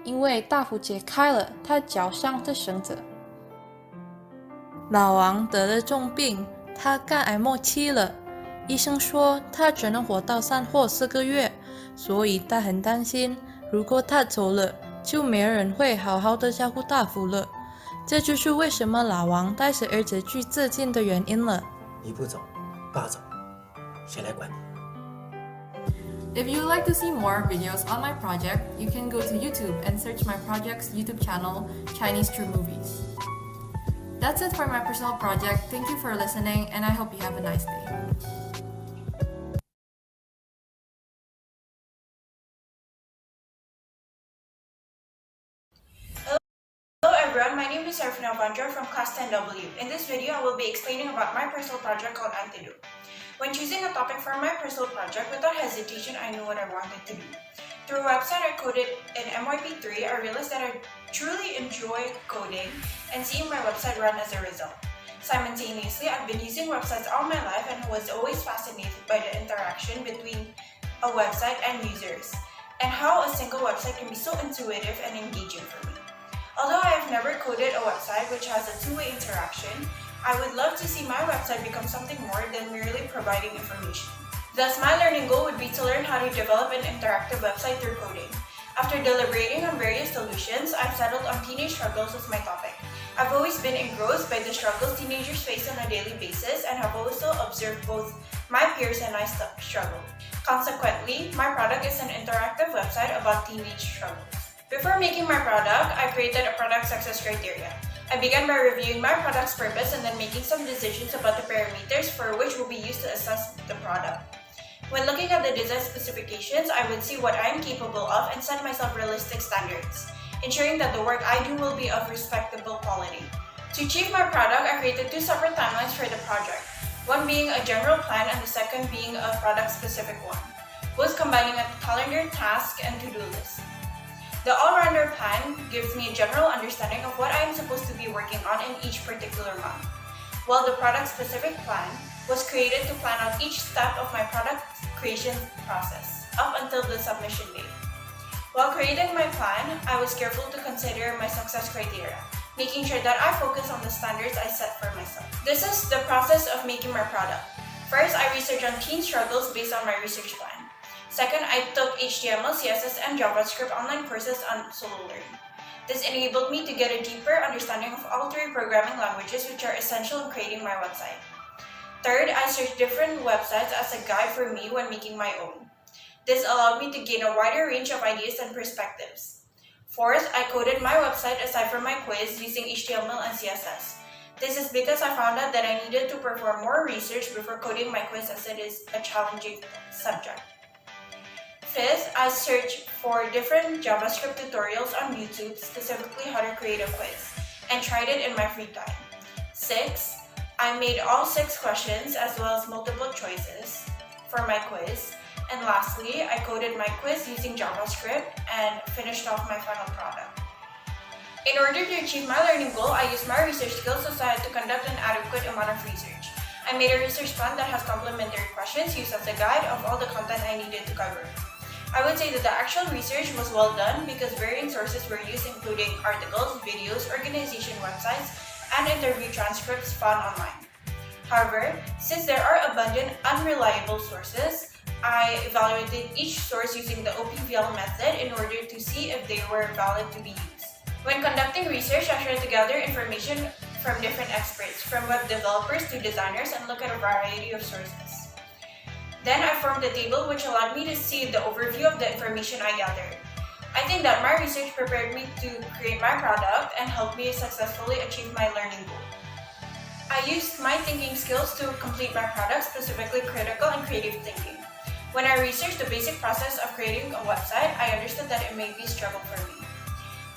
因为大福解开了他脚上的绳子。老王得了重病，他肝癌末期了。医生说他只能活到3或4个月，所以他很担心，如果他走了，就没人会好好的照顾大福了。这就是为什么老王带着儿子去自尽的原因了。你不走，爸走，谁来管你？ If you would like to see more videos on my project, you can go to YouTube and search my project's YouTube channel, Chinese True Movies. That's it for my personal project. Thank you for listening, and I hope you have a nice day. Hello everyone, my name is Sarfina Vandra from Class 10W. In this video, I will be explaining about my personal project called Antidote. When choosing a topic for my personal project, without hesitation, I knew what I wanted to do. Through a website I coded in MYP3, I realized that I truly enjoy coding and seeing my website run as a result. Simultaneously, I've been using websites all my life and was always fascinated by the interaction between a website and users, and how a single website can be so intuitive and engaging for me. Although I have never coded a website which has a two-way interaction, I would love to see my website become something more than merely providing information. Thus, my learning goal would be to learn how to develop an interactive website through coding. After deliberating on various solutions, I've settled on teenage struggles as my topic. I've always been engrossed by the struggles teenagers face on a daily basis and have also observed both my peers and I struggle. Consequently, my product is an interactive website about teenage struggles. Before making my product, I created a product success criteria. I began by reviewing my product's purpose and then making some decisions about the parameters for which will be used to assess the product. When looking at the design specifications, I would see what I am capable of and set myself realistic standards, ensuring that the work I do will be of respectable quality. To achieve my product, I created two separate timelines for the project, one being a general plan and the second being a product-specific one, both combining a calendar, task, and to-do list. The all-rounder plan gives me a general understanding of what I am supposed to be working on in each particular month, while the product-specific plan was created to plan out each step of my product creation process, up until the submission date. While creating my plan, I was careful to consider my success criteria, making sure that I focus on the standards I set for myself. This is the process of making my product. First, I researched on teen struggles based on my research plan. Second, I took HTML, CSS, and JavaScript online courses on solo learning. This enabled me to get a deeper understanding of all three programming languages which are essential in creating my website. Third, I searched different websites as a guide for me when making my own. This allowed me to gain a wider range of ideas and perspectives. Fourth, I coded my website aside from my quiz using HTML and CSS. This is because I found out that I needed to perform more research before coding my quiz as it is a challenging subject. Fifth, I searched for different JavaScript tutorials on YouTube, specifically how to create a quiz, and tried it in my free time. Sixth, I made all 6 questions as well as multiple choices for my quiz. And lastly, I coded my quiz using JavaScript and finished off my final product. In order to achieve my learning goal, I used my research skills so I had to conduct an adequate amount of research. I made a research plan that has complementary questions used as a guide of all the content I needed to cover. I would say that the actual research was well done because varying sources were used, including articles, videos, organization websites, and interview transcripts found online. However, since there are abundant unreliable sources, I evaluated each source using the OPVL method in order to see if they were valid to be used. When conducting research, I tried to gather information from different experts, from web developers to designers, and look at a variety of sources. Then I formed a table which allowed me to see the overview of the information I gathered. I think that my research prepared me to create my product and helped me successfully achieve my learning goal. I used my thinking skills to complete my product, specifically critical and creative thinking. When I researched the basic process of creating a website, I understood that it may be a struggle for me.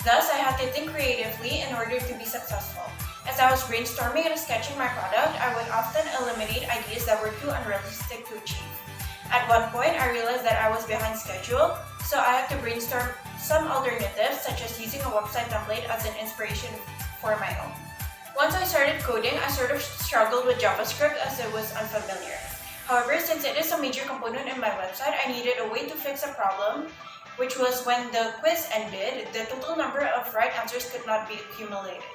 Thus, I had to think creatively in order to be successful. As I was brainstorming and sketching my product, I would often eliminate ideas that were too unrealistic to achieve. At one point, I realized that I was behind schedule, so I had to brainstorm some alternatives, such as using a website template as an inspiration for my own. Once I started coding, I sort of struggled with JavaScript as it was unfamiliar. However, since it is a major component in my website, I needed a way to fix a problem, which was when the quiz ended, the total number of right answers could not be accumulated.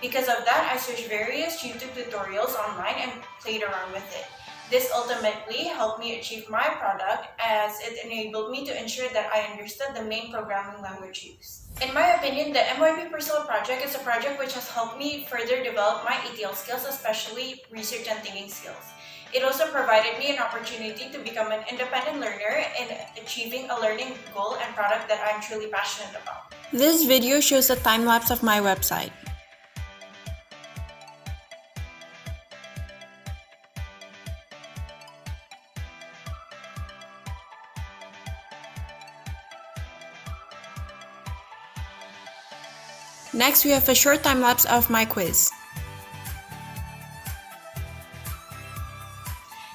Because of that, I searched various YouTube tutorials online and played around with it. This ultimately helped me achieve my product, as it enabled me to ensure that I understood the main programming language used. In my opinion, the MYP Personal Project is a project which has helped me further develop my ETL skills, especially research and thinking skills. It also provided me an opportunity to become an independent learner in achieving a learning goal and product that I'm truly passionate about. This video shows a time-lapse of my website. Next, we have a short time-lapse of my quiz.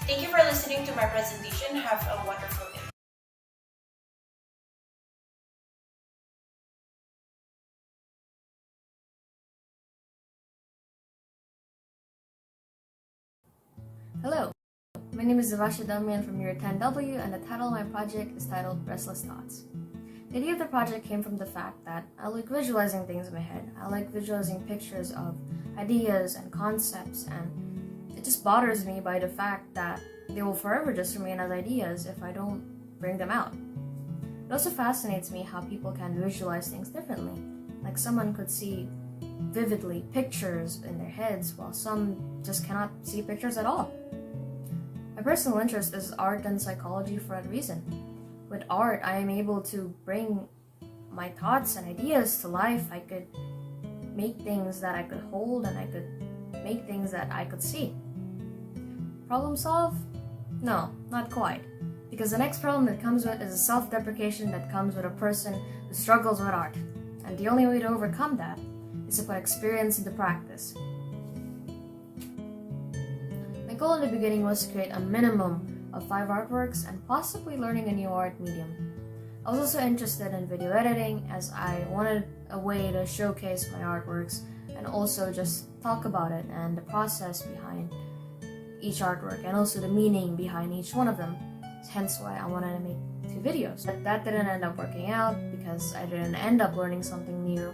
Thank you for listening to my presentation. Have a wonderful day. Hello, my name is Zavasha Damian from Year 10W, and the title of my project is titled Restless Thoughts. The idea of the project came from the fact that I like visualizing things in my head. I like visualizing pictures of ideas and concepts, and it just bothers me by the fact that they will forever just remain as ideas if I don't bring them out. It also fascinates me how people can visualize things differently. Like someone could see vividly pictures in their heads while some just cannot see pictures at all. My personal interest is art and psychology for that reason. With art, I am able to bring my thoughts and ideas to life. I could make things that I could hold, and I could make things that I could see. Problem solved? No, not quite. Because the next problem that comes with is a self-deprecation that comes with a person who struggles with art. And the only way to overcome that is to put experience into practice. My goal in the beginning was to create a minimum of 5 artworks and possibly learning a new art medium. I was also interested in video editing, as I wanted a way to showcase my artworks and also just talk about it and the process behind each artwork and also the meaning behind each one of them. Hence why I wanted to make 2 videos. But that didn't end up working out because I didn't end up learning something new,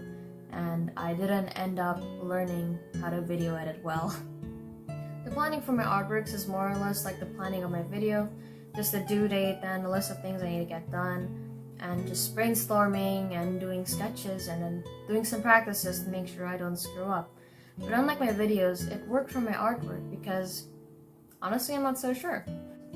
and I didn't end up learning how to video edit well. The planning for my artworks is more or less like the planning of my video, just a due date and a list of things I need to get done, and just brainstorming and doing sketches and then doing some practices to make sure I don't screw up. But unlike my videos, it worked for my artwork because honestly, I'm not so sure.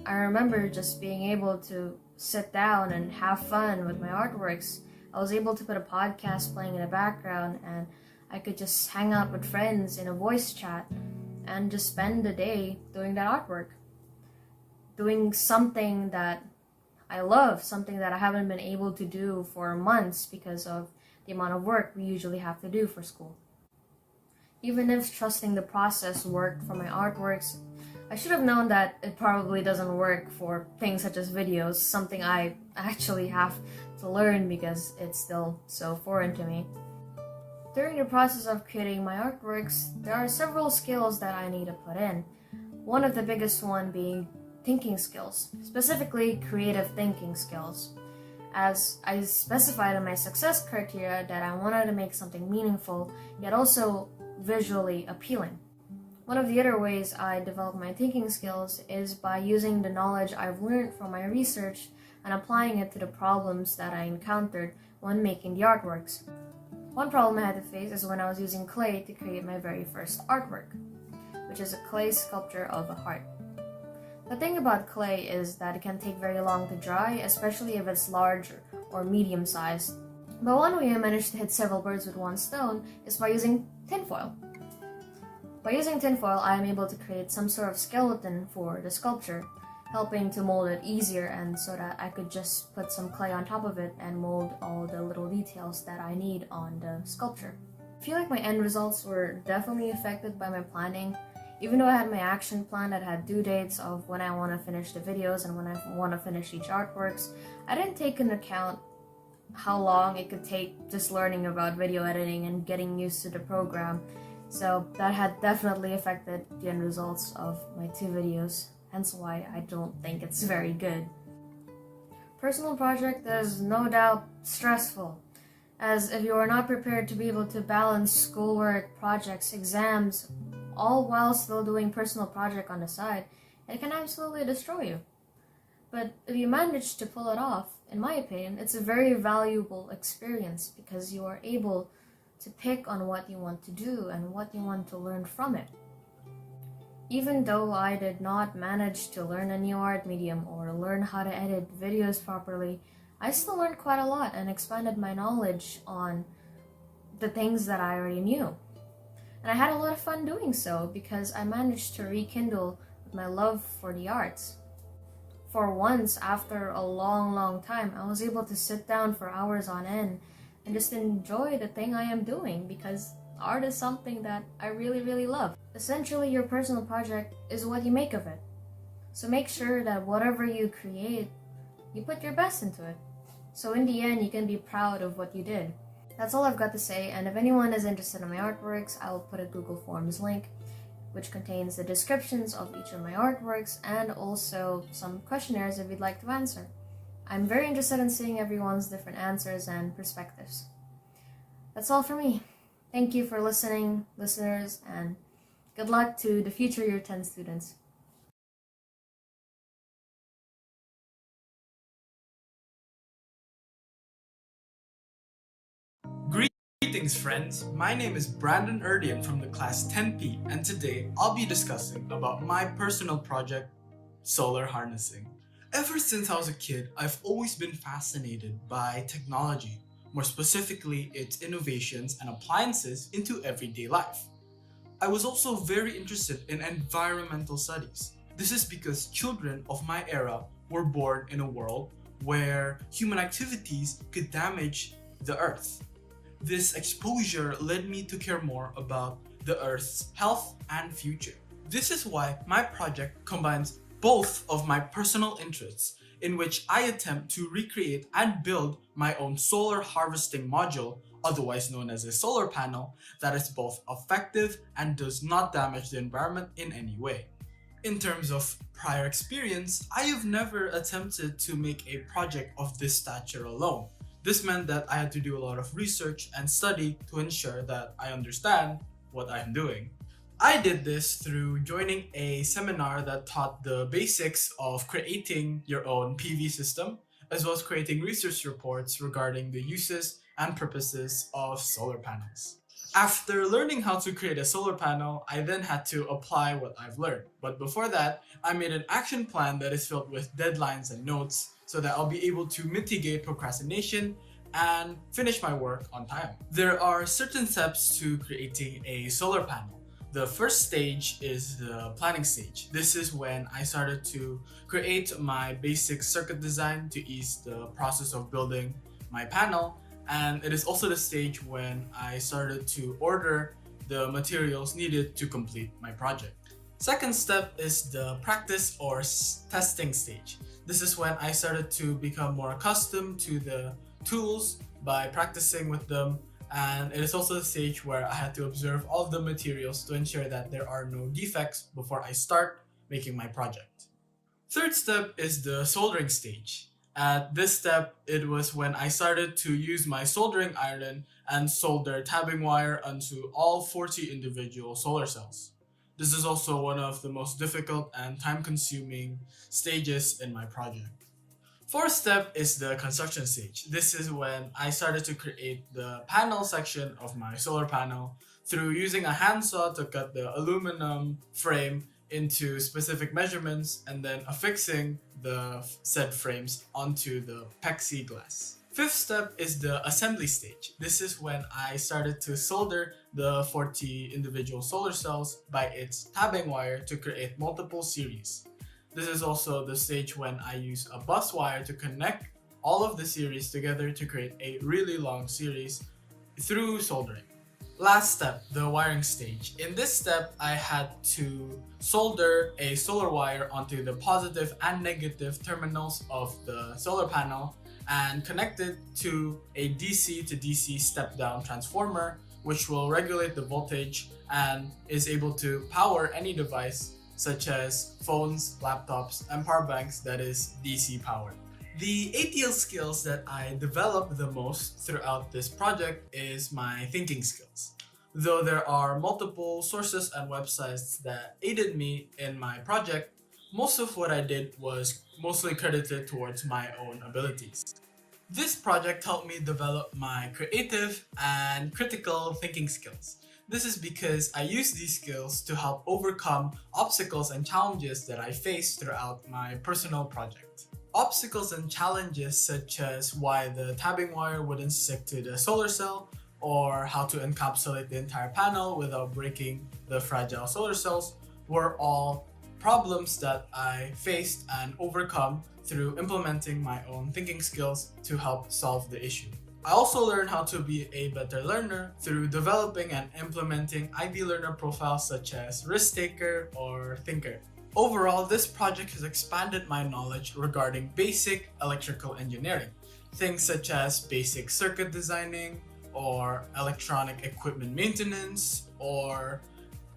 I remember just being able to sit down and have fun with my artworks. I was able to put a podcast playing in the background, and I could just hang out with friends in a voice chat and just spend the day doing that artwork. Doing something that I love, something that I haven't been able to do for months because of the amount of work we usually have to do for school. Even if trusting the process worked for my artworks, I should have known that it probably doesn't work for things such as videos, something I actually have to learn because it's still so foreign to me. During the process of creating my artworks, there are several skills that I need to put in. One of the biggest one being thinking skills, specifically creative thinking skills. As I specified in my success criteria that I wanted to make something meaningful, yet also visually appealing. One of the other ways I develop my thinking skills is by using the knowledge I've learned from my research and applying it to the problems that I encountered when making the artworks. One problem I had to face is when I was using clay to create my very first artwork, which is a clay sculpture of a heart. The thing about clay is that it can take very long to dry, especially if it's large or medium sized. But one way I managed to hit several birds with one stone is by using tinfoil. By using tinfoil, I am able to create some sort of skeleton for the sculpture, helping to mold it easier, and so that I could just put some clay on top of it and mold all the little details that I need on the sculpture. I feel like my end results were definitely affected by my planning. Even though I had my action plan that had due dates of when I want to finish the videos and when I want to finish each artworks, I didn't take into account how long it could take just learning about video editing and getting used to the program. So that had definitely affected the end results of my 2 videos, hence why I don't think it's very good. Personal project is no doubt stressful, as if you are not prepared to be able to balance schoolwork, projects, exams, all while still doing personal project on the side, it can absolutely destroy you. But if you manage to pull it off, in my opinion, it's a very valuable experience because you are able to pick on what you want to do and what you want to learn from it. Even though I did not manage to learn a new art medium or learn how to edit videos properly, I still learned quite a lot and expanded my knowledge on the things that I already knew. And I had a lot of fun doing so because I managed to rekindle my love for the arts. For once, after a long time, I was able to sit down for hours on end and just enjoy the thing I am doing because art is something that I really love. Essentially, your personal project is what you make of it. So make sure that whatever you create, you put your best into it. So in the end, you can be proud of what you did. That's all I've got to say, and if anyone is interested in my artworks, I will put a Google Forms link, which contains the descriptions of each of my artworks and also some questionnaires if you'd like to answer. I'm very interested in seeing everyone's different answers and perspectives. That's all for me. Thank you for listening, listeners, and good luck to the future Year 10 students. Greetings friends, my name is Brandon Erdian from the class 10P, and today I'll be discussing about my personal project, solar harnessing. Ever since I was a kid, I've always been fascinated by technology, more specifically its innovations and appliances into everyday life. I was also very interested in environmental studies. This is because children of my era were born in a world where human activities could damage the earth. This exposure led me to care more about the Earth's health and future. This is why my project combines both of my personal interests, in which I attempt to recreate and build my own solar harvesting module, otherwise known as a solar panel, that is both effective and does not damage the environment in any way. In terms of prior experience, I have never attempted to make a project of this stature alone. This meant that I had to do a lot of research and study to ensure that I understand what I'm doing. I did this through joining a seminar that taught the basics of creating your own PV system, as well as creating research reports regarding the uses and purposes of solar panels. After learning how to create a solar panel, I then had to apply what I've learned. But before that, I made an action plan that is filled with deadlines and notes, so that I'll be able to mitigate procrastination and finish my work on time. There are certain steps to creating a solar panel. The first stage is the planning stage. This is when I started to create my basic circuit design to ease the process of building my panel, and it is also the stage when I started to order the materials needed to complete my project. Second step is the practice or testing stage. This is when I started to become more accustomed to the tools by practicing with them, and it is also the stage where I had to observe all of the materials to ensure that there are no defects before I start making my project. Third step is the soldering stage. At this step, it was when I started to use my soldering iron and solder tabbing wire onto all 40 individual solar cells. This is also one of the most difficult and time-consuming stages in my project. Fourth step is the construction stage. This is when I started to create the panel section of my solar panel through using a handsaw to cut the aluminum frame into specific measurements and then affixing the said frames onto the plexiglass. Fifth step is the assembly stage. This is when I started to solder the 40 individual solar cells by its tabbing wire to create multiple series. This is also the stage when I use a bus wire to connect all of the series together to create a really long series through soldering. Last step, the wiring stage. In this step, I had to solder a solar wire onto the positive and negative terminals of the solar panel and connect it to a DC to DC step-down transformer, which will regulate the voltage and is able to power any device such as phones, laptops, and power banks that is DC powered. The ATL skills that I developed the most throughout this project is my thinking skills. Though there are multiple sources and websites that aided me in my project, most of what I did was mostly credited towards my own abilities. This project helped me develop my creative and critical thinking skills. This is because I use these skills to help overcome obstacles and challenges that I faced throughout my personal project. Obstacles and challenges such as why the tabbing wire wouldn't stick to the solar cell, or how to encapsulate the entire panel without breaking the fragile solar cells, were all problems that I faced and overcome through implementing my own thinking skills to help solve the issue. I also learned how to be a better learner through developing and implementing IB learner profiles such as risk taker or thinker. Overall, this project has expanded my knowledge regarding basic electrical engineering. Things such as basic circuit designing, or electronic equipment maintenance, or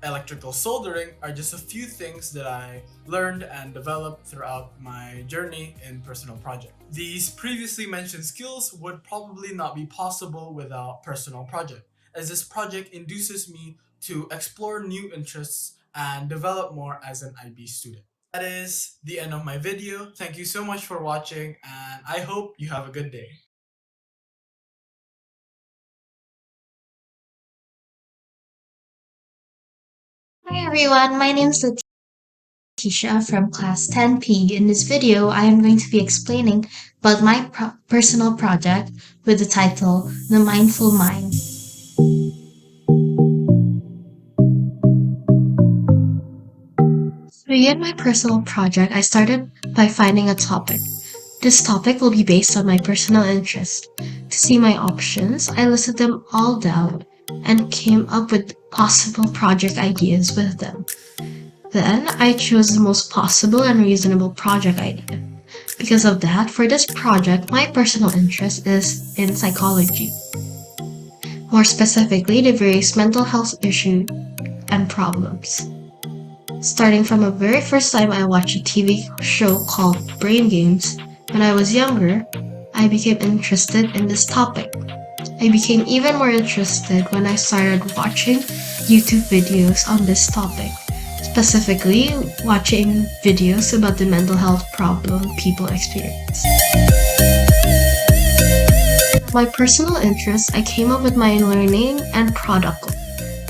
electrical soldering are just a few things that I learned and developed throughout my journey in personal project. These previously mentioned skills would probably not be possible without personal project, as this project induces me to explore new interests and develop more as an IB student. That is the end of my video. Thank you so much for watching, and I hope you have a good day. Hi everyone, my name is Leticia from class 10P. In this video, I am going to be explaining about my personal project with the title, The Mindful Mind. To begin my personal project, I started by finding a topic. This topic will be based on my personal interest. To see my options, I listed them all down and came up with possible project ideas with them. Then I chose the most possible and reasonable project idea. Because of that, for this project, my personal interest is in psychology. More specifically, the various mental health issues and problems. Starting from the very first time I watched a TV show called Brain Games, when I was younger, I became interested in this topic. I became even more interested when I started watching YouTube videos on this topic, specifically watching videos about the mental health problem people experience. My personal interests, I came up with my learning and product goal.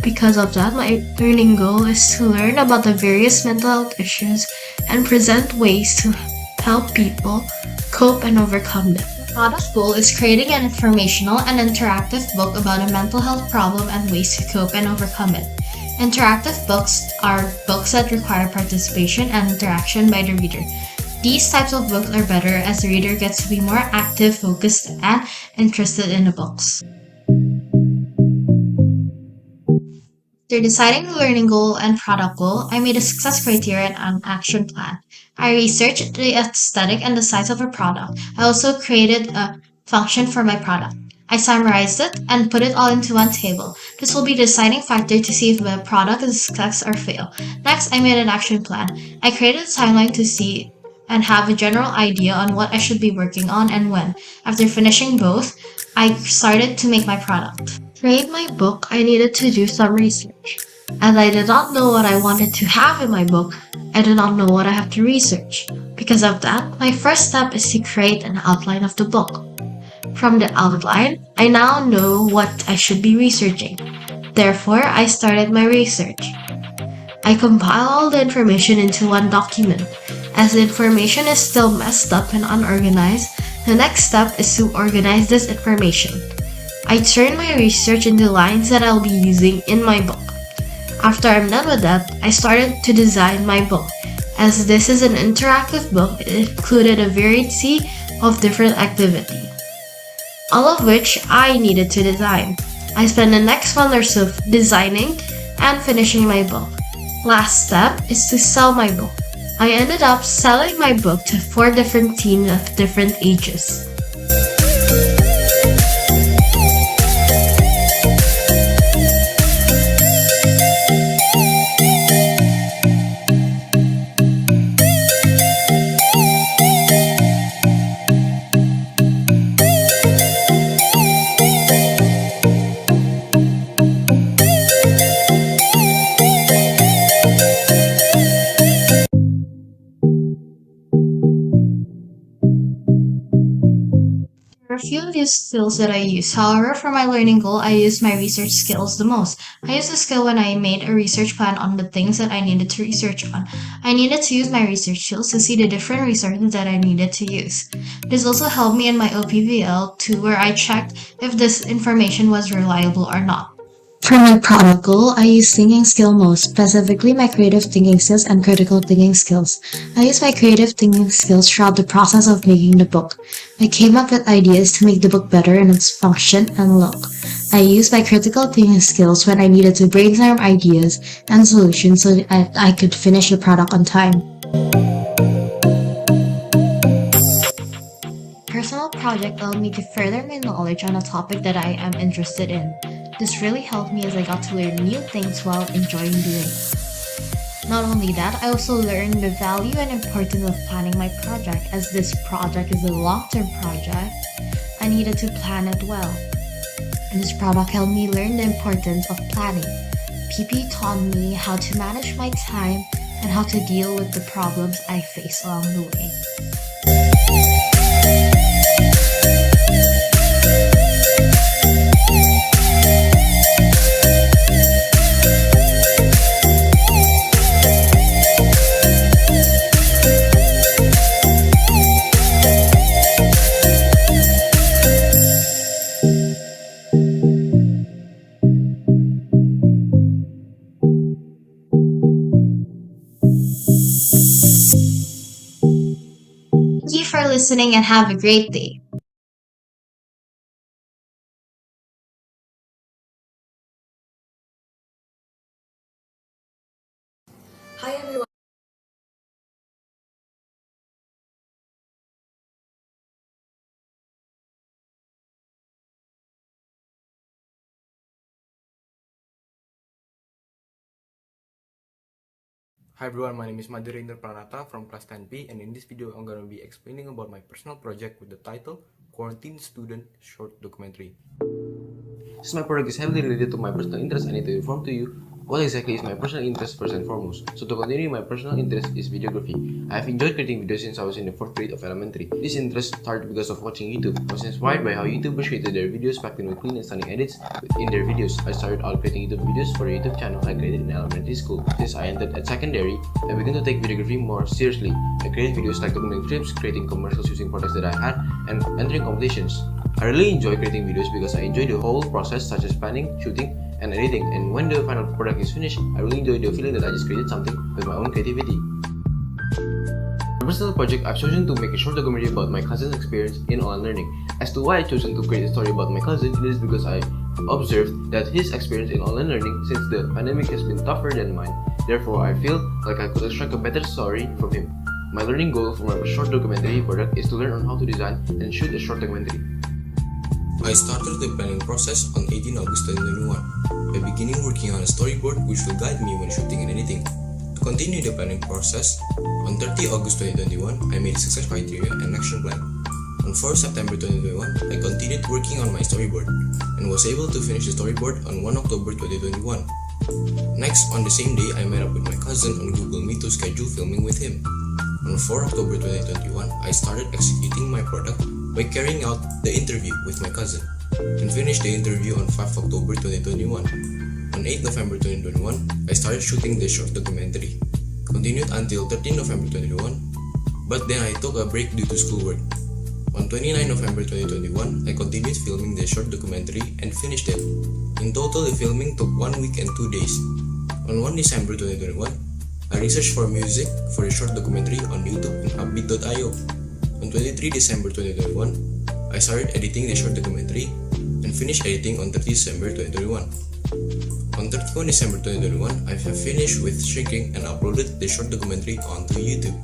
Because of that, my learning goal is to learn about the various mental health issues and present ways to help people cope and overcome them. Product goal is creating an informational and interactive book about a mental health problem and ways to cope and overcome it. Interactive books are books that require participation and interaction by the reader. These types of books are better as the reader gets to be more active, focused, and interested in the books. After deciding the learning goal and product goal, I made a success criteria and an action plan. I researched the aesthetic and the size of a product. I also created a function for my product. I summarized it and put it all into one table. This will be the deciding factor to see if the product is a success or fail. Next, I made an action plan. I created a timeline to see and have a general idea on what I should be working on and when. After finishing both, I started to make my product. To create my book, I needed to do some research. As I did not know what I wanted to have in my book, I did not know what I have to research. Because of that, my first step is to create an outline of the book. From the outline, I now know what I should be researching. Therefore, I started my research. I compile all the information into one document. As the information is still messed up and unorganized, the next step is to organize this information. I turn my research into lines that I'll be using in my book. After I'm done with that, I started to design my book. As this is an interactive book, it included a variety of different activities, all of which I needed to design. I spent the next month or so designing and finishing my book. Last step is to sell my book. I ended up selling my book to 4 different teams of different ages. There are a few of these skills that I use. However, for my learning goal, I use my research skills the most. I used the skill when I made a research plan on the things that I needed to research on. I needed to use my research skills to see the different resources that I needed to use. This also helped me in my OPVL too, where I checked if this information was reliable or not. For my product goal, I use thinking skill most, specifically my creative thinking skills and critical thinking skills. I use my creative thinking skills throughout the process of making the book. I came up with ideas to make the book better in its function and look. I used my critical thinking skills when I needed to brainstorm ideas and solutions so that I could finish the product on time. Personal project allowed me to further my knowledge on a topic that I am interested in. This really helped me as I got to learn new things while enjoying doing it. Not only that, I also learned the value and importance of planning my project. As this project is a long-term project, I needed to plan it well. And this product helped me learn the importance of planning. PP taught me how to manage my time and how to deal with the problems I face along the way. Thank you for listening and have a great day. Hi everyone. Hi everyone, my name is Madhurendra Pranata from class 10P, and in this video I'm going to be explaining about my personal project with the title Quarantine Student Short Documentary. Since my project is heavily related to my personal interest, I need to inform to you what exactly is my personal interest first and foremost. So to continue, my personal interest is videography. I have enjoyed creating videos since I was in the 4th grade of elementary. This interest started because of watching YouTube. I was inspired by how YouTubers created their videos back then with clean and stunning edits in their videos. I started out creating YouTube videos for a YouTube channel I created in elementary school. Since I entered at secondary, I began to take videography more seriously. I created videos like documenting trips, creating commercials using products that I had, and entering competitions. I really enjoy creating videos because I enjoy the whole process, such as planning, shooting, and editing, and when the final product is finished, I really enjoy the feeling that I just created something with my own creativity. For my personal project, I've chosen to make a short documentary about my cousin's experience in online learning. As to why I've chosen to create a story about my cousin, it is because I observed that his experience in online learning since the pandemic has been tougher than mine. Therefore, I feel like I could extract a better story from him. My learning goal for my short documentary product is to learn on how to design and shoot a short documentary. I started the planning process on 18 August 2021 by beginning working on a storyboard which will guide me when shooting and editing. To continue the planning process, on 30 August 2021, I made a success criteria and action plan. On 4 September 2021, I continued working on my storyboard and was able to finish the storyboard on 1 October 2021. Next, on the same day, I met up with my cousin on Google Meet to schedule filming with him. On 4 October 2021, I started executing my product by carrying out the interview with my cousin and finished the interview on 5 October 2021. On 8 November 2021, I started shooting the short documentary. Continued until 13 November 2021, but then I took a break due to schoolwork. On 29 November 2021, I continued filming the short documentary and finished it. In total, the filming took 1 week and 2 days. On 1 December 2021, I researched for music for a short documentary on YouTube and Upbeat.io. On 23 December 2021, I started editing the short documentary and finished editing on 30 December 2021. On 31 December 2021, I have finished with shrinking and uploaded the short documentary onto YouTube.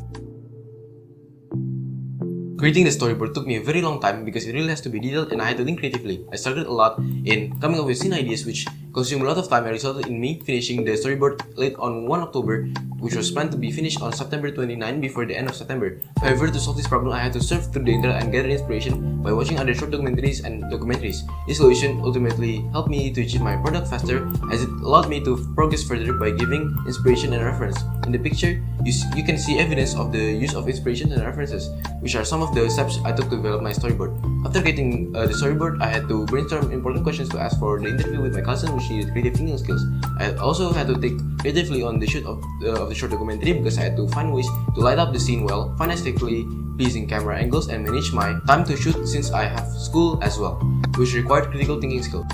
Creating the storyboard took me a very long time because it really has to be detailed and I had to think creatively. I struggled a lot in coming up with scene ideas which consumed a lot of time and resulted in me finishing the storyboard late on 1 October, which was planned to be finished on September 29 before the end of September. However, to solve this problem, I had to surf through the internet and gather inspiration by watching other short documentaries and documentaries. This solution ultimately helped me to achieve my product faster as it allowed me to progress further by giving inspiration and reference. In the picture, you can see evidence of the use of inspiration and references, which are some of the steps I took to develop my storyboard. After getting the storyboard, I had to brainstorm important questions to ask for the interview with my cousin, which needed creative thinking skills. I also had to think creatively on the shoot of the short documentary because I had to find ways to light up the scene well, find aesthetically pleasing camera angles, and manage my time to shoot since I have school as well, which required critical thinking skills.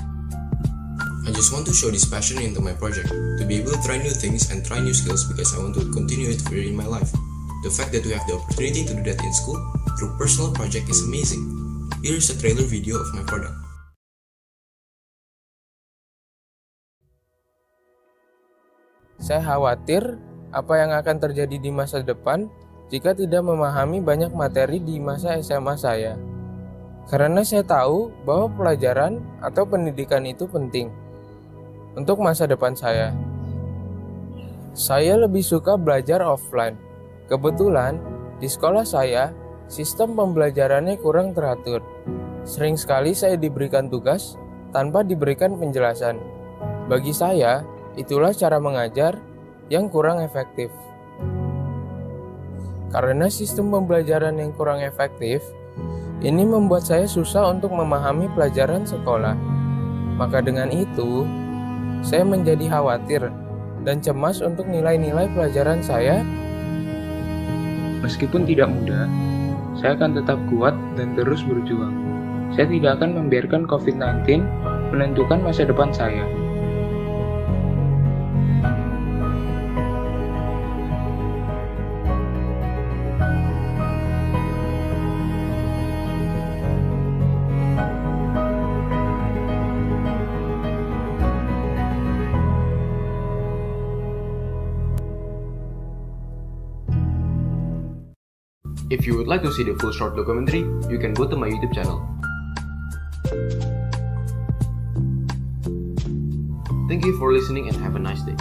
I just want to show this passion into my project, to be able to try new things and try new skills because I want to continue it further in my life. The fact that we have the opportunity to do that in school through personal project is amazing. Here is a trailer video of my product. Saya khawatir apa yang akan terjadi di masa depan jika tidak memahami banyak materi di masa SMA saya. Karena saya tahu bahwa pelajaran atau pendidikan itu penting untuk masa depan saya. Saya lebih suka belajar offline. Kebetulan di sekolah saya, sistem pembelajarannya kurang teratur. Sering sekali saya diberikan tugas tanpa diberikan penjelasan. Bagi saya, itulah cara mengajar yang kurang efektif. Karena sistem pembelajaran yang kurang efektif, ini membuat saya susah untuk memahami pelajaran sekolah. Maka dengan itu, saya menjadi khawatir dan cemas untuk nilai-nilai pelajaran saya. Meskipun tidak mudah, saya akan tetap kuat dan terus berjuang. Saya tidak akan membiarkan COVID-19 menentukan masa depan saya. If you would like to see the full short documentary, you can go to my YouTube channel. Thank you for listening and have a nice day.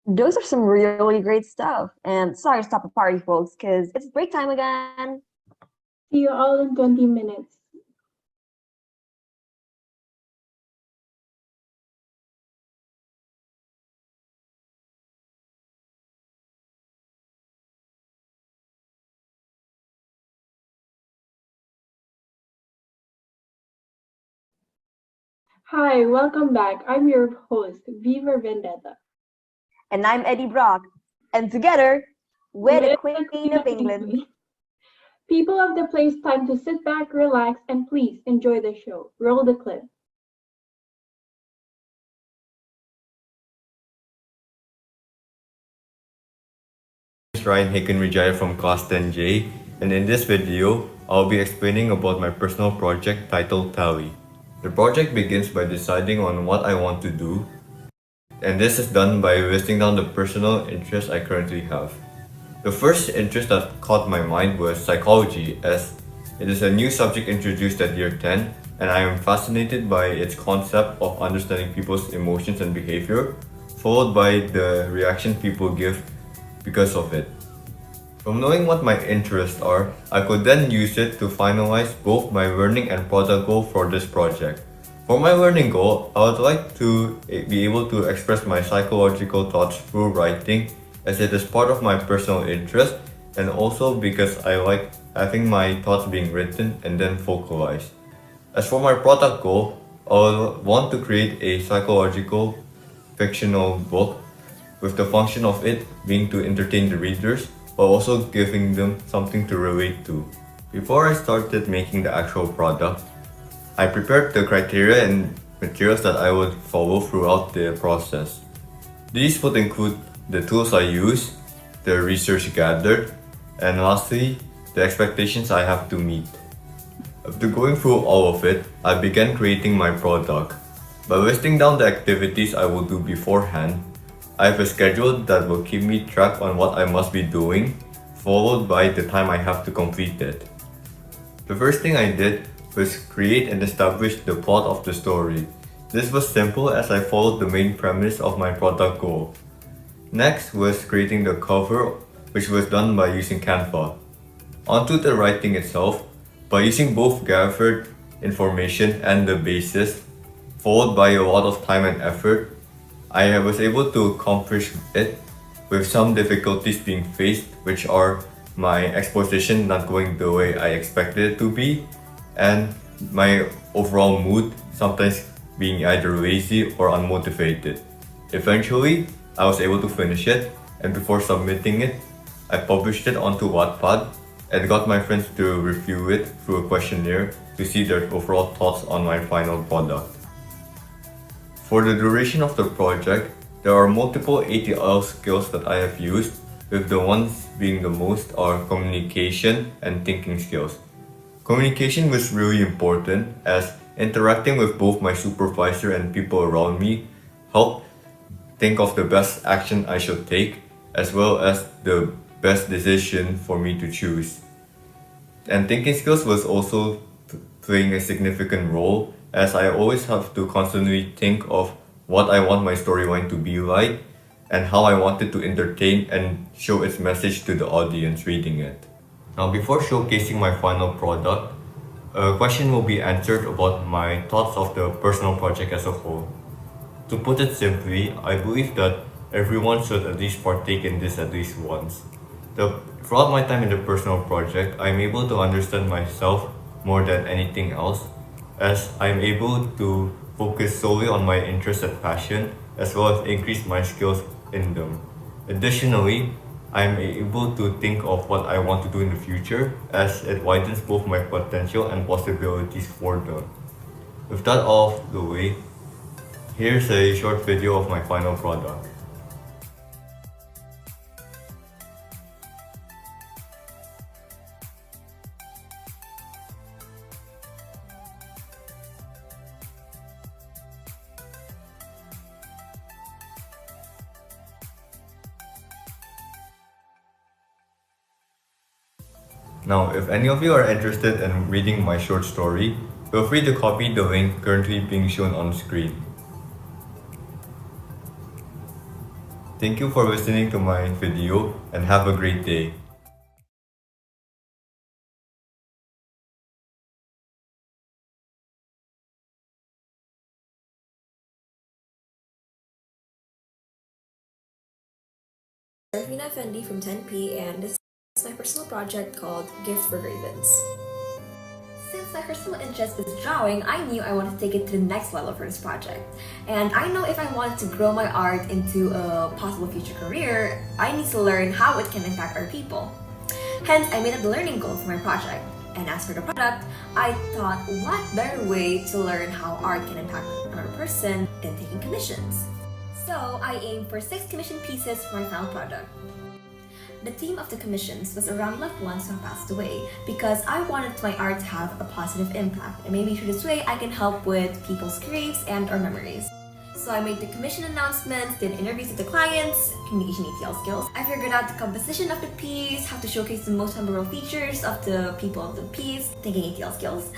Those are some really great stuff. And sorry to stop the party, folks, because it's break time again. See you all in 20 minutes. Hi, welcome back. I'm your host, Viva Vendetta. And I'm Eddie Brock. And together, we're the Queen of England. People of the place, time to sit back, relax, and please enjoy the show. Roll the clip. Ryan Haken-Wijaya from Class 10J, and in this video, I'll be explaining about my personal project titled Tally. The project begins by deciding on what I want to do, and this is done by listing down the personal interests I currently have. The first interest that caught my mind was psychology, as it is a new subject introduced at year 10, and I am fascinated by its concept of understanding people's emotions and behavior, followed by the reaction people give because of it. From knowing what my interests are, I could then use it to finalize both my learning and product goal for this project. For my learning goal, I would like to be able to express my psychological thoughts through writing, as it is part of my personal interest, and also because I like having my thoughts being written and then vocalized. As for my product goal, I would want to create a psychological fictional book with the function of it being to entertain the readers, while also giving them something to relate to. Before I started making the actual product, I prepared the criteria and materials that I would follow throughout the process. These would include the tools I use, the research gathered, and lastly, the expectations I have to meet. After going through all of it, I began creating my product. By listing down the activities I will do beforehand, I have a schedule that will keep me track on what I must be doing, followed by the time I have to complete it. The first thing I did was create and establish the plot of the story. This was simple as I followed the main premise of my product goal. Next was creating the cover, which was done by using Canva. Onto the writing itself, by using both gathered information and the basis, followed by a lot of time and effort, I was able to accomplish it with some difficulties being faced, which are my exposition not going the way I expected it to be, and my overall mood sometimes being either lazy or unmotivated. Eventually, I was able to finish it, and before submitting it, I published it onto Wattpad and got my friends to review it through a questionnaire to see their overall thoughts on my final product. For the duration of the project, there are multiple ATL skills that I have used, with the ones being the most are communication and thinking skills. Communication was really important as interacting with both my supervisor and people around me helped think of the best action I should take, as well as the best decision for me to choose. And thinking skills was also playing a significant role, as I always have to constantly think of what I want my storyline to be like and how I want it to entertain and show its message to the audience reading it. Now, before showcasing my final product, a question will be answered about my thoughts of the personal project as a whole. To put it simply, I believe that everyone should at least partake in this at least once. Throughout my time in the personal project, I'm able to understand myself more than anything else, as I'm able to focus solely on my interest and passion, as well as increase my skills in them. Additionally, I'm able to think of what I want to do in the future, as it widens both my potential and possibilities for them. With that all of the way, here's a short video of my final product. Now, if any of you are interested in reading my short story, feel free to copy the link currently being shown on screen. Thank you for listening to my video and have a great day. Sarafina Fendi from 10P, and this is my personal project called Gift for Ravens. Since my personal interest is drawing, I knew I wanted to take it to the next level for this project. And I know if I wanted to grow my art into a possible future career, I need to learn how it can impact other people. Hence, I made it the learning goal for my project. And as for the product, I thought what better way to learn how art can impact another person than taking commissions. So I aimed for 6 commission pieces for my final product. The theme of the commissions was around loved ones who passed away, because I wanted my art to have a positive impact, and maybe through this way I can help with people's griefs and or memories. So I made the commission announcements, did interviews with the clients, communication ATL skills. I figured out the composition of the piece, how to showcase the most memorable features of the people of the piece, thinking ATL skills.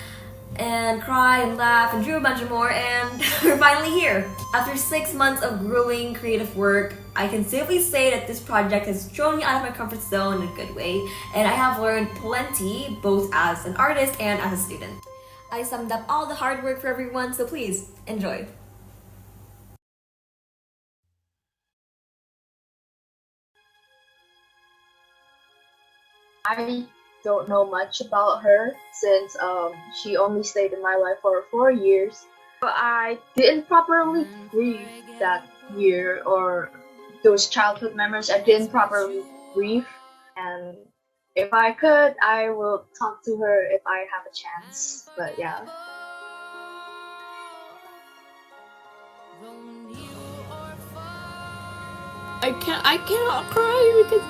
and cried and laughed and drew a bunch more, and we're finally here. After 6 months of grueling creative work, I can safely say that this project has thrown me out of my comfort zone in a good way, and I have learned plenty both as an artist and as a student. I summed up all the hard work for everyone, so please enjoy. I don't know much about her since she only stayed in my life for 4 years. But I didn't properly grieve that year or those childhood memories. I didn't properly grieve, and if I could, I will talk to her if I have a chance. But yeah. I cannot cry because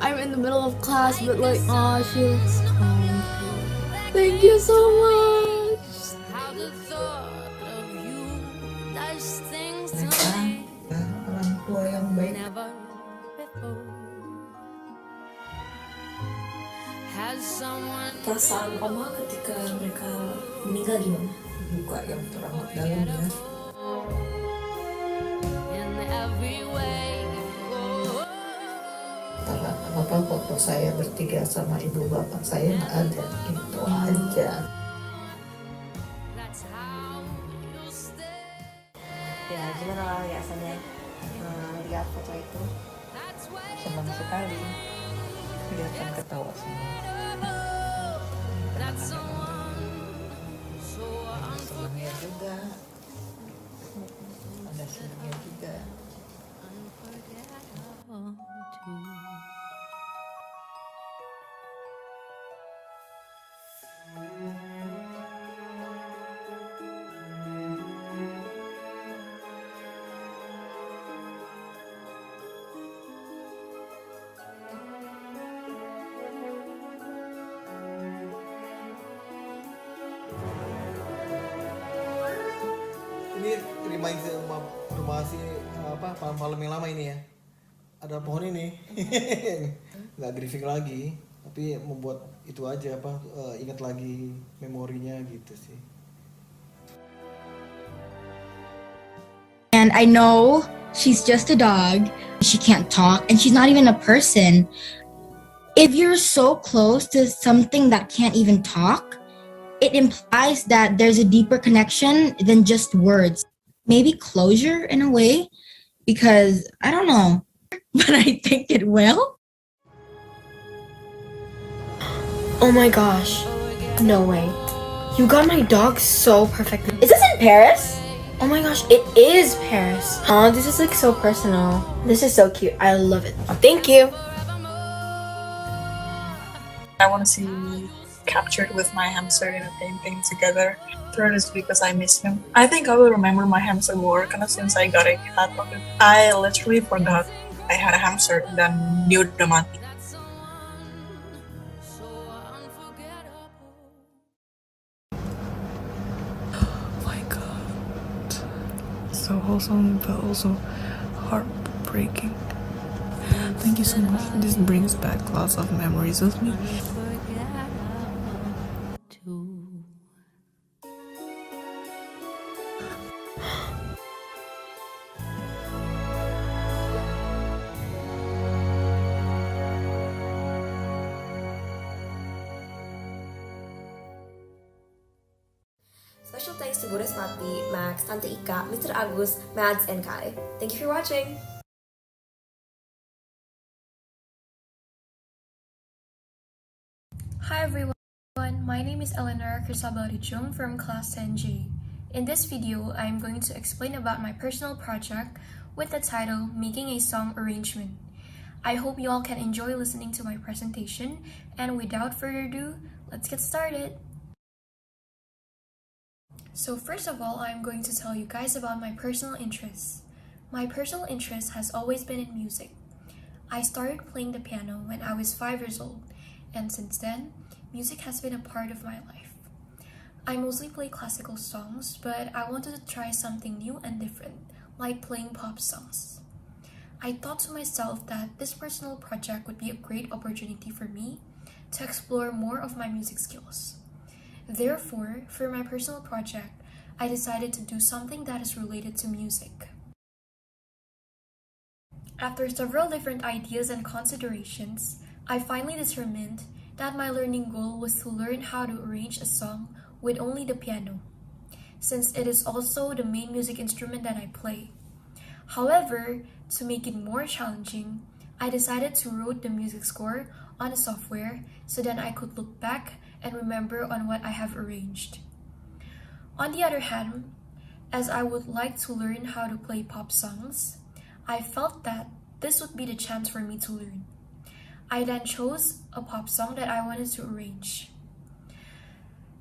I'm in the middle of class, but like, oh, she looks calm. Thank you so much. Orang tua yang baik. Perasaan Oma ketika mereka meninggal gimana? Buka yang teramat dalam ya. Apa foto saya bertiga sama ibu bapak saya nggak ada, itu aja. Ya, gimana rasanya lihat foto itu? Senang sekali. Kelihatan ketawa semua. Ada senangnya juga. Ada senangnya juga. Ini reminds rumah si apa malam yang lama ini ya. Ada pohon ini. Nggak grieving lagi, tapi membuat itu aja apa ingat lagi memorinya gitu sih. And I know she's just a dog. She can't talk and she's not even a person. If you're so close to something that can't even talk, it implies that there's a deeper connection than just words. Maybe closure in a way, because I don't know, but I think it will. Oh my gosh, no way. You got my dog so perfect. Is this in Paris? Oh my gosh, it is Paris. Oh, this is like so personal. This is so cute. I love it. Thank you. I want to see me captured with my hamster in a painting together. Third is because I miss him. I think I will remember my hamster more karena since I got a cat, I literally forgot I had a hamster dan dia udah mati. My God, so wholesome but also heartbreaking. Thank you so much. This brings back lots of memories with me. Special thanks to Boris Mati, Max, Tante Ika, Mr. Agus, Mads, and Kai. Thank you for watching! Hi everyone, my name is Eleanor Crisabarichum from class 10G. In this video, I am going to explain about my personal project with the title Making a Song Arrangement. I hope you all can enjoy listening to my presentation, and without further ado, let's get started! So first of all, I'm going to tell you guys about my personal interests. My personal interest has always been in music. I started playing the piano when I was 5 years old, and since then, music has been a part of my life. I mostly play classical songs, but I wanted to try something new and different, like playing pop songs. I thought to myself that this personal project would be a great opportunity for me to explore more of my music skills. Therefore, for my personal project, I decided to do something that is related to music. After several different ideas and considerations, I finally determined that my learning goal was to learn how to arrange a song with only the piano, since it is also the main music instrument that I play. However, to make it more challenging, I decided to write the music score on a software so that I could look back and remember on what I have arranged. On the other hand, as I would like to learn how to play pop songs, I felt that this would be the chance for me to learn. I then chose a pop song that I wanted to arrange.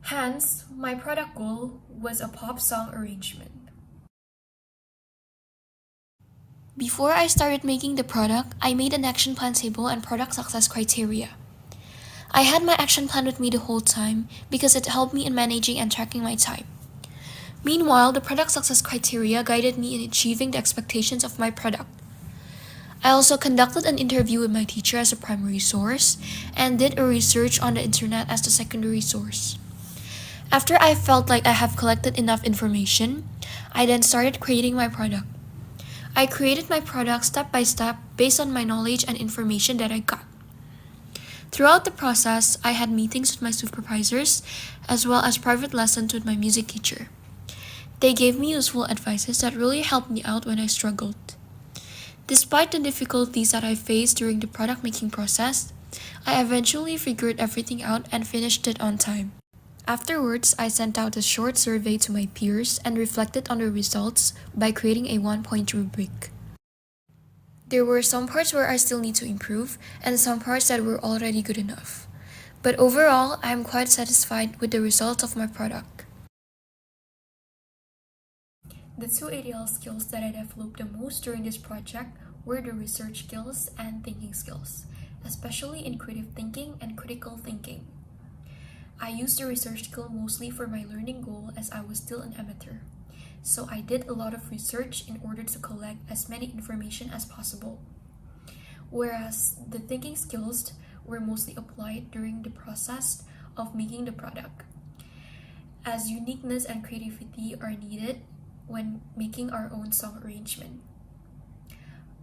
Hence, my product goal was a pop song arrangement. Before I started making the product, I made an action plan table and product success criteria. I had my action plan with me the whole time because it helped me in managing and tracking my time. Meanwhile, the product success criteria guided me in achieving the expectations of my product. I also conducted an interview with my teacher as a primary source and did a research on the internet as the secondary source. After I felt like I have collected enough information, I then started creating my product. I created my product step by step based on my knowledge and information that I got. Throughout the process, I had meetings with my supervisors as well as private lessons with my music teacher. They gave me useful advices that really helped me out when I struggled. Despite the difficulties that I faced during the product making process, I eventually figured everything out and finished it on time. Afterwards, I sent out a short survey to my peers and reflected on the results by creating a 1-point rubric. There were some parts where I still need to improve and some parts that were already good enough. But overall, I am quite satisfied with the results of my product. The two ADL skills that I developed the most during this project were the research skills and thinking skills, especially in creative thinking and critical thinking. I used the research skill mostly for my learning goal as I was still an amateur, so I did a lot of research in order to collect as many information as possible. Whereas the thinking skills were mostly applied during the process of making the product, as uniqueness and creativity are needed when making our own song arrangement.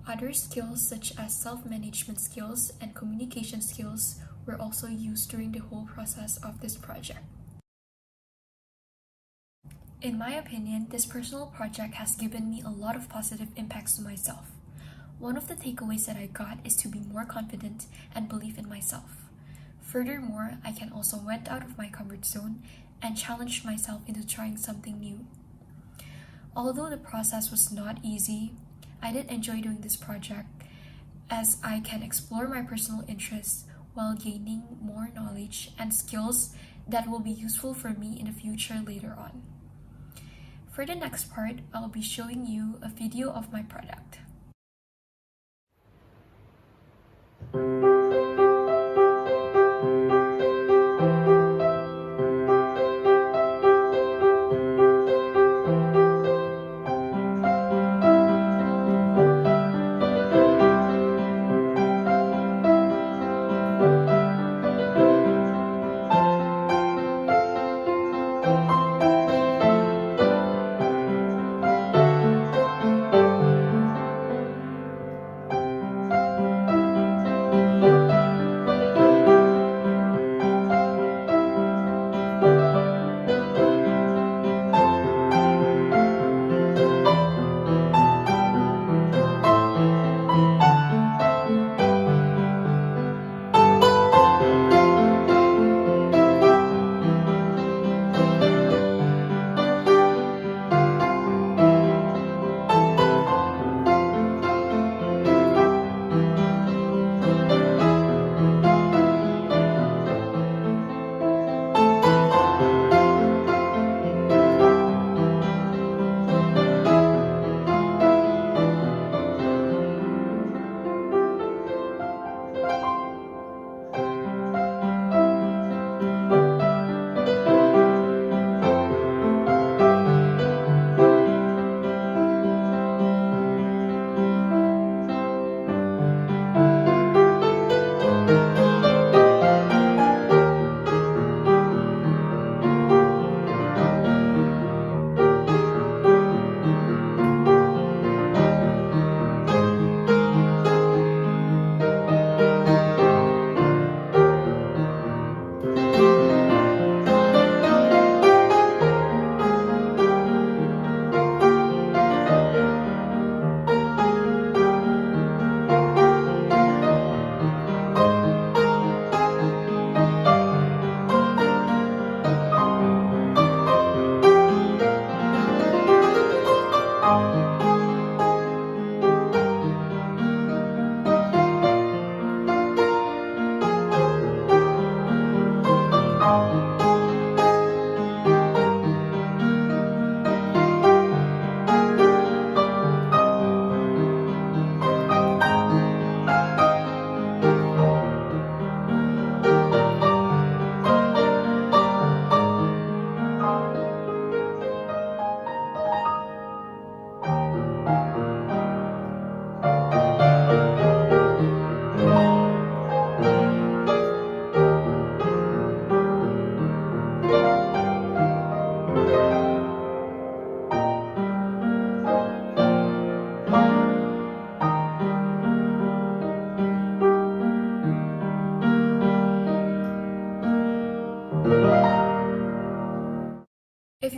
Other skills such as self-management skills and communication skills were also used during the whole process of this project. In my opinion, this personal project has given me a lot of positive impacts to myself. One of the takeaways that I got is to be more confident and believe in myself. Furthermore, I can also went out of my comfort zone and challenged myself into trying something new. Although the process was not easy, I did enjoy doing this project as I can explore my personal interests while gaining more knowledge and skills that will be useful for me in the future later on. For the next part, I'll be showing you a video of my product.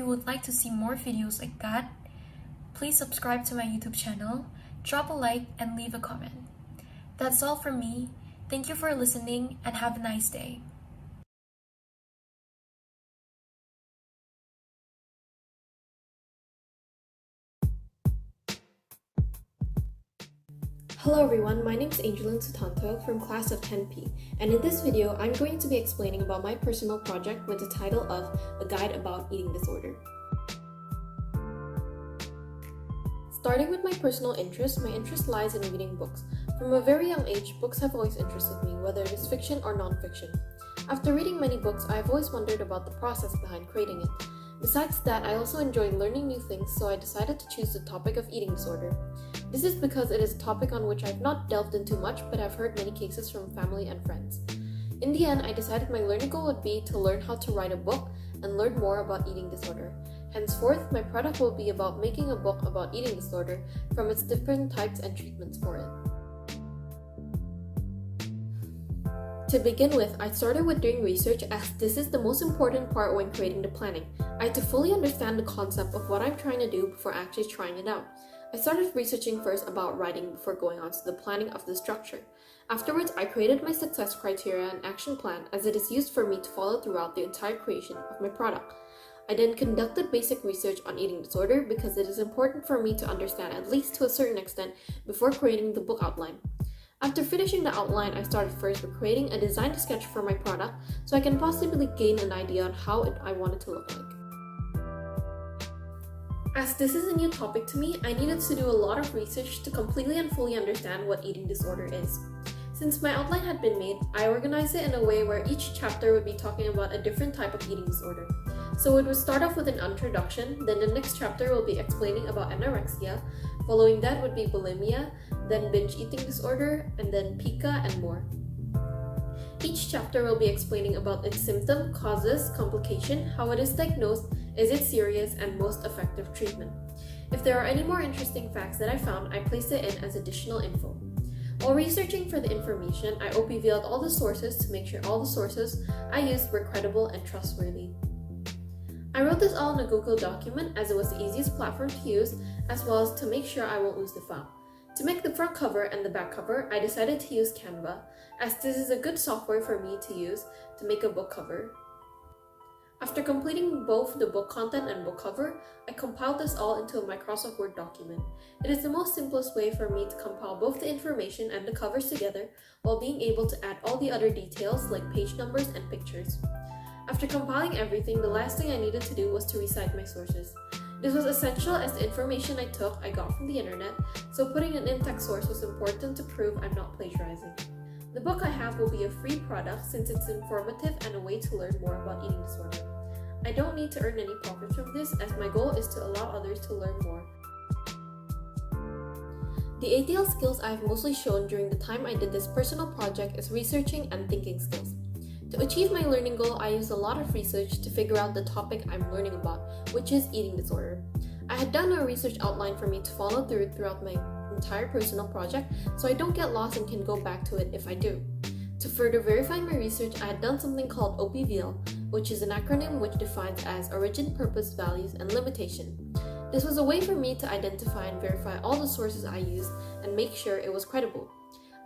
would like to see more videos like that, please subscribe to my YouTube channel, drop a like, and leave a comment. That's all from me. Thank you for listening and have a nice day. Hello everyone, my name is Angelin Sutanto from class of 10P, and in this video, I'm going to be explaining about my personal project with the title of A Guide About Eating Disorder. Starting with my personal interest, my interest lies in reading books. From a very young age, books have always interested me, whether it is fiction or non-fiction. After reading many books, I have always wondered about the process behind creating it. Besides that, I also enjoy learning new things, so I decided to choose the topic of eating disorder. This is because it is a topic on which I've not delved into much, but I've heard many cases from family and friends. In the end, I decided my learning goal would be to learn how to write a book and learn more about eating disorder. Henceforth, my product will be about making a book about eating disorder from its different types and treatments for it. To begin with, I started with doing research as this is the most important part when creating the planning. I had to fully understand the concept of what I'm trying to do before actually trying it out. I started researching first about writing before going on to the planning of the structure. Afterwards, I created my success criteria and action plan as it is used for me to follow throughout the entire creation of my product. I then conducted basic research on eating disorder because it is important for me to understand at least to a certain extent before creating the book outline. After finishing the outline, I started first with creating a design sketch for my product so I can possibly gain an idea on how I want it to look like. As this is a new topic to me, I needed to do a lot of research to completely and fully understand what eating disorder is. Since my outline had been made, I organized it in a way where each chapter would be talking about a different type of eating disorder. So it would start off with an introduction, then the next chapter will be explaining about anorexia, following that would be bulimia, then binge eating disorder, and then pica and more. Each chapter will be explaining about its symptom, causes, complication, how it is diagnosed, is it serious, and most effective treatment. If there are any more interesting facts that I found, I placed it in as additional info. While researching for the information, I OPVL'd all the sources to make sure all the sources I used were credible and trustworthy. I wrote this all in a Google document as it was the easiest platform to use, as well as to make sure I won't lose the file. To make the front cover and the back cover, I decided to use Canva, as this is a good software for me to use to make a book cover. After completing both the book content and book cover, I compiled this all into a Microsoft Word document. It is the most simplest way for me to compile both the information and the covers together while being able to add all the other details like page numbers and pictures. After compiling everything, the last thing I needed to do was to recite my sources. This was essential as the information I took I got from the internet, so putting an in-text source was important to prove I'm not plagiarizing. The book I have will be a free product since it's informative and a way to learn more about eating disorder. I don't need to earn any profits from this as my goal is to allow others to learn more. The ATL skills I have mostly shown during the time I did this personal project is researching and thinking skills. To achieve my learning goal, I used a lot of research to figure out the topic I'm learning about, which is eating disorder. I had done a research outline for me to follow throughout my entire personal project, so I don't get lost and can go back to it if I do. To further verify my research, I had done something called OPVL, which is an acronym which defines as Origin, Purpose, Values, and Limitation. This was a way for me to identify and verify all the sources I used and make sure it was credible.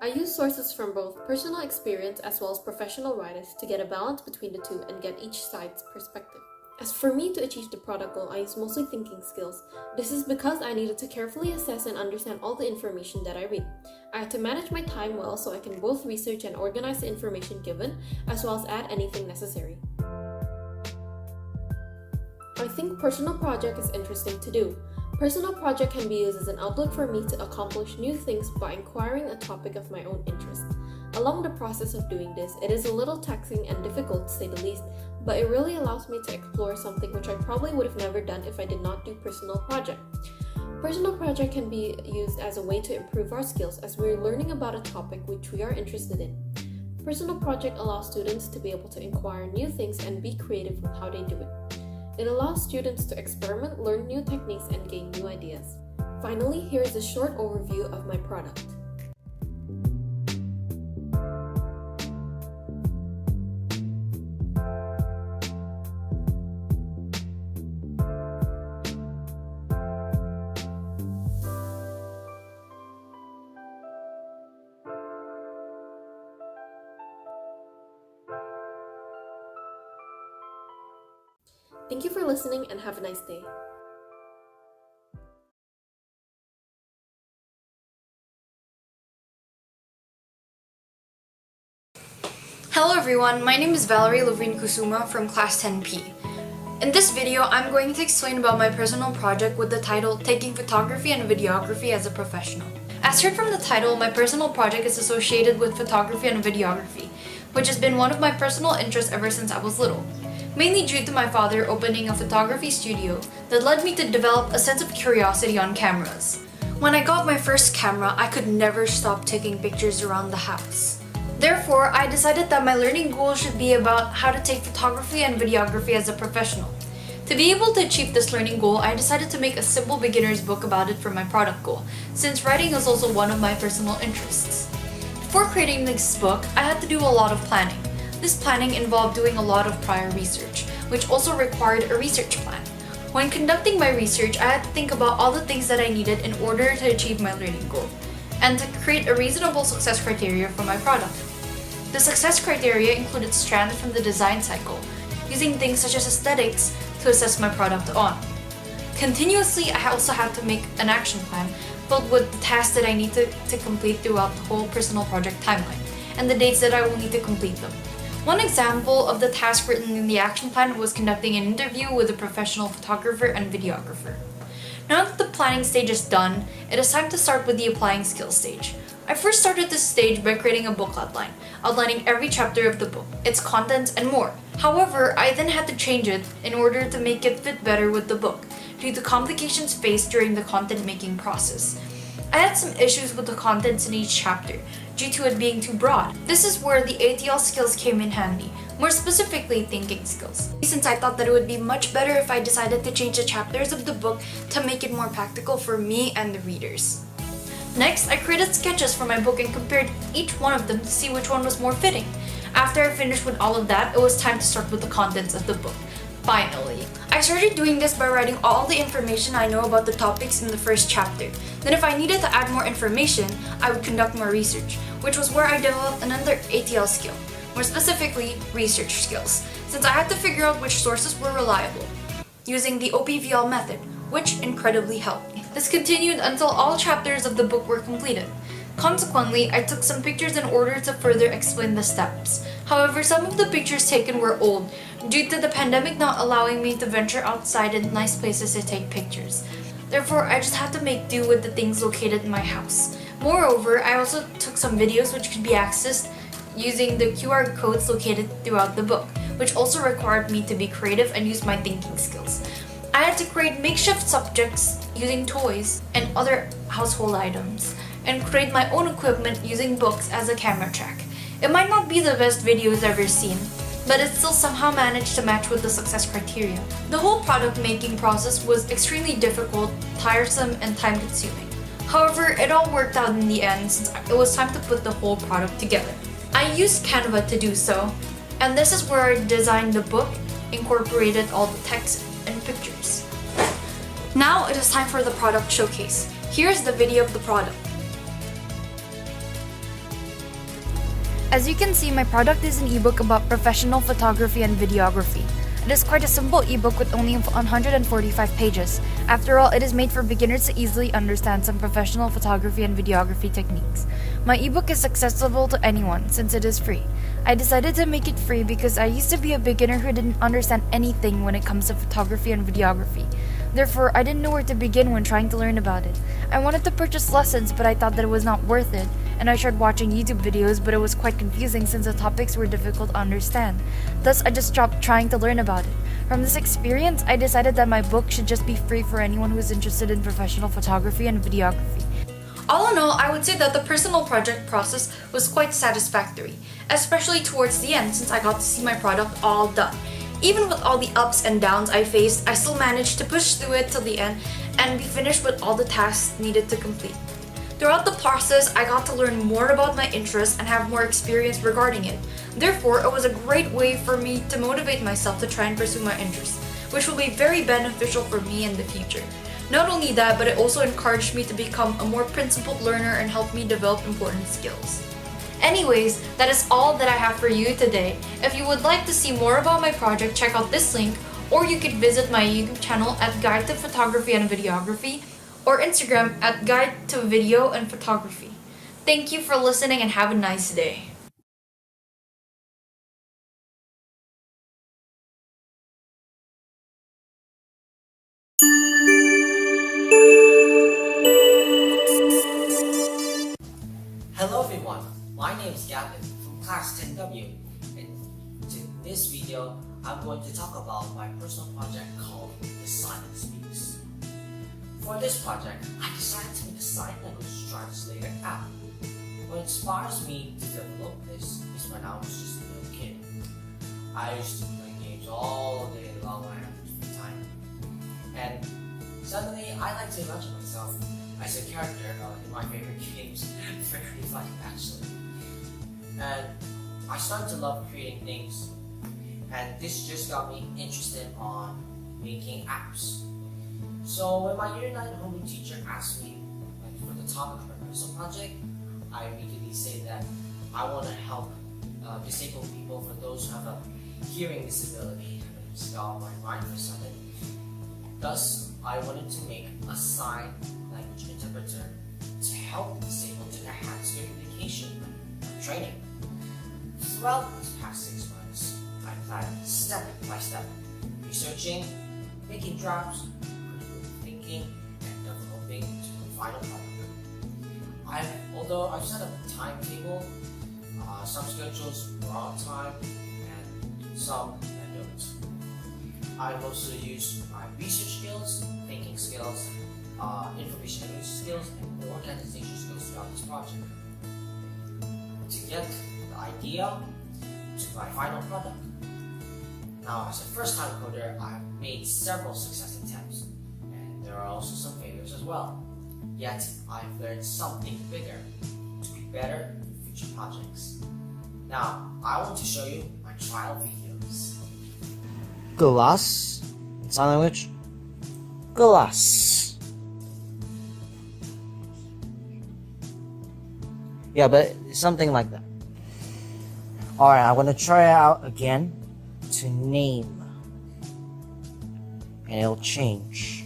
I used sources from both personal experience as well as professional writers to get a balance between the two and get each side's perspective. As for me to achieve the product goal, I used mostly thinking skills. This is because I needed to carefully assess and understand all the information that I read. I had to manage my time well so I can both research and organize the information given, as well as add anything necessary. I think personal project is interesting to do. Personal project can be used as an outlet for me to accomplish new things by inquiring a topic of my own interest. Along the process of doing this, it is a little taxing and difficult to say the least, but it really allows me to explore something which I probably would have never done if I did not do personal project. Personal project can be used as a way to improve our skills as we're learning about a topic which we are interested in. Personal project allows students to be able to inquire new things and be creative with how they do it. It allows students to experiment, learn new techniques, and gain new ideas. Finally, here is a short overview of my product. Thank you for listening and have a nice day. Hello everyone, my name is Valerie Lovrin Kusuma from Class 10P. In this video, I'm going to explain about my personal project with the title Taking Photography and Videography as a Professional. As heard from the title, my personal project is associated with photography and videography, which has been one of my personal interests ever since I was little, mainly due to my father opening a photography studio that led me to develop a sense of curiosity on cameras. When I got my first camera, I could never stop taking pictures around the house. Therefore, I decided that my learning goal should be about how to take photography and videography as a professional. To be able to achieve this learning goal, I decided to make a simple beginner's book about it for my product goal, since writing is also one of my personal interests. Before creating this book, I had to do a lot of planning. This planning involved doing a lot of prior research, which also required a research plan. When conducting my research, I had to think about all the things that I needed in order to achieve my learning goal, and to create a reasonable success criteria for my product. The success criteria included strands from the design cycle, using things such as aesthetics to assess my product on. Continuously, I also had to make an action plan filled with the tasks that I need to complete throughout the whole personal project timeline, and the dates that I will need to complete them. One example of the task written in the action plan was conducting an interview with a professional photographer and videographer. Now that the planning stage is done, it is time to start with the applying skills stage. I first started this stage by creating a book outline, outlining every chapter of the book, its contents, and more. However, I then had to change it in order to make it fit better with the book, due to complications faced during the content making process. I had some issues with the contents in each chapter, due to it being too broad. This is where the ATL skills came in handy, more specifically thinking skills, since I thought that it would be much better if I decided to change the chapters of the book to make it more practical for me and the readers. Next, I created sketches for my book and compared each one of them to see which one was more fitting. After I finished with all of that, it was time to start with the contents of the book. Finally, I started doing this by writing all the information I know about the topics in the first chapter. Then if I needed to add more information, I would conduct more research, which was where I developed another ATL skill, more specifically, research skills, since I had to figure out which sources were reliable, using the OPVL method, which incredibly helped. This continued until all chapters of the book were completed. Consequently, I took some pictures in order to further explain the steps. However, some of the pictures taken were old, due to the pandemic not allowing me to venture outside in nice places to take pictures. Therefore, I just had to make do with the things located in my house. Moreover, I also took some videos which could be accessed using the QR codes located throughout the book, which also required me to be creative and use my thinking skills. I had to create makeshift subjects using toys and other household items, and create my own equipment using books as a camera track. It might not be the best videos ever seen, but it still somehow managed to match with the success criteria. The whole product making process was extremely difficult, tiresome, and time consuming. However, it all worked out in the end since it was time to put the whole product together. I used Canva to do so, and this is where I designed the book, incorporated all the text and pictures. Now it is time for the product showcase. Here's the video of the product. As you can see, my product is an ebook about professional photography and videography. It is quite a simple ebook with only 145 pages. After all, it is made for beginners to easily understand some professional photography and videography techniques. My ebook is accessible to anyone since it is free. I decided to make it free because I used to be a beginner who didn't understand anything when it comes to photography and videography. Therefore, I didn't know where to begin when trying to learn about it. I wanted to purchase lessons, but I thought that it was not worth it, and I tried watching YouTube videos, but it was quite confusing since the topics were difficult to understand. Thus, I just stopped trying to learn about it. From this experience, I decided that my book should just be free for anyone who is interested in professional photography and videography. All in all, I would say that the personal project process was quite satisfactory, especially towards the end since I got to see my product all done. Even with all the ups and downs I faced, I still managed to push through it till the end and be finished with all the tasks needed to complete. Throughout the process, I got to learn more about my interests and have more experience regarding it. Therefore, it was a great way for me to motivate myself to try and pursue my interests, which will be very beneficial for me in the future. Not only that, but it also encouraged me to become a more principled learner and helped me develop important skills. Anyways, that is all that I have for you today. If you would like to see more about my project, check out this link, Or you could visit my YouTube channel at Guide to Photography and Videography, or Instagram at Guide to Video and Photography. Thank you for listening and have a nice day. Hello everyone, my name is Gavin from Class 10W, and in this video I'm going to talk about my personal project called The Silent Speaks. For this project, I decided to make a sign language translator app. What inspires me to develop this is when I was just a little kid. I used to play games all day long when I had free time. And suddenly I like to imagine myself as a character in my favorite games. Very fun actually. And I started to love creating things, and this just got me interested on making apps. So when my year 9 homeroom teacher asked me for the topic of my personal project, I immediately said that I want to help disabled people, for those who have a hearing disability. And it's got my mind for something. Thus, I wanted to make a sign language interpreter to help disabled to enhance their communication and training. Throughout these past 6 months, I planned step by step, researching, making drafts, critical thinking, and developing to the final product. Although I've set a timetable, some schedules were on time and some I don't. I've also used my research skills, thinking skills, information analysis skills, and organization skills throughout this project to get the idea to my final product. Now, as a first-time coder, I've made several success attempts, and there are also some failures as well. Yet, I've learned something bigger to be better in future projects. Now, I want to show you my trial videos. Glass, sign language, glass. Yeah, but something like that. Alright, I'm gonna try it out again to name. And it'll change.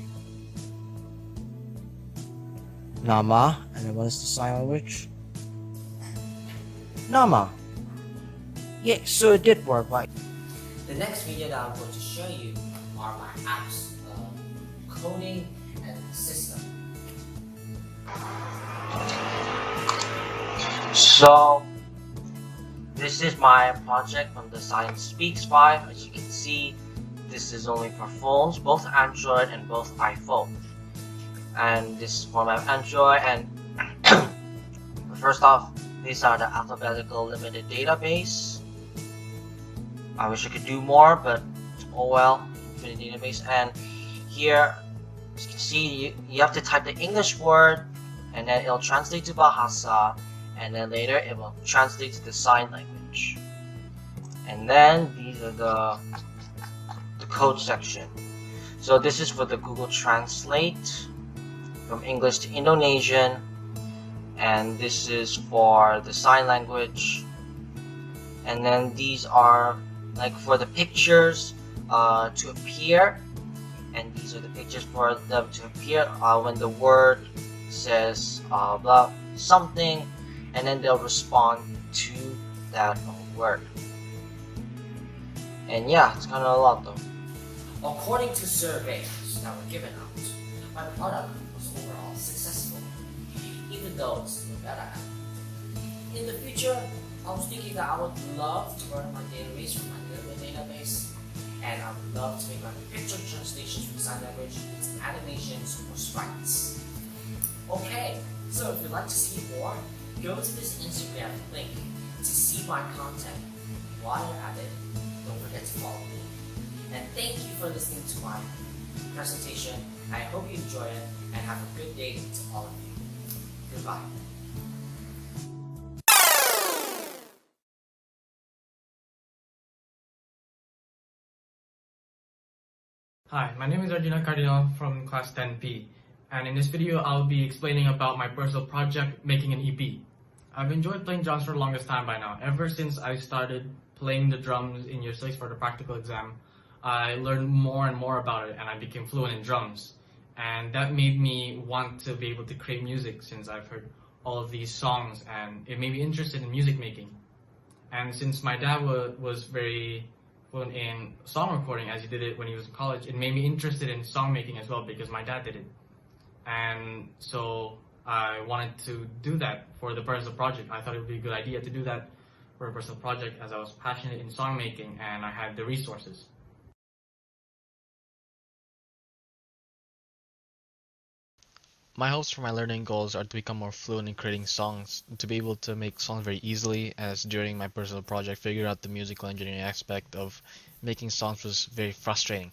Nama, and then what is the sign language? Nama. Yeah, so it did work, right? The next video that I'm going to show you are my apps, coding and system. So, this is my project from the Silent Speaks 5. As you can see, this is only for phones, both Android and both iPhone. And this is for my Android, and first off, these are the alphabetical limited database. I wish I could do more, but oh well, infinite database. And here, as you can see, you have to type the English word, and then it'll translate to Bahasa, and then later it will translate to the sign language. And then these are the code section. So this is for the Google Translate from English to Indonesian, and this is for the sign language. And then these are like for the pictures to appear, and these are the pictures for them to appear when the word says blah something, and then they'll respond to that word. And yeah, it's kind of a lot though. According to surveys that were given out, my product was overall successful, even though it's still beta. In the future, I was thinking that I would love to run my database from my Laravel database, and I would love to make my picture translations from sign language into animations or sprites. Okay, so if you'd like to see more, go to this Instagram link to see my content. While you're at it, don't forget to follow me. And thank you for listening to my presentation. I hope you enjoy it, and have a good day to all of you. Goodbye. Hi, my name is Arjuna Cardinal from Class 10P, and in this video I'll be explaining about my personal project, making an EP. I've enjoyed playing drums for the longest time by now. Ever since I started playing the drums in year 6 for the practical exam, I learned more and more about it, and I became fluent in drums. And that made me want to be able to create music, since I've heard all of these songs, and it made me interested in music making. And since my dad was very fluent in song recording, as he did it when he was in college, it made me interested in song making as well, because my dad did it. And so I wanted to do that for the personal project. I thought it would be a good idea to do that for a personal project, as I was passionate in song making and I had the resources. My hopes for my learning goals are to become more fluent in creating songs, to be able to make songs very easily, as during my personal project figured out the musical engineering aspect of making songs was very frustrating.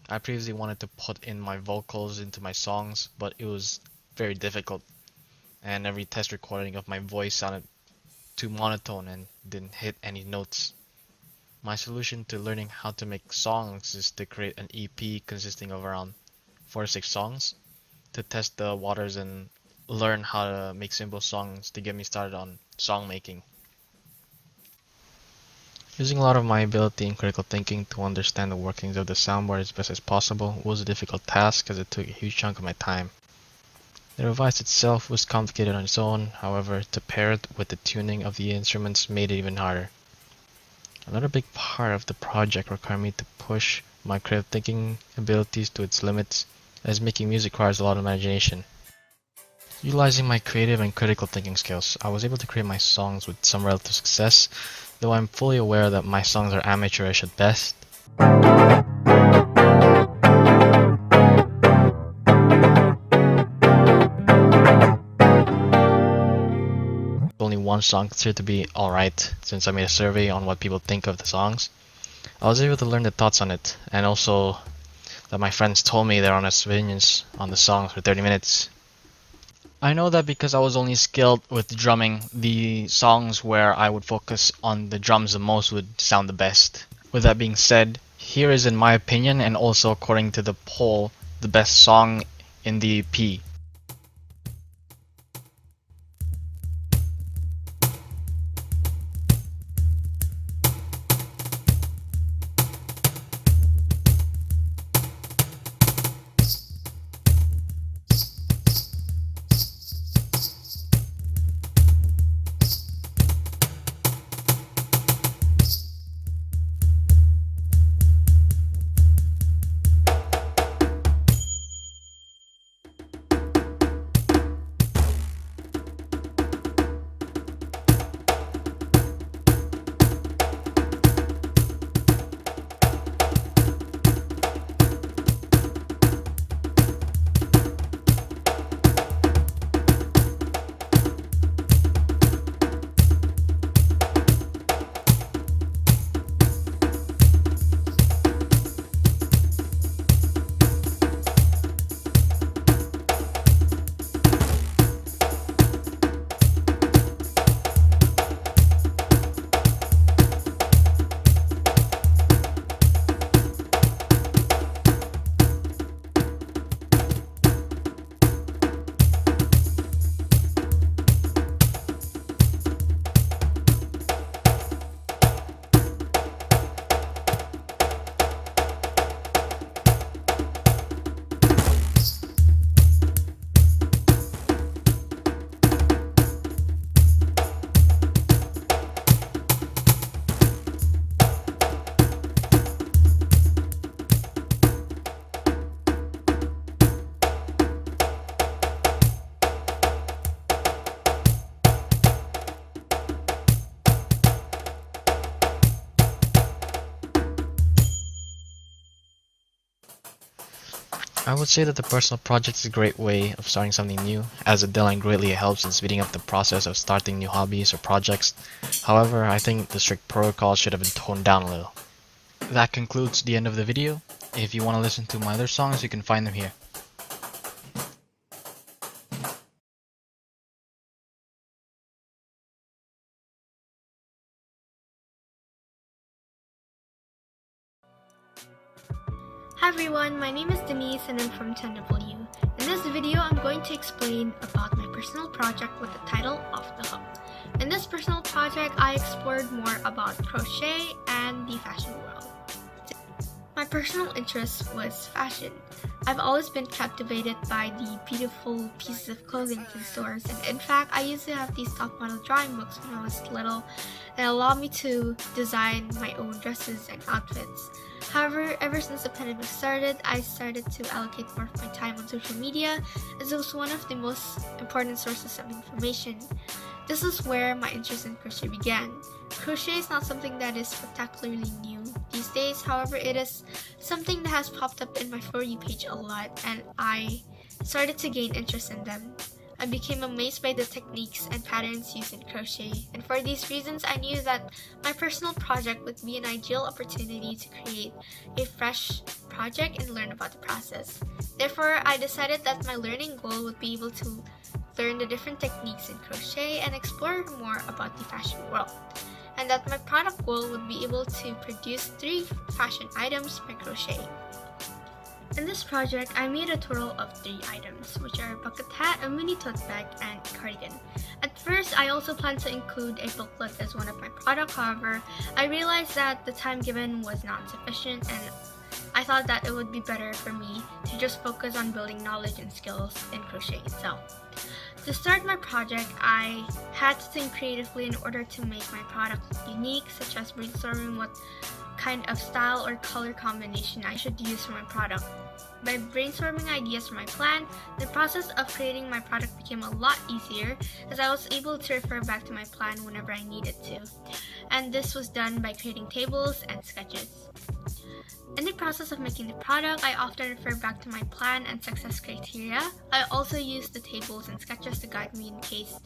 I previously wanted to put in my vocals into my songs, but it was very difficult, and every test recording of my voice sounded too monotone and didn't hit any notes. My solution to learning how to make songs is to create an EP consisting of around 4 to 6 songs, to test the waters and learn how to make simple songs to get me started on song making. Using a lot of my ability in critical thinking to understand the workings of the soundboard as best as possible was a difficult task, as it took a huge chunk of my time. The device itself was complicated on its own, however, to pair it with the tuning of the instruments made it even harder. Another big part of the project required me to push my creative thinking abilities to its limits, as making music requires a lot of imagination. Utilizing my creative and critical thinking skills, I was able to create my songs with some relative success, though I'm fully aware that my songs are amateurish at best. Only one song considered to be alright, since I made a survey on what people think of the songs. I was able to learn their thoughts on it, and also that my friends told me their honest opinions on the songs for 30 minutes. I know that because I was only skilled with drumming, the songs where I would focus on the drums the most would sound the best. With that being said, here is in my opinion, and also according to the poll, the best song in the EP. I would say that the personal project is a great way of starting something new, as the deadline greatly helps in speeding up the process of starting new hobbies or projects. However, I think the strict protocols should have been toned down a little. That concludes the end of the video. If you want to listen to my other songs, you can find them here. Hi everyone, my name is Denise and I'm from 10W. In this video, I'm going to explain about my personal project with the title Off the Hook. In this personal project, I explored more about crochet and the fashion world. My personal interest was fashion. I've always been captivated by the beautiful pieces of clothing in stores, and in fact, I used to have these top model drawing books when I was little that allowed me to design my own dresses and outfits. However, ever since the pandemic started, I started to allocate more of my time on social media as it was one of the most important sources of information. This is where my interest in crochet began. Crochet is not something that is spectacularly new these days, however, it is something that has popped up in my For You page a lot, and I started to gain interest in them. I became amazed by the techniques and patterns used in crochet, and for these reasons, I knew that my personal project would be an ideal opportunity to create a fresh project and learn about the process. Therefore, I decided that my learning goal would be able to learn the different techniques in crochet and explore more about the fashion world, and that my product goal would be able to produce 3 fashion items by crochet. In this project, I made a total of 3 items, which are a bucket hat, a mini tote bag, and a cardigan. At first, I also planned to include a booklet as one of my products, however, I realized that the time given was not sufficient, and I thought that it would be better for me to just focus on building knowledge and skills in crochet itself. To start my project, I had to think creatively in order to make my product unique, such as brainstorming what kind of style or color combination I should use for my product. By brainstorming ideas for my plan, the process of creating my product became a lot easier as I was able to refer back to my plan whenever I needed to. And this was done by creating tables and sketches. In the process of making the product, I often refer back to my plan and success criteria. I also use the tables and sketches to guide me in case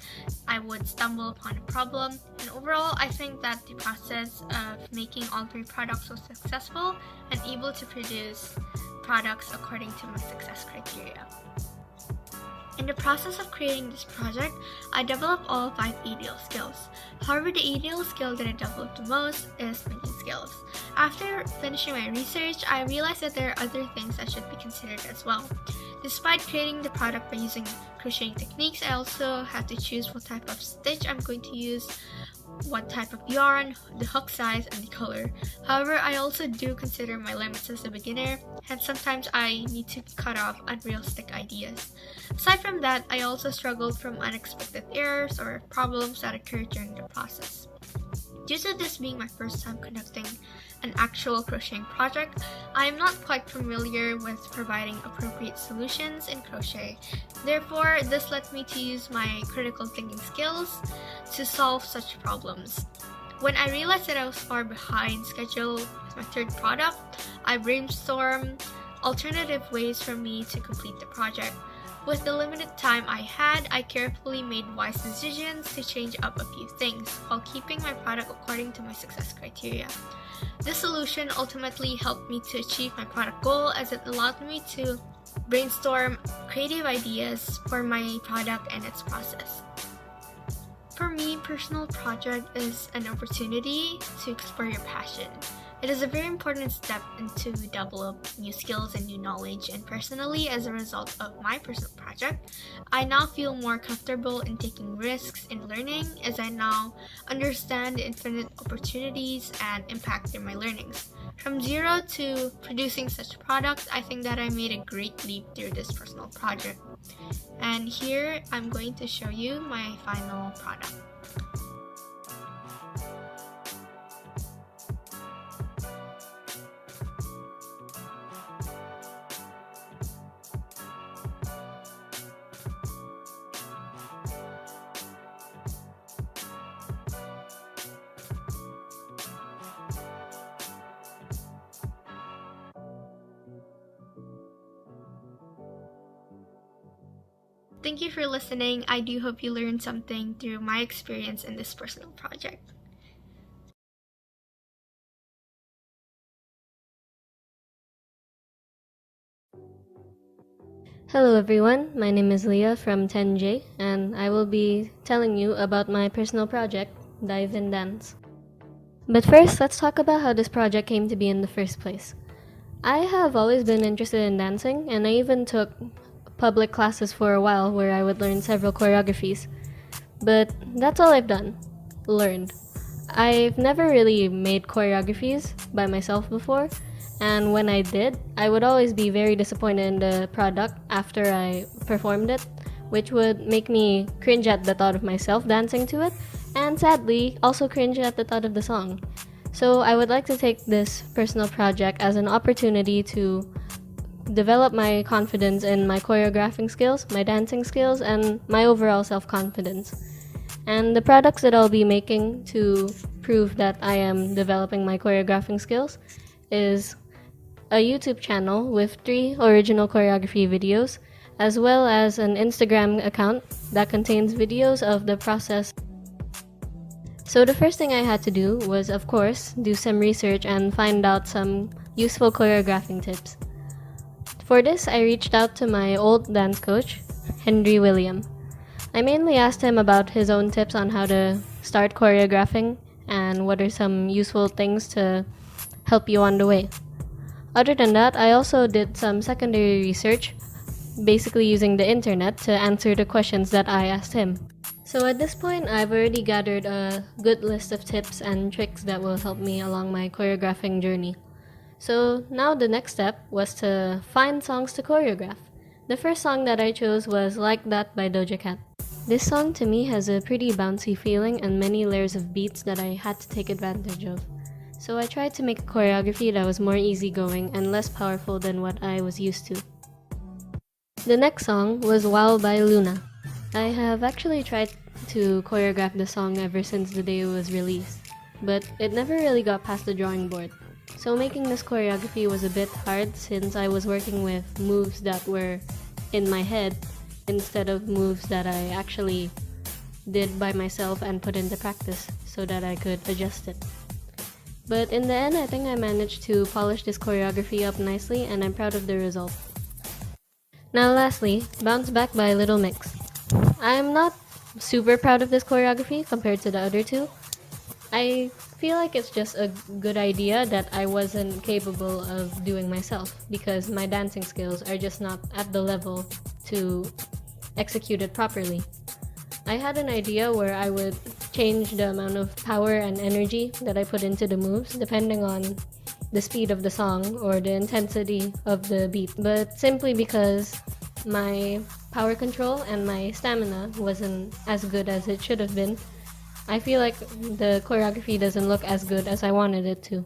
I would stumble upon a problem. And overall, I think that the process of making all 3 products was successful and able to produce products according to my success criteria. In the process of creating this project, I developed all 5 EDL skills. However, the EDL skill that I developed the most is making skills. After finishing my research, I realized that there are other things that should be considered as well. Despite creating the product by using crocheting techniques, I also had to choose what type of stitch I'm going to use, what type of yarn, the hook size, and the color. However, I also do consider my limits as a beginner, and sometimes I need to cut off unrealistic ideas. Aside from that, I also struggled from unexpected errors or problems that occurred during the process. Due to this being my first time conducting an actual crocheting project, I am not quite familiar with providing appropriate solutions in crochet. Therefore, this led me to use my critical thinking skills to solve such problems. When I realized that I was far behind schedule with my 3rd product, I brainstormed alternative ways for me to complete the project. With the limited time I had, I carefully made wise decisions to change up a few things while keeping my product according to my success criteria. This solution ultimately helped me to achieve my product goal as it allowed me to brainstorm creative ideas for my product and its process. For me, personal project is an opportunity to explore your passion. It is a very important step into develop new skills and new knowledge, and personally, as a result of my personal project, I now feel more comfortable in taking risks in learning as I now understand the infinite opportunities and impact in my learnings. From zero to producing such products, I think that I made a great leap through this personal project. And here, I'm going to show you my final product. Thank you for listening. I do hope you learned something through my experience in this personal project. Hello everyone, my name is Leah from 10J, and I will be telling you about my personal project, Dive in Dance. But first, let's talk about how this project came to be in the first place. I have always been interested in dancing, and I even took public classes for a while where I would learn several choreographies. But that's all I've done. Learned. I've never really made choreographies by myself before, and when I did, I would always be very disappointed in the product after I performed it, which would make me cringe at the thought of myself dancing to it, and sadly, also cringe at the thought of the song. So I would like to take this personal project as an opportunity to develop my confidence in my choreographing skills, my dancing skills, and my overall self-confidence. And the products that I'll be making to prove that I am developing my choreographing skills is a YouTube channel with 3 original choreography videos, as well as an Instagram account that contains videos of the process. So the first thing I had to do was, of course, do some research and find out some useful choreographing tips. For this, I reached out to my old dance coach, Henry William. I mainly asked him about his own tips on how to start choreographing and what are some useful things to help you on the way. Other than that, I also did some secondary research, basically using the internet to answer the questions that I asked him. So at this point, I've already gathered a good list of tips and tricks that will help me along my choreographing journey. So now the next step was to find songs to choreograph. The first song that I chose was Like That by Doja Cat. This song to me has a pretty bouncy feeling and many layers of beats that I had to take advantage of. So I tried to make a choreography that was more easygoing and less powerful than what I was used to. The next song was Wow by Luna. I have actually tried to choreograph the song ever since the day it was released, but it never really got past the drawing board. So making this choreography was a bit hard since I was working with moves that were in my head instead of moves that I actually did by myself and put into practice so that I could adjust it. But in the end, I think I managed to polish this choreography up nicely and I'm proud of the result. Now lastly, Bounce Back by Little Mix. I'm not super proud of this choreography compared to the other two. I feel like it's just a good idea that I wasn't capable of doing myself because my dancing skills are just not at the level to execute it properly. I had an idea where I would change the amount of power and energy that I put into the moves depending on the speed of the song or the intensity of the beat, but simply because my power control and my stamina wasn't as good as it should have been, I feel like the choreography doesn't look as good as I wanted it to.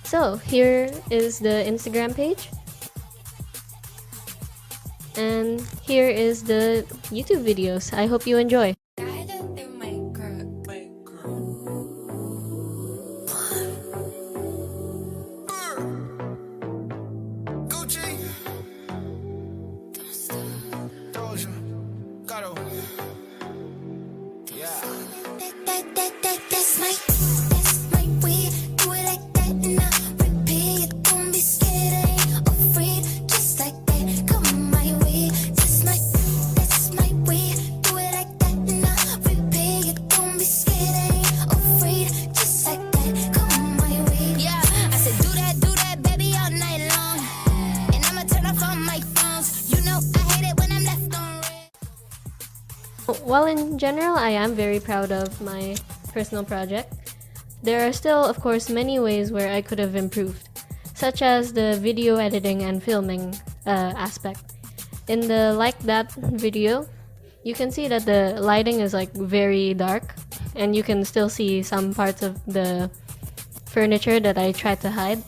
So here is the Instagram page. And here is the YouTube videos. I hope you enjoy. While in general I am very proud of my personal project, there are still, of course, many ways where I could have improved, such as the video editing and filming aspect. In the Like That video, you can see that the lighting is like very dark, and you can still see some parts of the furniture that I tried to hide.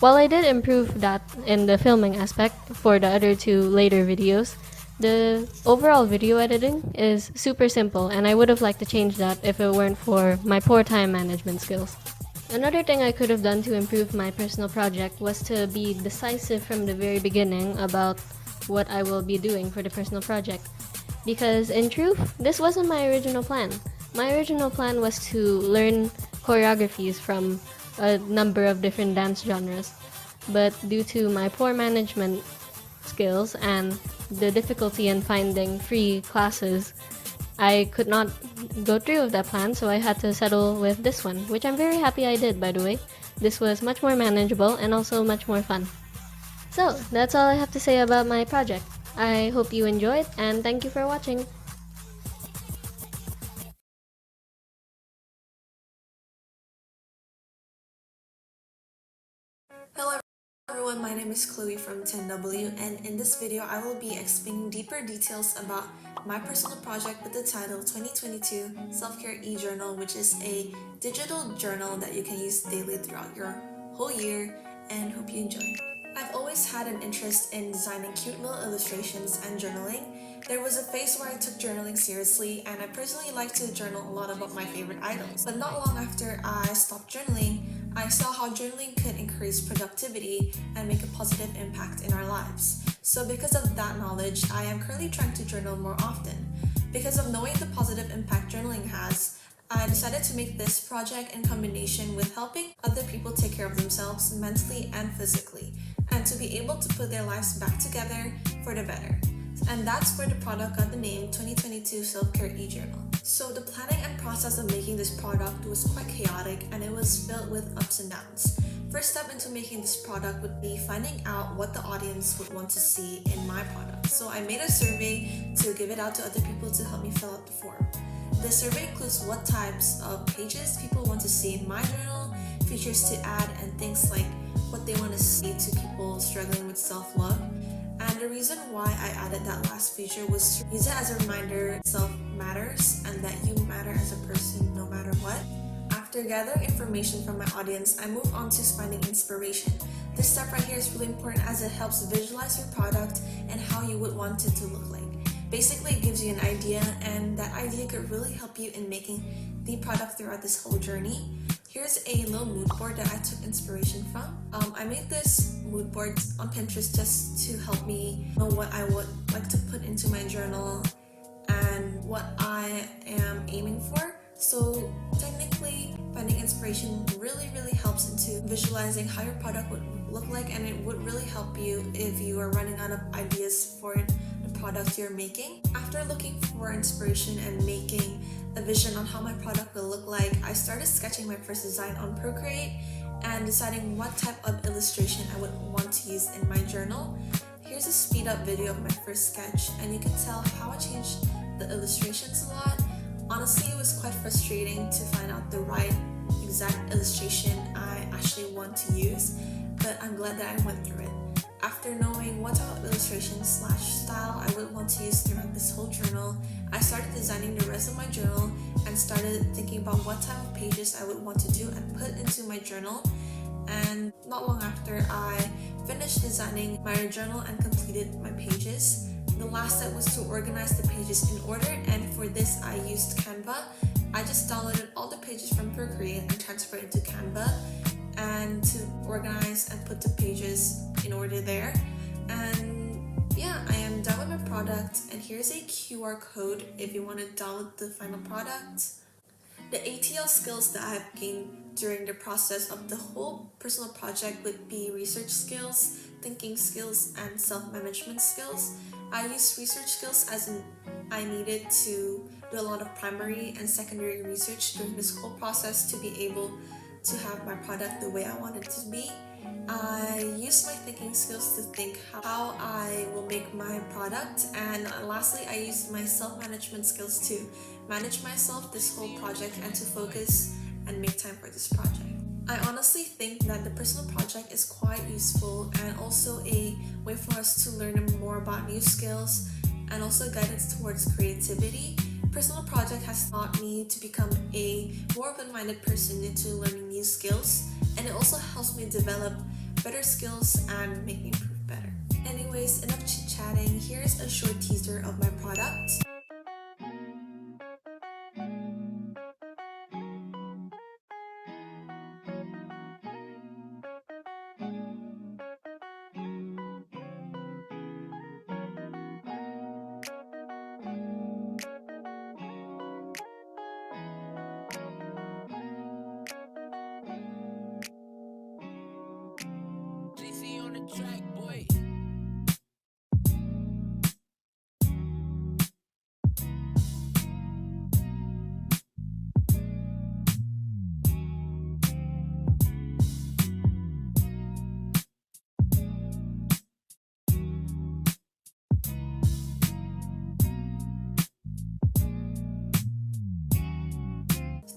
While I did improve that in the filming aspect for the other two later videos, the overall video editing is super simple, and I would have liked to change that if it weren't for my poor time management skills. Another thing I could have done to improve my personal project was to be decisive from the very beginning about what I will be doing for the personal project. Because in truth, this wasn't my original plan. My original plan was to learn choreographies from a number of different dance genres. But due to my poor management skills and the difficulty in finding free classes, I could not go through with that plan, so I had to settle with this one, which I'm very happy I did, by the way. This was much more manageable and also much more fun. So, that's all I have to say about my project. I hope you enjoyed, and thank you for watching. Hello everyone, my name is Chloe from 10W, and in this video I will be explaining deeper details about my personal project with the title 2022 Self-Care e-Journal, which is a digital journal that you can use daily throughout your whole year, and hope you enjoy. I've always had an interest in designing cute little illustrations and journaling. There was a phase where I took journaling seriously, and I personally like to journal a lot about my favorite items. But not long after I stopped journaling, I saw how journaling could increase productivity and make a positive impact in our lives. So because of that knowledge, I am currently trying to journal more often. Because of knowing the positive impact journaling has, I decided to make this project in combination with helping other people take care of themselves mentally and physically, and to be able to put their lives back together for the better. And that's where the product got the name 2022 Self-Care e-Journal. So the planning and process of making this product was quite chaotic, and it was filled with ups and downs. First step into making this product would be finding out what the audience would want to see in my product. So I made a survey to give it out to other people to help me fill out the form. The survey includes what types of pages people want to see in my journal, features to add, and things like what they want to see to people struggling with self-love. And the reason why I added that last feature was to use it as a reminder self matters and that you matter as a person no matter what. After gathering information from my audience, I move on to finding inspiration. This step right here is really important as it helps visualize your product and how you would want it to look like. Basically, it gives you an idea, and that idea could really help you in making the product throughout this whole journey. Here's a little mood board that I took inspiration from. I made this mood board on Pinterest just to help me know what I would like to put into my journal and what I am aiming for. So technically, finding inspiration really helps into visualizing how your product would look like, and it would really help you if you are running out of ideas for the product you're making. After looking for inspiration and making a vision on how my product will look like, I started sketching my first design on Procreate and deciding what type of illustration I would want to use in my journal. Here's a speed up video of my first sketch, and you can tell how I changed the illustrations a lot. Honestly, it was quite frustrating to find out the right exact illustration I actually want to use, but I'm glad that I went through it. After knowing what type of illustration / style I would want to use throughout this whole journal, I started designing the rest of my journal and started thinking about what type of pages I would want to do and put into my journal. And not long after, I finished designing my journal and completed my pages. The last step was to organize the pages in order, and for this I used Canva. I just downloaded all the pages from Procreate and transferred it to Canva, and to organize and put the pages in order there. And yeah, I am done with my product, and here's a QR code if you want to download the final product. The ATL skills that I have gained during the process of the whole personal project would be research skills, thinking skills, and self-management skills. I used research skills as in I needed to do a lot of primary and secondary research during this whole process to be able to have my product the way I want it to be. I used my thinking skills to think how I will make my product, and lastly I used my self-management skills to manage myself this whole project and to focus and make time for this project. I honestly think that the personal project is quite useful and also a way for us to learn more about new skills and also guidance towards creativity. Personal project has taught me to become a more open-minded person into learning new skills, and it also helps me develop better skills and make me improve better. Anyways, enough chit-chatting. Here's a short teaser of my product.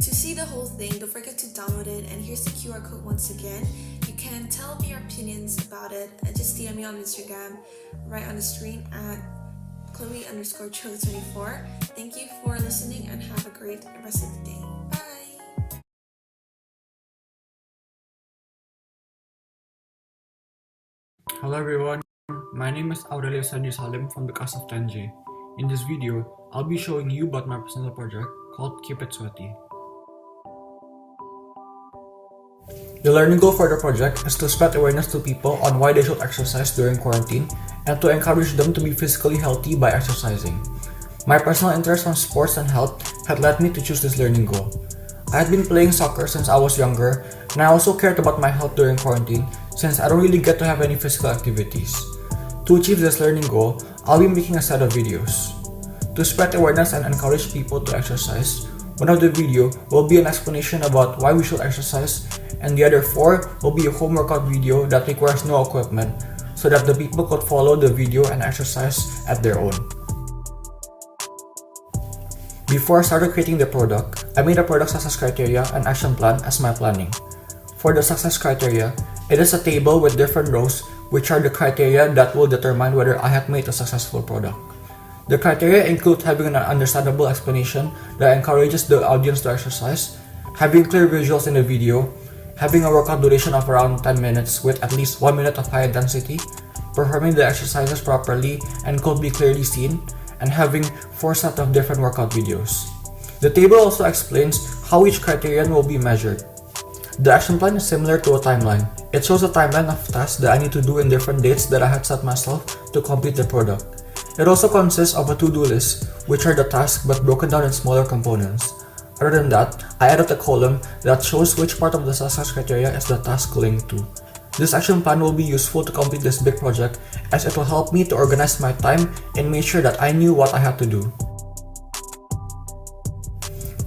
To see the whole thing, don't forget to download it, and here's the QR code once again. You can tell me your opinions about it. Just DM me on Instagram, right on the screen at Chloe_Cho24. Thank you for listening and have a great rest of the day. Bye! Hello everyone, my name is Aurelio Sadi Salim from the cast of 10J. In this video, I'll be showing you about my personal project called Keep It Sweaty. The learning goal for the project is to spread awareness to people on why they should exercise during quarantine and to encourage them to be physically healthy by exercising. My personal interest in sports and health had led me to choose this learning goal. I had been playing soccer since I was younger, and I also cared about my health during quarantine since I don't really get to have any physical activities. To achieve this learning goal, I'll be making a set of videos. To spread awareness and encourage people to exercise, one of the video will be an explanation about why we should exercise, and the other 4 will be a home workout video that requires no equipment so that the people could follow the video and exercise at their own. Before I started creating the product, I made a product success criteria and action plan as my planning. For the success criteria, it is a table with different rows which are the criteria that will determine whether I have made a successful product. The criteria include having an understandable explanation that encourages the audience to exercise, having clear visuals in the video, having a workout duration of around 10 minutes with at least 1 minute of high intensity, performing the exercises properly and could be clearly seen, and having 4 sets of different workout videos. The table also explains how each criterion will be measured. The action plan is similar to a timeline. It shows a timeline of tasks that I need to do in different dates that I had set myself to complete the product. It also consists of a to-do list, which are the tasks but broken down in smaller components. Other than that, I added a column that shows which part of the success criteria is the task linked to. This action plan will be useful to complete this big project as it will help me to organize my time and make sure that I knew what I had to do.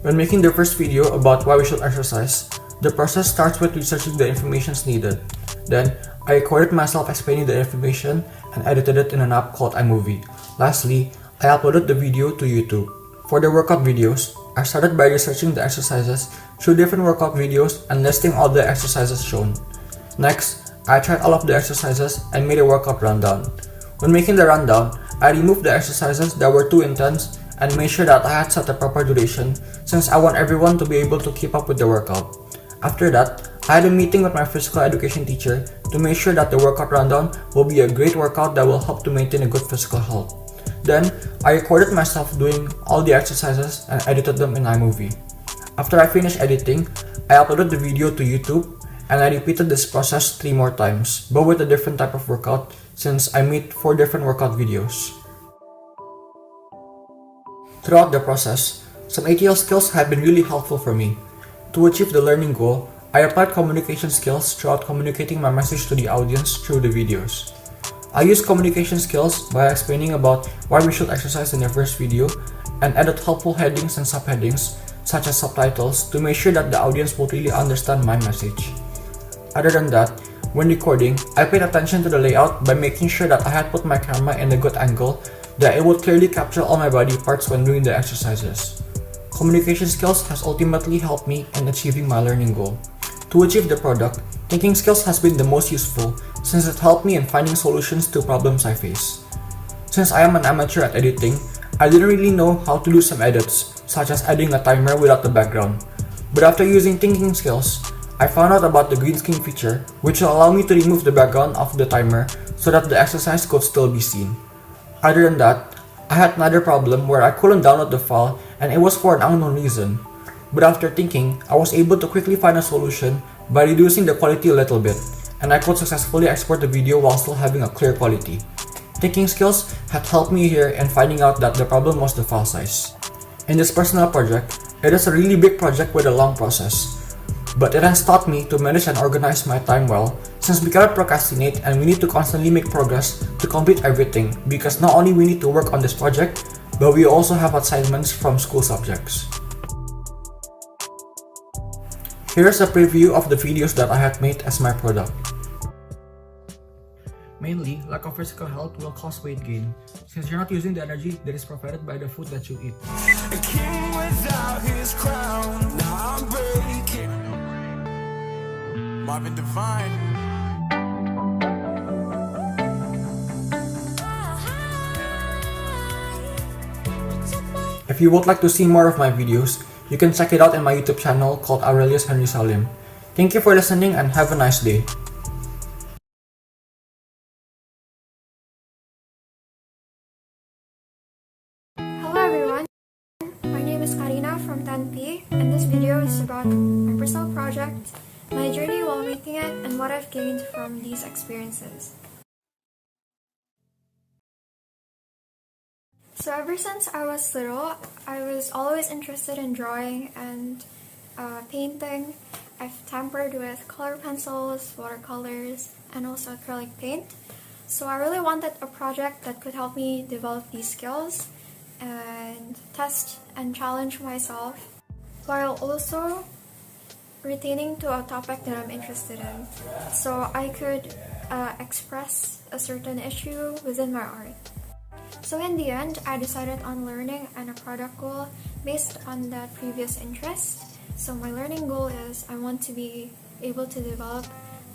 When making the first video about why we should exercise, the process starts with researching the information needed. Then, I recorded myself explaining the information and edited it in an app called iMovie. Lastly, I uploaded the video to YouTube. For the workout videos, I started by researching the exercises through different workout videos and listing all the exercises shown. Next, I tried all of the exercises and made a workout rundown. When making the rundown, I removed the exercises that were too intense and made sure that I had set the proper duration since I want everyone to be able to keep up with the workout. After that, I had a meeting with my physical education teacher to make sure that the workout rundown will be a great workout that will help to maintain a good physical health. Then, I recorded myself doing all the exercises and edited them in iMovie. After I finished editing, I uploaded the video to YouTube and I repeated this process 3 more times, but with a different type of workout since I made 4 different workout videos. Throughout the process, some ATL skills have been really helpful for me. To achieve the learning goal, I applied communication skills throughout communicating my message to the audience through the videos. I used communication skills by explaining about why we should exercise in the first video and added helpful headings and subheadings such as subtitles to make sure that the audience will really understand my message. Other than that, when recording, I paid attention to the layout by making sure that I had put my camera in a good angle that it would clearly capture all my body parts when doing the exercises. Communication skills has ultimately helped me in achieving my learning goal. To achieve the product, thinking skills has been the most useful since it helped me in finding solutions to problems I face. Since I am an amateur at editing, I didn't really know how to do some edits, such as adding a timer without the background. But after using thinking skills, I found out about the green screen feature, which will allow me to remove the background of the timer so that the exercise could still be seen. Other than that, I had another problem where I couldn't download the file and it was for an unknown reason. But after thinking, I was able to quickly find a solution by reducing the quality a little bit, and I could successfully export the video while still having a clear quality. Thinking skills had helped me here in finding out that the problem was the file size. In this personal project, it is a really big project with a long process, but it has taught me to manage and organize my time well since we cannot procrastinate and we need to constantly make progress to complete everything because not only we need to work on this project, but we also have assignments from school subjects. Here's a preview of the videos that I had made as my product. Mainly, lack of physical health will cause weight gain, since you're not using the energy that is provided by the food that you eat. A king without his crown, now I'm breaking. Marvin Divine. If you would like to see more of my videos, you can check it out in my YouTube channel called Aurelius Henry Salim. Thank you for listening and have a nice day. Hello everyone, my name is Karina from 10P, and this video is about my personal project, my journey while making it, and what I've gained from these experiences. So ever since I was little, I was always interested in drawing and painting. I've tampered with color pencils, watercolors, and also acrylic paint. So I really wanted a project that could help me develop these skills and test and challenge myself while also retaining to a topic that I'm interested in, so I could express a certain issue within my art. So in the end, I decided on learning and a product goal based on that previous interest. So my learning goal is I want to be able to develop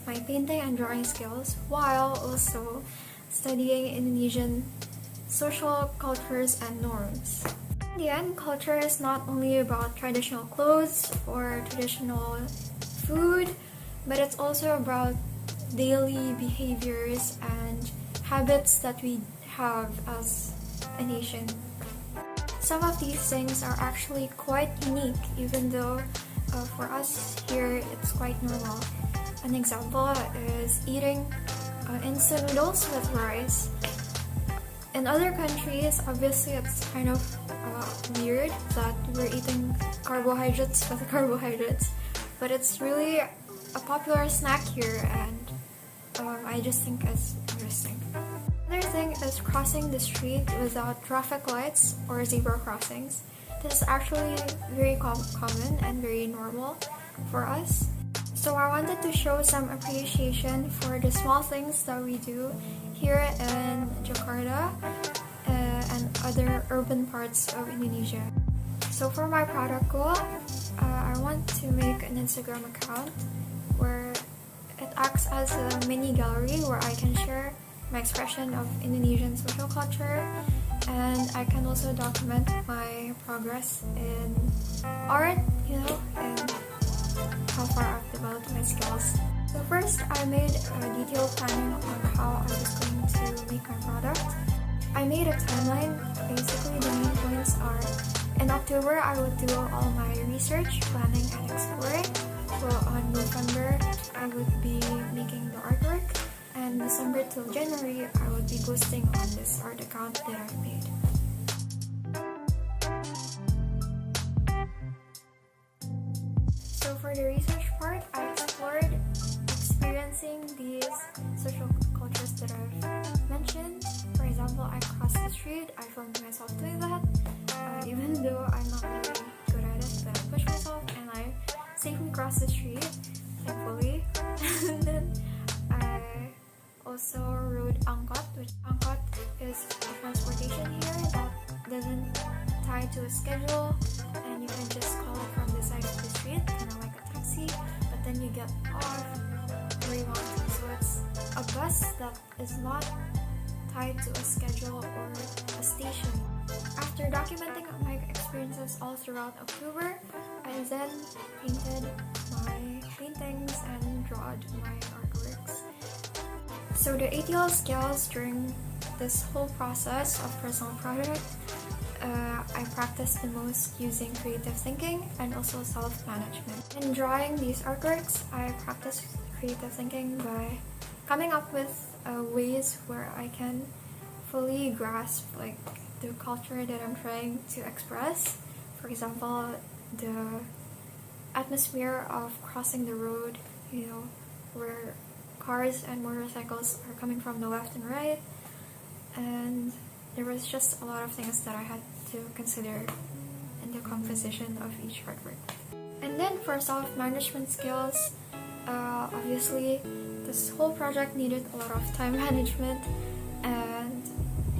my painting and drawing skills while also studying Indonesian social cultures and norms. In the end, culture is not only about traditional clothes or traditional food, but it's also about daily behaviors and habits that we have as a nation. Some of these things are actually quite unique, even though for us here it's quite normal. An example is eating instant noodles with rice. In other countries, obviously it's kind of weird that we're eating carbohydrates with carbohydrates, but it's really a popular snack here, and I just think it's interesting. Another thing is crossing the street without traffic lights or zebra crossings. This is actually very common and very normal for us. So I wanted to show some appreciation for the small things that we do here in Jakarta and other urban parts of Indonesia. So for my product goal, I want to make an Instagram account where it acts as a mini gallery where I can share my expression of Indonesian social culture, and I can also document my progress in art, and how far I've developed my skills. So first, I made a detailed planning on how I was going to make my product. I made a timeline. Basically, the main points are: in October, I would do all my research, planning, and exploring. So on November, I would be making the artwork, and December till January, I would be posting on this art account that I've made. So for the research part, I explored experiencing these social cultures that I've mentioned. For example, I crossed the street, I filmed myself doing that, even though I'm not really good at it, but I pushed myself and I safely crossed the street, thankfully. And then I also rode angkot, which angkot is a transportation here that doesn't tie to a schedule, and you can just call it from the side of the street, kind of like a taxi, but then you get off where you want to. So it's a bus that is not tied to a schedule or a station. After documenting my experiences all throughout October, I then painted my paintings and drawed my artworks. So the ATL skills during this whole process of personal project, I practiced the most using creative thinking and also self-management. In drawing these artworks, I practiced creative thinking by coming up with ways where I can fully grasp the culture that I'm trying to express. For example, the atmosphere of crossing the road, where cars and motorcycles are coming from the left and right, and there was just a lot of things that I had to consider in the composition of each artwork. And then for self-management skills, obviously this whole project needed a lot of time management, and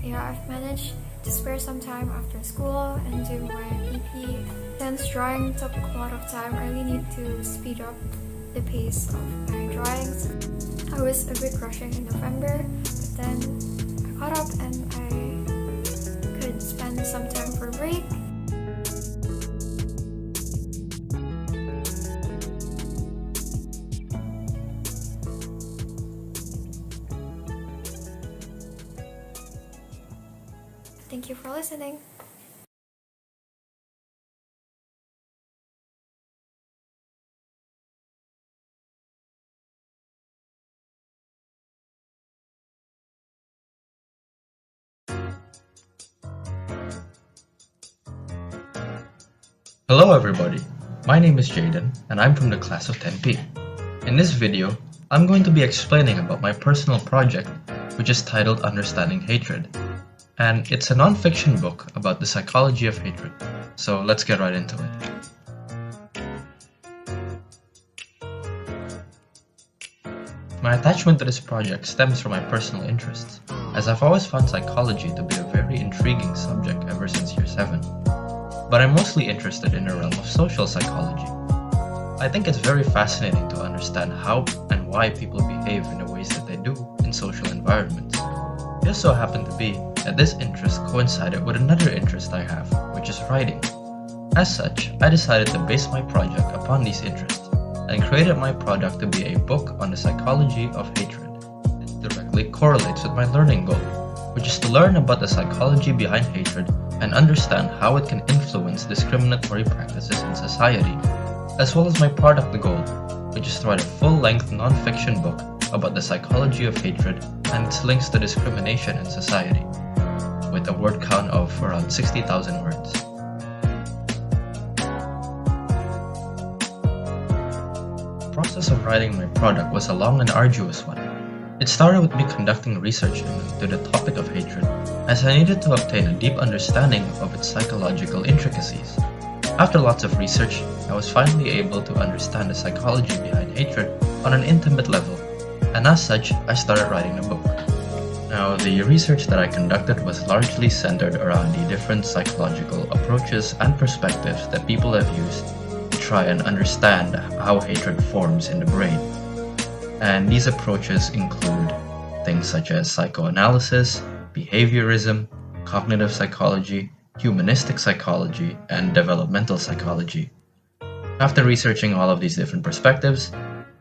I've managed to spare some time after school and do my PP. Since drawing took a lot of time, I really need to speed up the pace of my drawings. I was a bit rushing in November, but then I caught up and I could spend some time for a break. Thank you for listening. Hello everybody, my name is Jaden and I'm from the class of 10P. In this video, I'm going to be explaining about my personal project, which is titled Understanding Hatred. And it's a non-fiction book about the psychology of hatred. So let's get right into it. My attachment to this project stems from my personal interests, as I've always found psychology to be a very intriguing subject ever since year 7. But I'm mostly interested in the realm of social psychology. I think it's very fascinating to understand how and why people behave in the ways that they do in social environments. It just so happened to be that this interest coincided with another interest I have, which is writing. As such, I decided to base my project upon these interests, and created my product to be a book on the psychology of hatred. This directly correlates with my learning goal, which is to learn about the psychology behind hatred and understand how it can influence discriminatory practices in society, as well as my product goal, which is to write a full-length non-fiction book about the psychology of hatred and its links to discrimination in society, with a word count of around 60,000 words. The process of writing my product was a long and arduous one. It started with me conducting research into the topic of hatred, as I needed to obtain a deep understanding of its psychological intricacies. After lots of research, I was finally able to understand the psychology behind hatred on an intimate level, and as such, I started writing the book. Now, the research that I conducted was largely centered around the different psychological approaches and perspectives that people have used to try and understand how hatred forms in the brain. And these approaches include things such as psychoanalysis, behaviorism, cognitive psychology, humanistic psychology, and developmental psychology. After researching all of these different perspectives,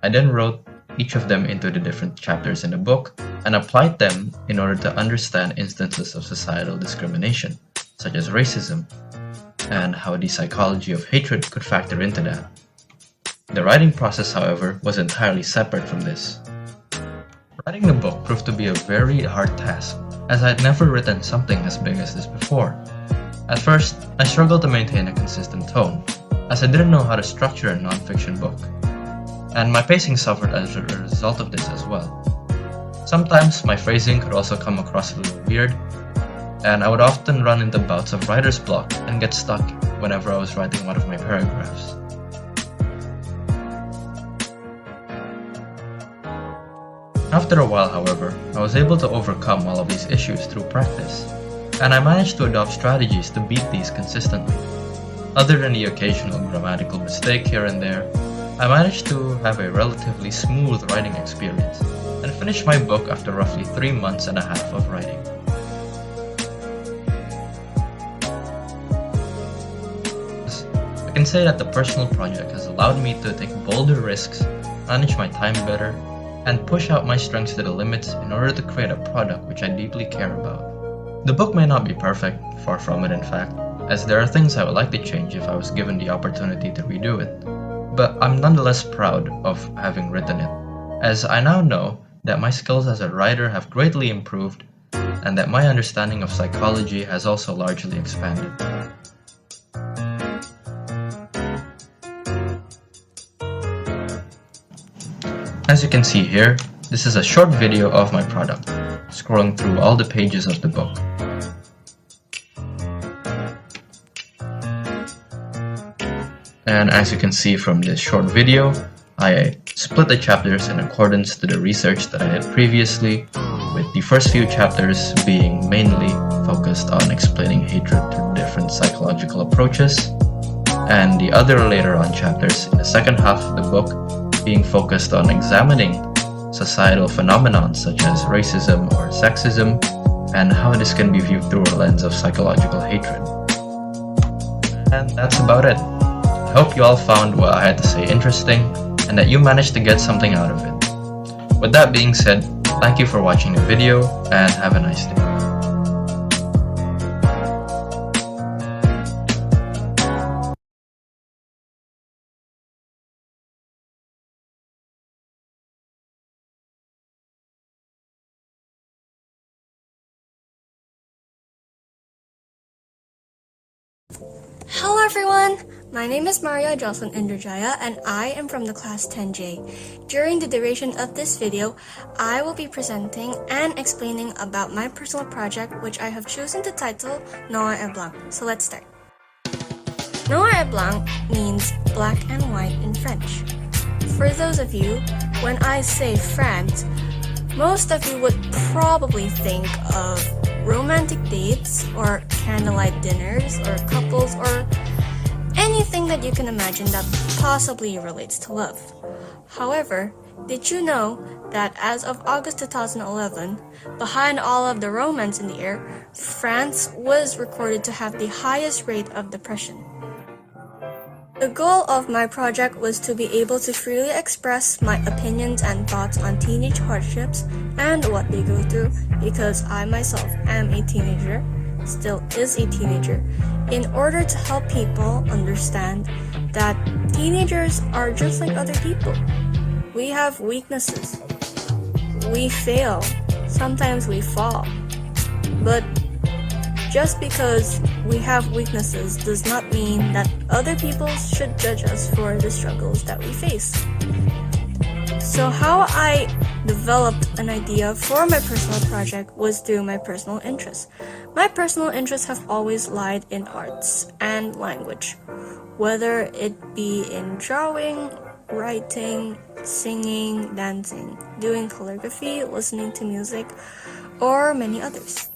I then wrote each of them into the different chapters in the book and applied them in order to understand instances of societal discrimination, such as racism, and how the psychology of hatred could factor into that. The writing process, however, was entirely separate from this. Writing the book proved to be a very hard task, as I had never written something as big as this before. At first, I struggled to maintain a consistent tone, as I didn't know how to structure a non-fiction book. And my pacing suffered as a result of this as well. Sometimes my phrasing could also come across a little weird, and I would often run into bouts of writer's block and get stuck whenever I was writing one of my paragraphs. After a while, however, I was able to overcome all of these issues through practice, and I managed to adopt strategies to beat these consistently. Other than the occasional grammatical mistake here and there, I managed to have a relatively smooth writing experience, and finished my book after roughly 3 months and a half of writing. I can say that the personal project has allowed me to take bolder risks, manage my time better, and push out my strengths to the limits in order to create a product which I deeply care about. The book may not be perfect, far from it in fact, as there are things I would like to change if I was given the opportunity to redo it. But I'm nonetheless proud of having written it, as I now know that my skills as a writer have greatly improved, and that my understanding of psychology has also largely expanded. As you can see here, this is a short video of my product, scrolling through all the pages of the book. And as you can see from this short video, I split the chapters in accordance to the research that I did previously, with the first few chapters being mainly focused on explaining hatred through different psychological approaches, and the other later on chapters in the second half of the book being focused on examining societal phenomena such as racism or sexism, and how this can be viewed through a lens of psychological hatred. And that's about it. I hope you all found what I had to say interesting, and that you managed to get something out of it. With that being said, thank you for watching the video, and have a nice day. everyone, my name is Maria Jocelyn Indrajaya and I am from the class 10J. During the duration of this video, I will be presenting and explaining about my personal project which I have chosen to title Noir et Blanc. So let's start. Noir et Blanc means black and white in French. For those of you, when I say France, most of you would probably think of romantic dates or candlelight dinners or couples or anything that you can imagine that possibly relates to love. However, did you know that as of August 2011, behind all of the romance in the air, France was recorded to have the highest rate of depression? The goal of my project was to be able to freely express my opinions and thoughts on teenage hardships and what they go through, because I myself am a teenager, still is a teenager, in order to help people understand that teenagers are just like other people. We have weaknesses. We fail. Sometimes we fall. But just because we have weaknesses does not mean that other people should judge us for the struggles that we face. So how I developed an idea for my personal project was through my personal interests. My personal interests have always lied in arts and language, whether it be in drawing, writing, singing, dancing, doing calligraphy, listening to music, or many others.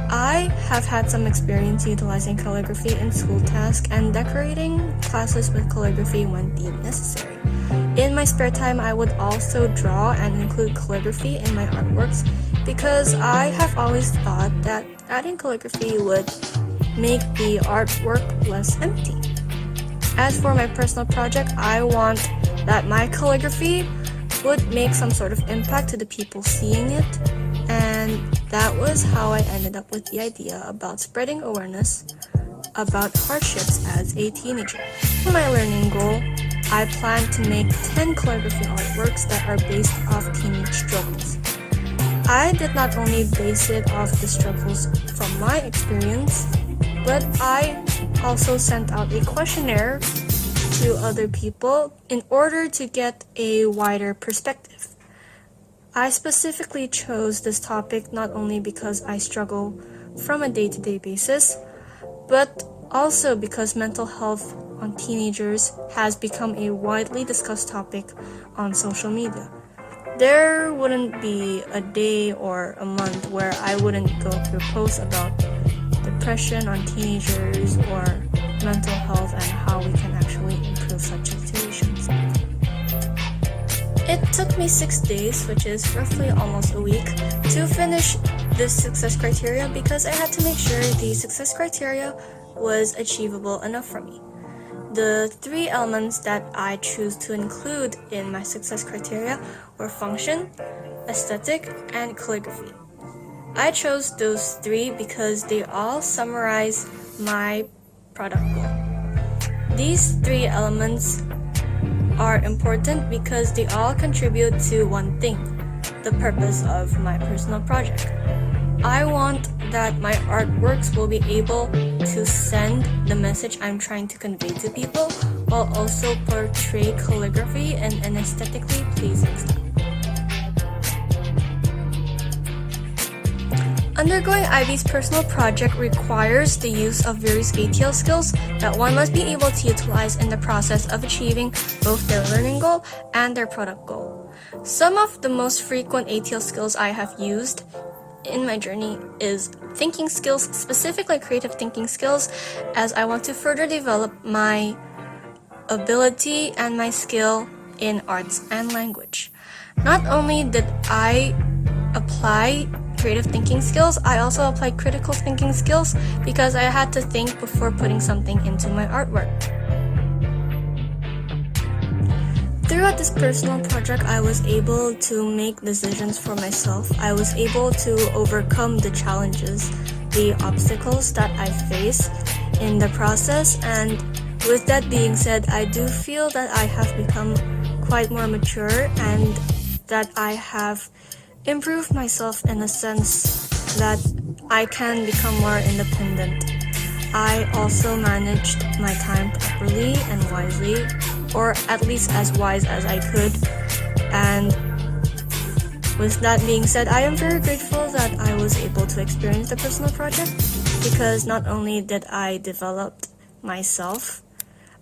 I have had some experience utilizing calligraphy in school tasks and decorating classes with calligraphy when deemed necessary. In my spare time, I would also draw and include calligraphy in my artworks because I have always thought that adding calligraphy would make the artwork less empty. As for my personal project, I want that my calligraphy would make some sort of impact to the people seeing it, and that was how I ended up with the idea about spreading awareness about hardships as a teenager. For my learning goal, I plan to make 10 calligraphy artworks that are based off teenage struggles. I did not only base it off the struggles from my experience, but I also sent out a questionnaire to other people in order to get a wider perspective. I specifically chose this topic not only because I struggle from a day-to-day basis, but also because mental health on teenagers has become a widely discussed topic on social media. There wouldn't be a day or a month where I wouldn't go through posts about depression on teenagers or mental health and how we can actually improve such situations. It took me 6 days, which is roughly almost a week, to finish this success criteria because I had to make sure the success criteria was achievable enough for me. The 3 elements that I choose to include in my success criteria were function, aesthetic, and calligraphy. I chose those 3 because they all summarize my product goal. These 3 elements are important because they all contribute to one thing, the purpose of my personal project. I want that my artworks will be able to send the message I'm trying to convey to people while also portray calligraphy in an aesthetically pleasing style. Undergoing Ivy's personal project requires the use of various ATL skills that one must be able to utilize in the process of achieving both their learning goal and their product goal. Some of the most frequent ATL skills I have used in my journey is thinking skills, specifically creative thinking skills, as I want to further develop my ability and my skill in arts and language. Not only did I apply creative thinking skills, I also applied critical thinking skills because I had to think before putting something into my artwork. Throughout this personal project, I was able to make decisions for myself. I was able to overcome the challenges, the obstacles that I face in the process, and with that being said, I do feel that I have become quite more mature and that I have improved myself in a sense that I can become more independent. I also managed my time properly and wisely, or at least as wise as I could. And with that being said, I am very grateful that I was able to experience the personal project, because not only did I develop myself,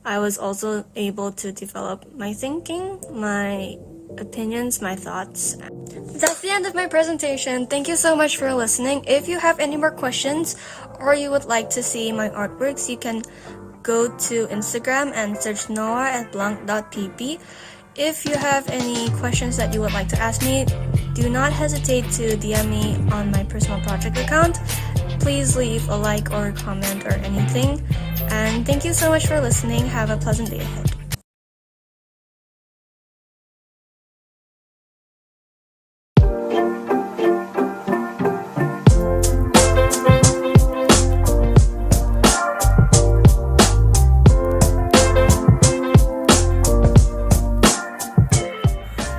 I was also able to develop my thinking, my opinions, my thoughts. That's the end of my presentation. Thank you so much for listening. If you have any more questions or you would like to see my artworks, you can go to Instagram and search noah@blank.pp. If you have any questions that you would like to ask me, do not hesitate to DM me on my personal project account. Please leave a like or a comment or anything. And thank you so much for listening. Have a pleasant day ahead.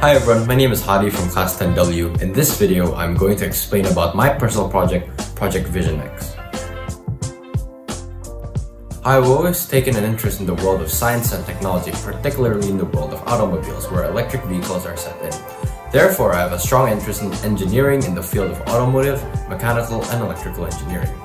Hi everyone, my name is Hadi from Class 10W. In this video, I'm going to explain about my personal project, Project Vision X. I've always taken an interest in the world of science and technology, particularly in the world of automobiles, where electric vehicles are set in. Therefore, I have a strong interest in engineering in the field of automotive, mechanical, and electrical engineering.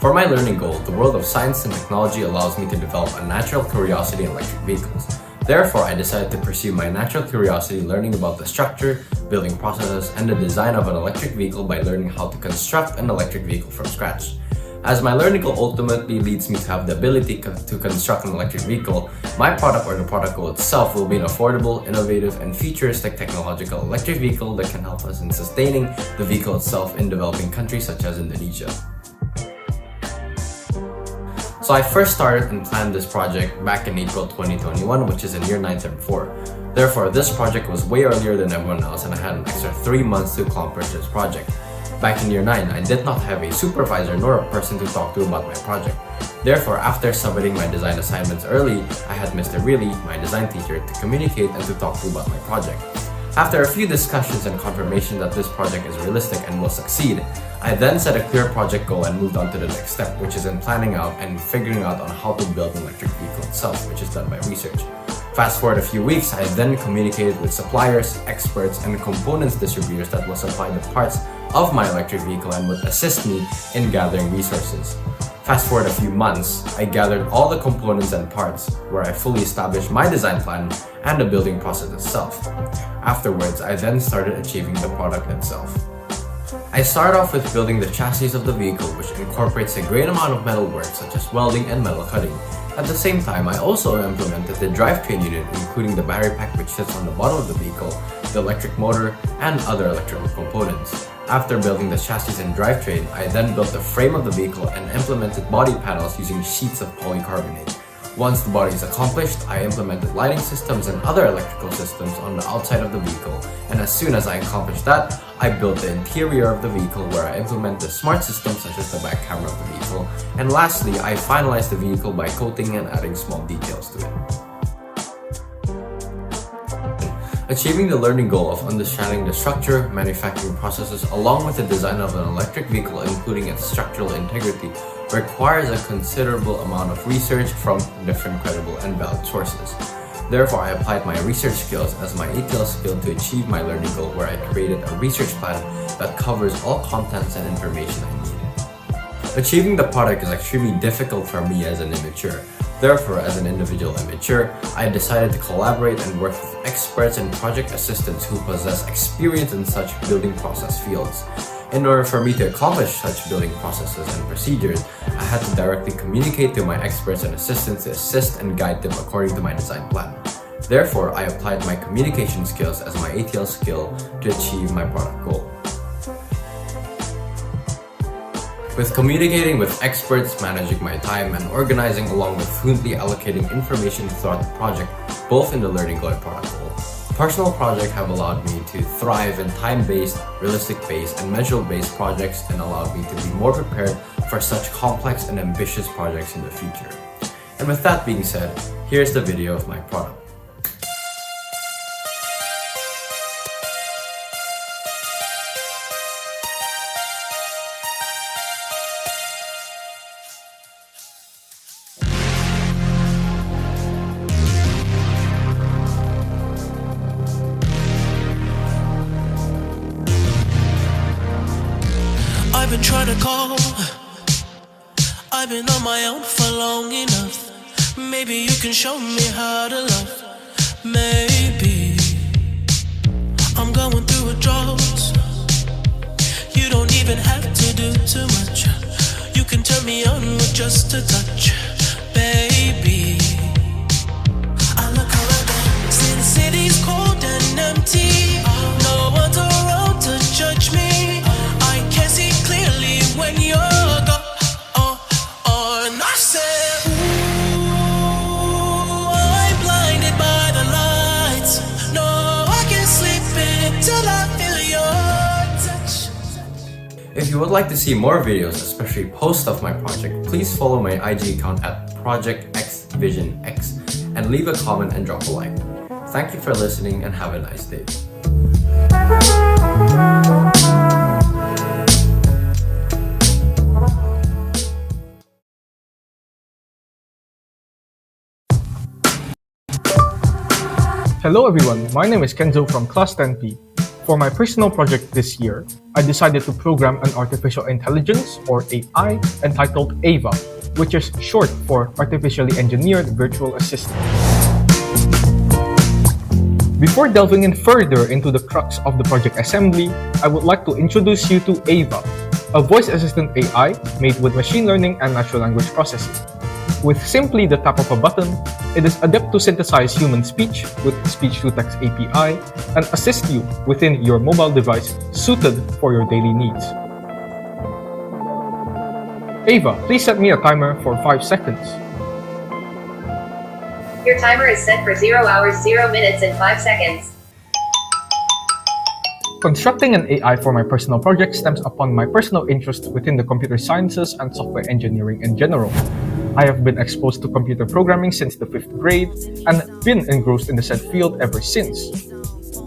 For my learning goal, the world of science and technology allows me to develop a natural curiosity in electric vehicles. Therefore, I decided to pursue my natural curiosity learning about the structure, building processes, and the design of an electric vehicle by learning how to construct an electric vehicle from scratch. As my learning goal ultimately leads me to have the ability to construct an electric vehicle, my product or the product goal itself will be an affordable, innovative, and futuristic technological electric vehicle that can help us in sustaining the vehicle itself in developing countries such as Indonesia. So I first started and planned this project back in April 2021, which is in year 9 term 4. Therefore, this project was way earlier than everyone else and I had an extra 3 months to accomplish this project. Back in year 9, I did not have a supervisor nor a person to talk to about my project. Therefore, after submitting my design assignments early, I had Mr. Reilly, my design teacher, to communicate and to talk to about my project. After a few discussions and confirmation that this project is realistic and will succeed, I then set a clear project goal and moved on to the next step, which is in planning out and figuring out on how to build an electric vehicle itself, which is done by research. Fast forward a few weeks, I then communicated with suppliers, experts, and components distributors that will supply the parts of my electric vehicle and would assist me in gathering resources. Fast forward a few months, I gathered all the components and parts where I fully established my design plan and the building process itself. Afterwards, I then started achieving the product itself. I started off with building the chassis of the vehicle, which incorporates a great amount of metal work such as welding and metal cutting. At the same time, I also implemented the drivetrain unit, including the battery pack which sits on the bottom of the vehicle, the electric motor, and other electrical components. After building the chassis and drivetrain, I then built the frame of the vehicle and implemented body panels using sheets of polycarbonate. Once the body is accomplished, I implemented lighting systems and other electrical systems on the outside of the vehicle, and as soon as I accomplished that, I built the interior of the vehicle where I implemented smart systems such as the back camera of the vehicle, and lastly, I finalized the vehicle by coating and adding small details to it. Achieving the learning goal of understanding the structure, manufacturing processes, along with the design of an electric vehicle including its structural integrity, requires a considerable amount of research from different credible and valid sources. Therefore, I applied my research skills as my ATL skill to achieve my learning goal, where I created a research plan that covers all contents and information I needed. Achieving the product is extremely difficult for me as an immature. Therefore, as an individual immature, I decided to collaborate and work with experts and project assistants who possess experience in such building process fields. In order for me to accomplish such building processes and procedures, I had to directly communicate to my experts and assistants to assist and guide them according to my design plan. Therefore, I applied my communication skills as my ATL skill to achieve my product goal. With communicating with experts, managing my time, and organizing along with fluently allocating information throughout the project, both in the learning goal and product goal, personal projects have allowed me to thrive in time-based, realistic-based, and measurable-based projects and allowed me to be more prepared for such complex and ambitious projects in the future. And with that being said, here's the video of my product. I've been trying to call. I've been on my own for long enough. Maybe you can show me how to love. Maybe I'm going through a drought. You don't even have to do too much. You can turn me on with just a touch, baby. I look around and see the city's cold and empty. No one's around to judge me. I can see clearly when you're gone. And I said, ooh, I'm blinded by the lights. No, I can't sleep until I feel your touch. If you would like to see more videos, especially posts of my project, please follow my IG account at ProjectXVisionX and leave a comment and drop a like. Thank you for listening and have a nice day. Hello everyone, my name is Kenzo from Class 10P. For my personal project this year, I decided to program an artificial intelligence, or AI, entitled AVA, which is short for Artificially Engineered Virtual Assistant. Before delving in further into the crux of the project assembly, I would like to introduce you to AVA, a voice assistant AI made with machine learning and natural language processing. With simply the tap of a button, it is adept to synthesize human speech with speech-to-text API and assist you within your mobile device suited for your daily needs. Ava, please set me a timer for 5 seconds. Your timer is set for 0 hours, 0 minutes, and 5 seconds. Constructing an AI for my personal project stems upon my personal interest within the computer sciences and software engineering in general. I have been exposed to computer programming since the 5th grade and been engrossed in the said field ever since.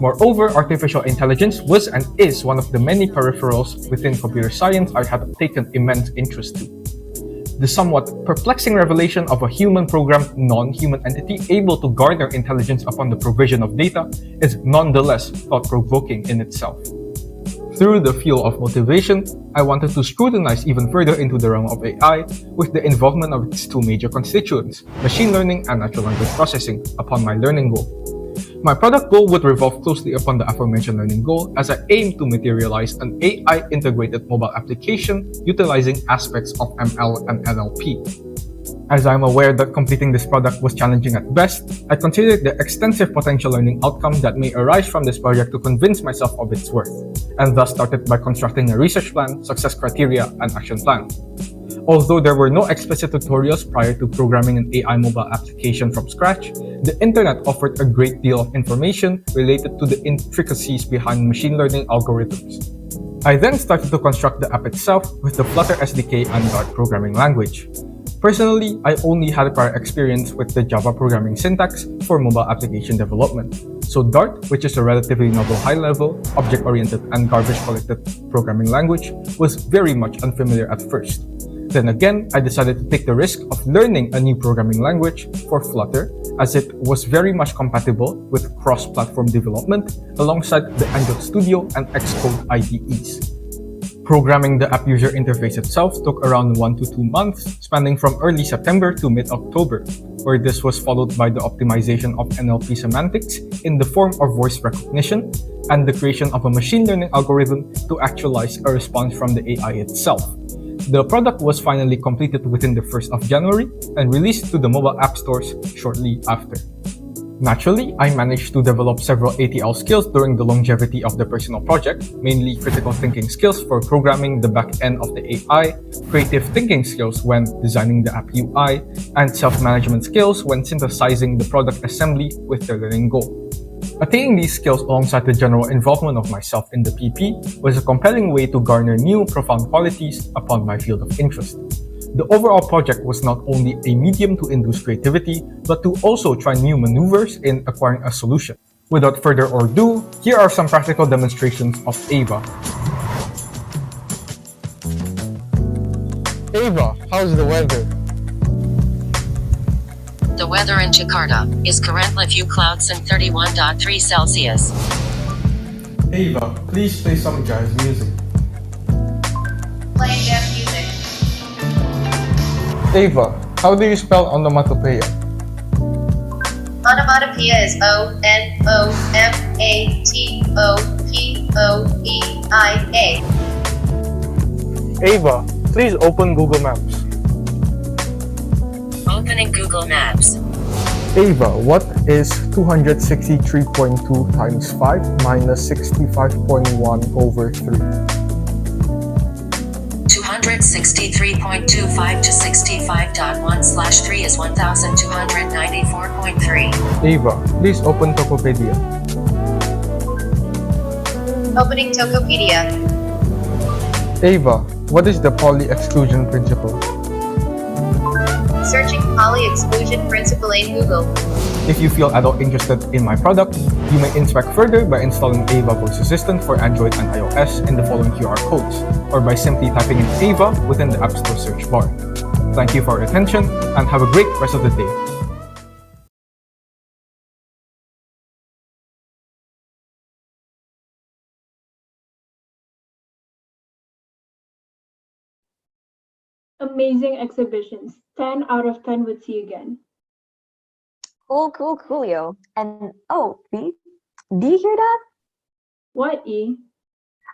Moreover, artificial intelligence was and is one of the many peripherals within computer science I have taken immense interest to. The somewhat perplexing revelation of a human-programmed non-human entity able to garner intelligence upon the provision of data is nonetheless thought-provoking in itself. Through the fuel of motivation, I wanted to scrutinize even further into the realm of AI with the involvement of its two major constituents, machine learning and natural language processing, upon my learning goal. My product goal would revolve closely upon the aforementioned learning goal as I aim to materialize an AI-integrated mobile application utilizing aspects of ML and NLP. As I am aware that completing this product was challenging at best, I considered the extensive potential learning outcome that may arise from this project to convince myself of its worth, and thus started by constructing a research plan, success criteria, and action plan. Although there were no explicit tutorials prior to programming an AI mobile application from scratch, the internet offered a great deal of information related to the intricacies behind machine learning algorithms. I then started to construct the app itself with the Flutter SDK and Dart programming language. Personally, I only had prior experience with the Java programming syntax for mobile application development. So Dart, which is a relatively novel high-level, object-oriented, and garbage-collected programming language, was very much unfamiliar at first. Then again, I decided to take the risk of learning a new programming language for Flutter, as it was very much compatible with cross-platform development alongside the Android Studio and Xcode IDEs. Programming the app user interface itself took around 1 to 2 months, spanning from early September to mid-October, where this was followed by the optimization of NLP semantics in the form of voice recognition and the creation of a machine learning algorithm to actualize a response from the AI itself. The product was finally completed within the 1st of January and released to the mobile app stores shortly after. Naturally, I managed to develop several ATL skills during the longevity of the personal project, mainly critical thinking skills for programming the back end of the AI, creative thinking skills when designing the app UI, and self-management skills when synthesizing the product assembly with the learning goal. Attaining these skills alongside the general involvement of myself in the PP was a compelling way to garner new, profound qualities upon my field of interest. The overall project was not only a medium to induce creativity, but to also try new maneuvers in acquiring a solution. Without further ado, here are some practical demonstrations of Ava. Ava, how's the weather? The weather in Jakarta is currently few clouds and 31.3 Celsius. Ava, please play some jazz music. Playing dance music. Ava, how do you spell onomatopoeia? Onomatopoeia is ONOMATOPOEIA. Ava, please open Google Maps. Opening Google Maps. Ava, what is 263.2 times 5 minus 65.1 over 3? 263.25 to 65.1/3 is 1294.3. Ava, please open Tokopedia. Opening Tokopedia. Ava, what is the Pauli exclusion principle? Searching Pauli exclusion principle in Google. If you feel at all interested in my product, you may inspect further by installing Ava Voice Assistant for Android and iOS in the following QR codes, or by simply typing in Ava within the App Store search bar. Thank you for your attention, and have a great rest of the day. Amazing exhibitions. 10 out of 10 would see again. Coolio. And oh, V, do you hear that? What, E?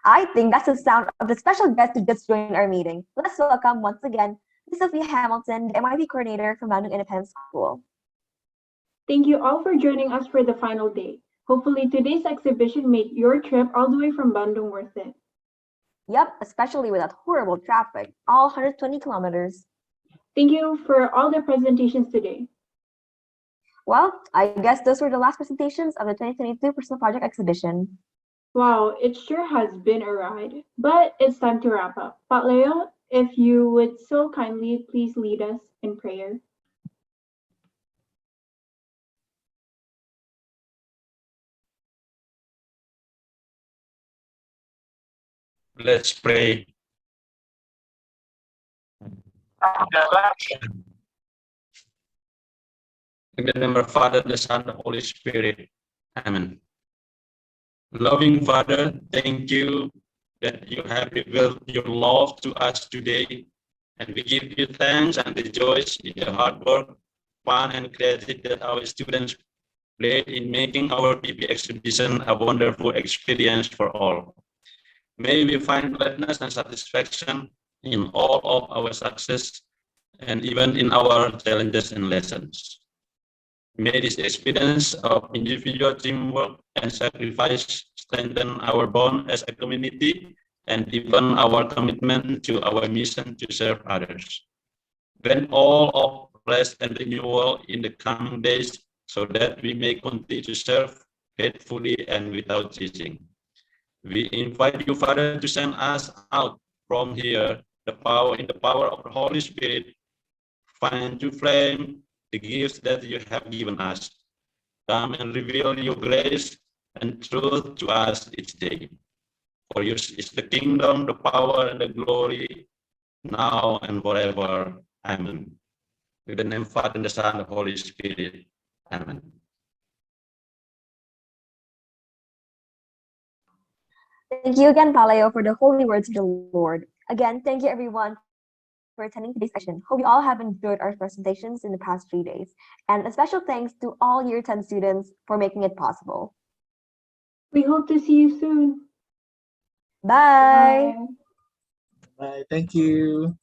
I think that's the sound of the special guest who just joined our meeting. Let's welcome once again Ms. Sophia Hamilton, the MIT coordinator from Bandung Independent School. Thank you all for joining us for the final day. Hopefully today's exhibition made your trip all the way from Bandung worth it. Yep, especially with that horrible traffic, all 120 kilometers. Thank you for all the presentations today. Well, I guess those were the last presentations of the 2022 Personal Project Exhibition. Wow, it sure has been a ride, but it's time to wrap up. Pat Leo, if you would so kindly please lead us in prayer. Let's pray. In the name of the Father, the Son, the Holy Spirit. Amen. Loving Father, thank you that you have revealed your love to us today. And we give you thanks and rejoice in the hard work, fun, and creativity that our students played in making our PP exhibition a wonderful experience for all. May we find gladness and satisfaction in all of our success and even in our challenges and lessons. May this experience of individual teamwork and sacrifice strengthen our bond as a community and deepen our commitment to our mission to serve others. Grant all of rest and renewal in the coming days so that we may continue to serve faithfully and without ceasing. We invite you, Father, to send us out from here in the power of the Holy Spirit, fan to flame the gifts that you have given us. Come and reveal your grace and truth to us each day. For yours is the kingdom, the power, and the glory, now and forever. Amen. In the name of the Father, and the Son, and the Holy Spirit. Amen. Thank you again, Paleo, for the holy words of the Lord. Again, thank you everyone for attending today's session. Hope you all have enjoyed our presentations in the past 3 days. And a special thanks to all Year 10 students for making it possible. We hope to see you soon. Bye. Bye. Thank you.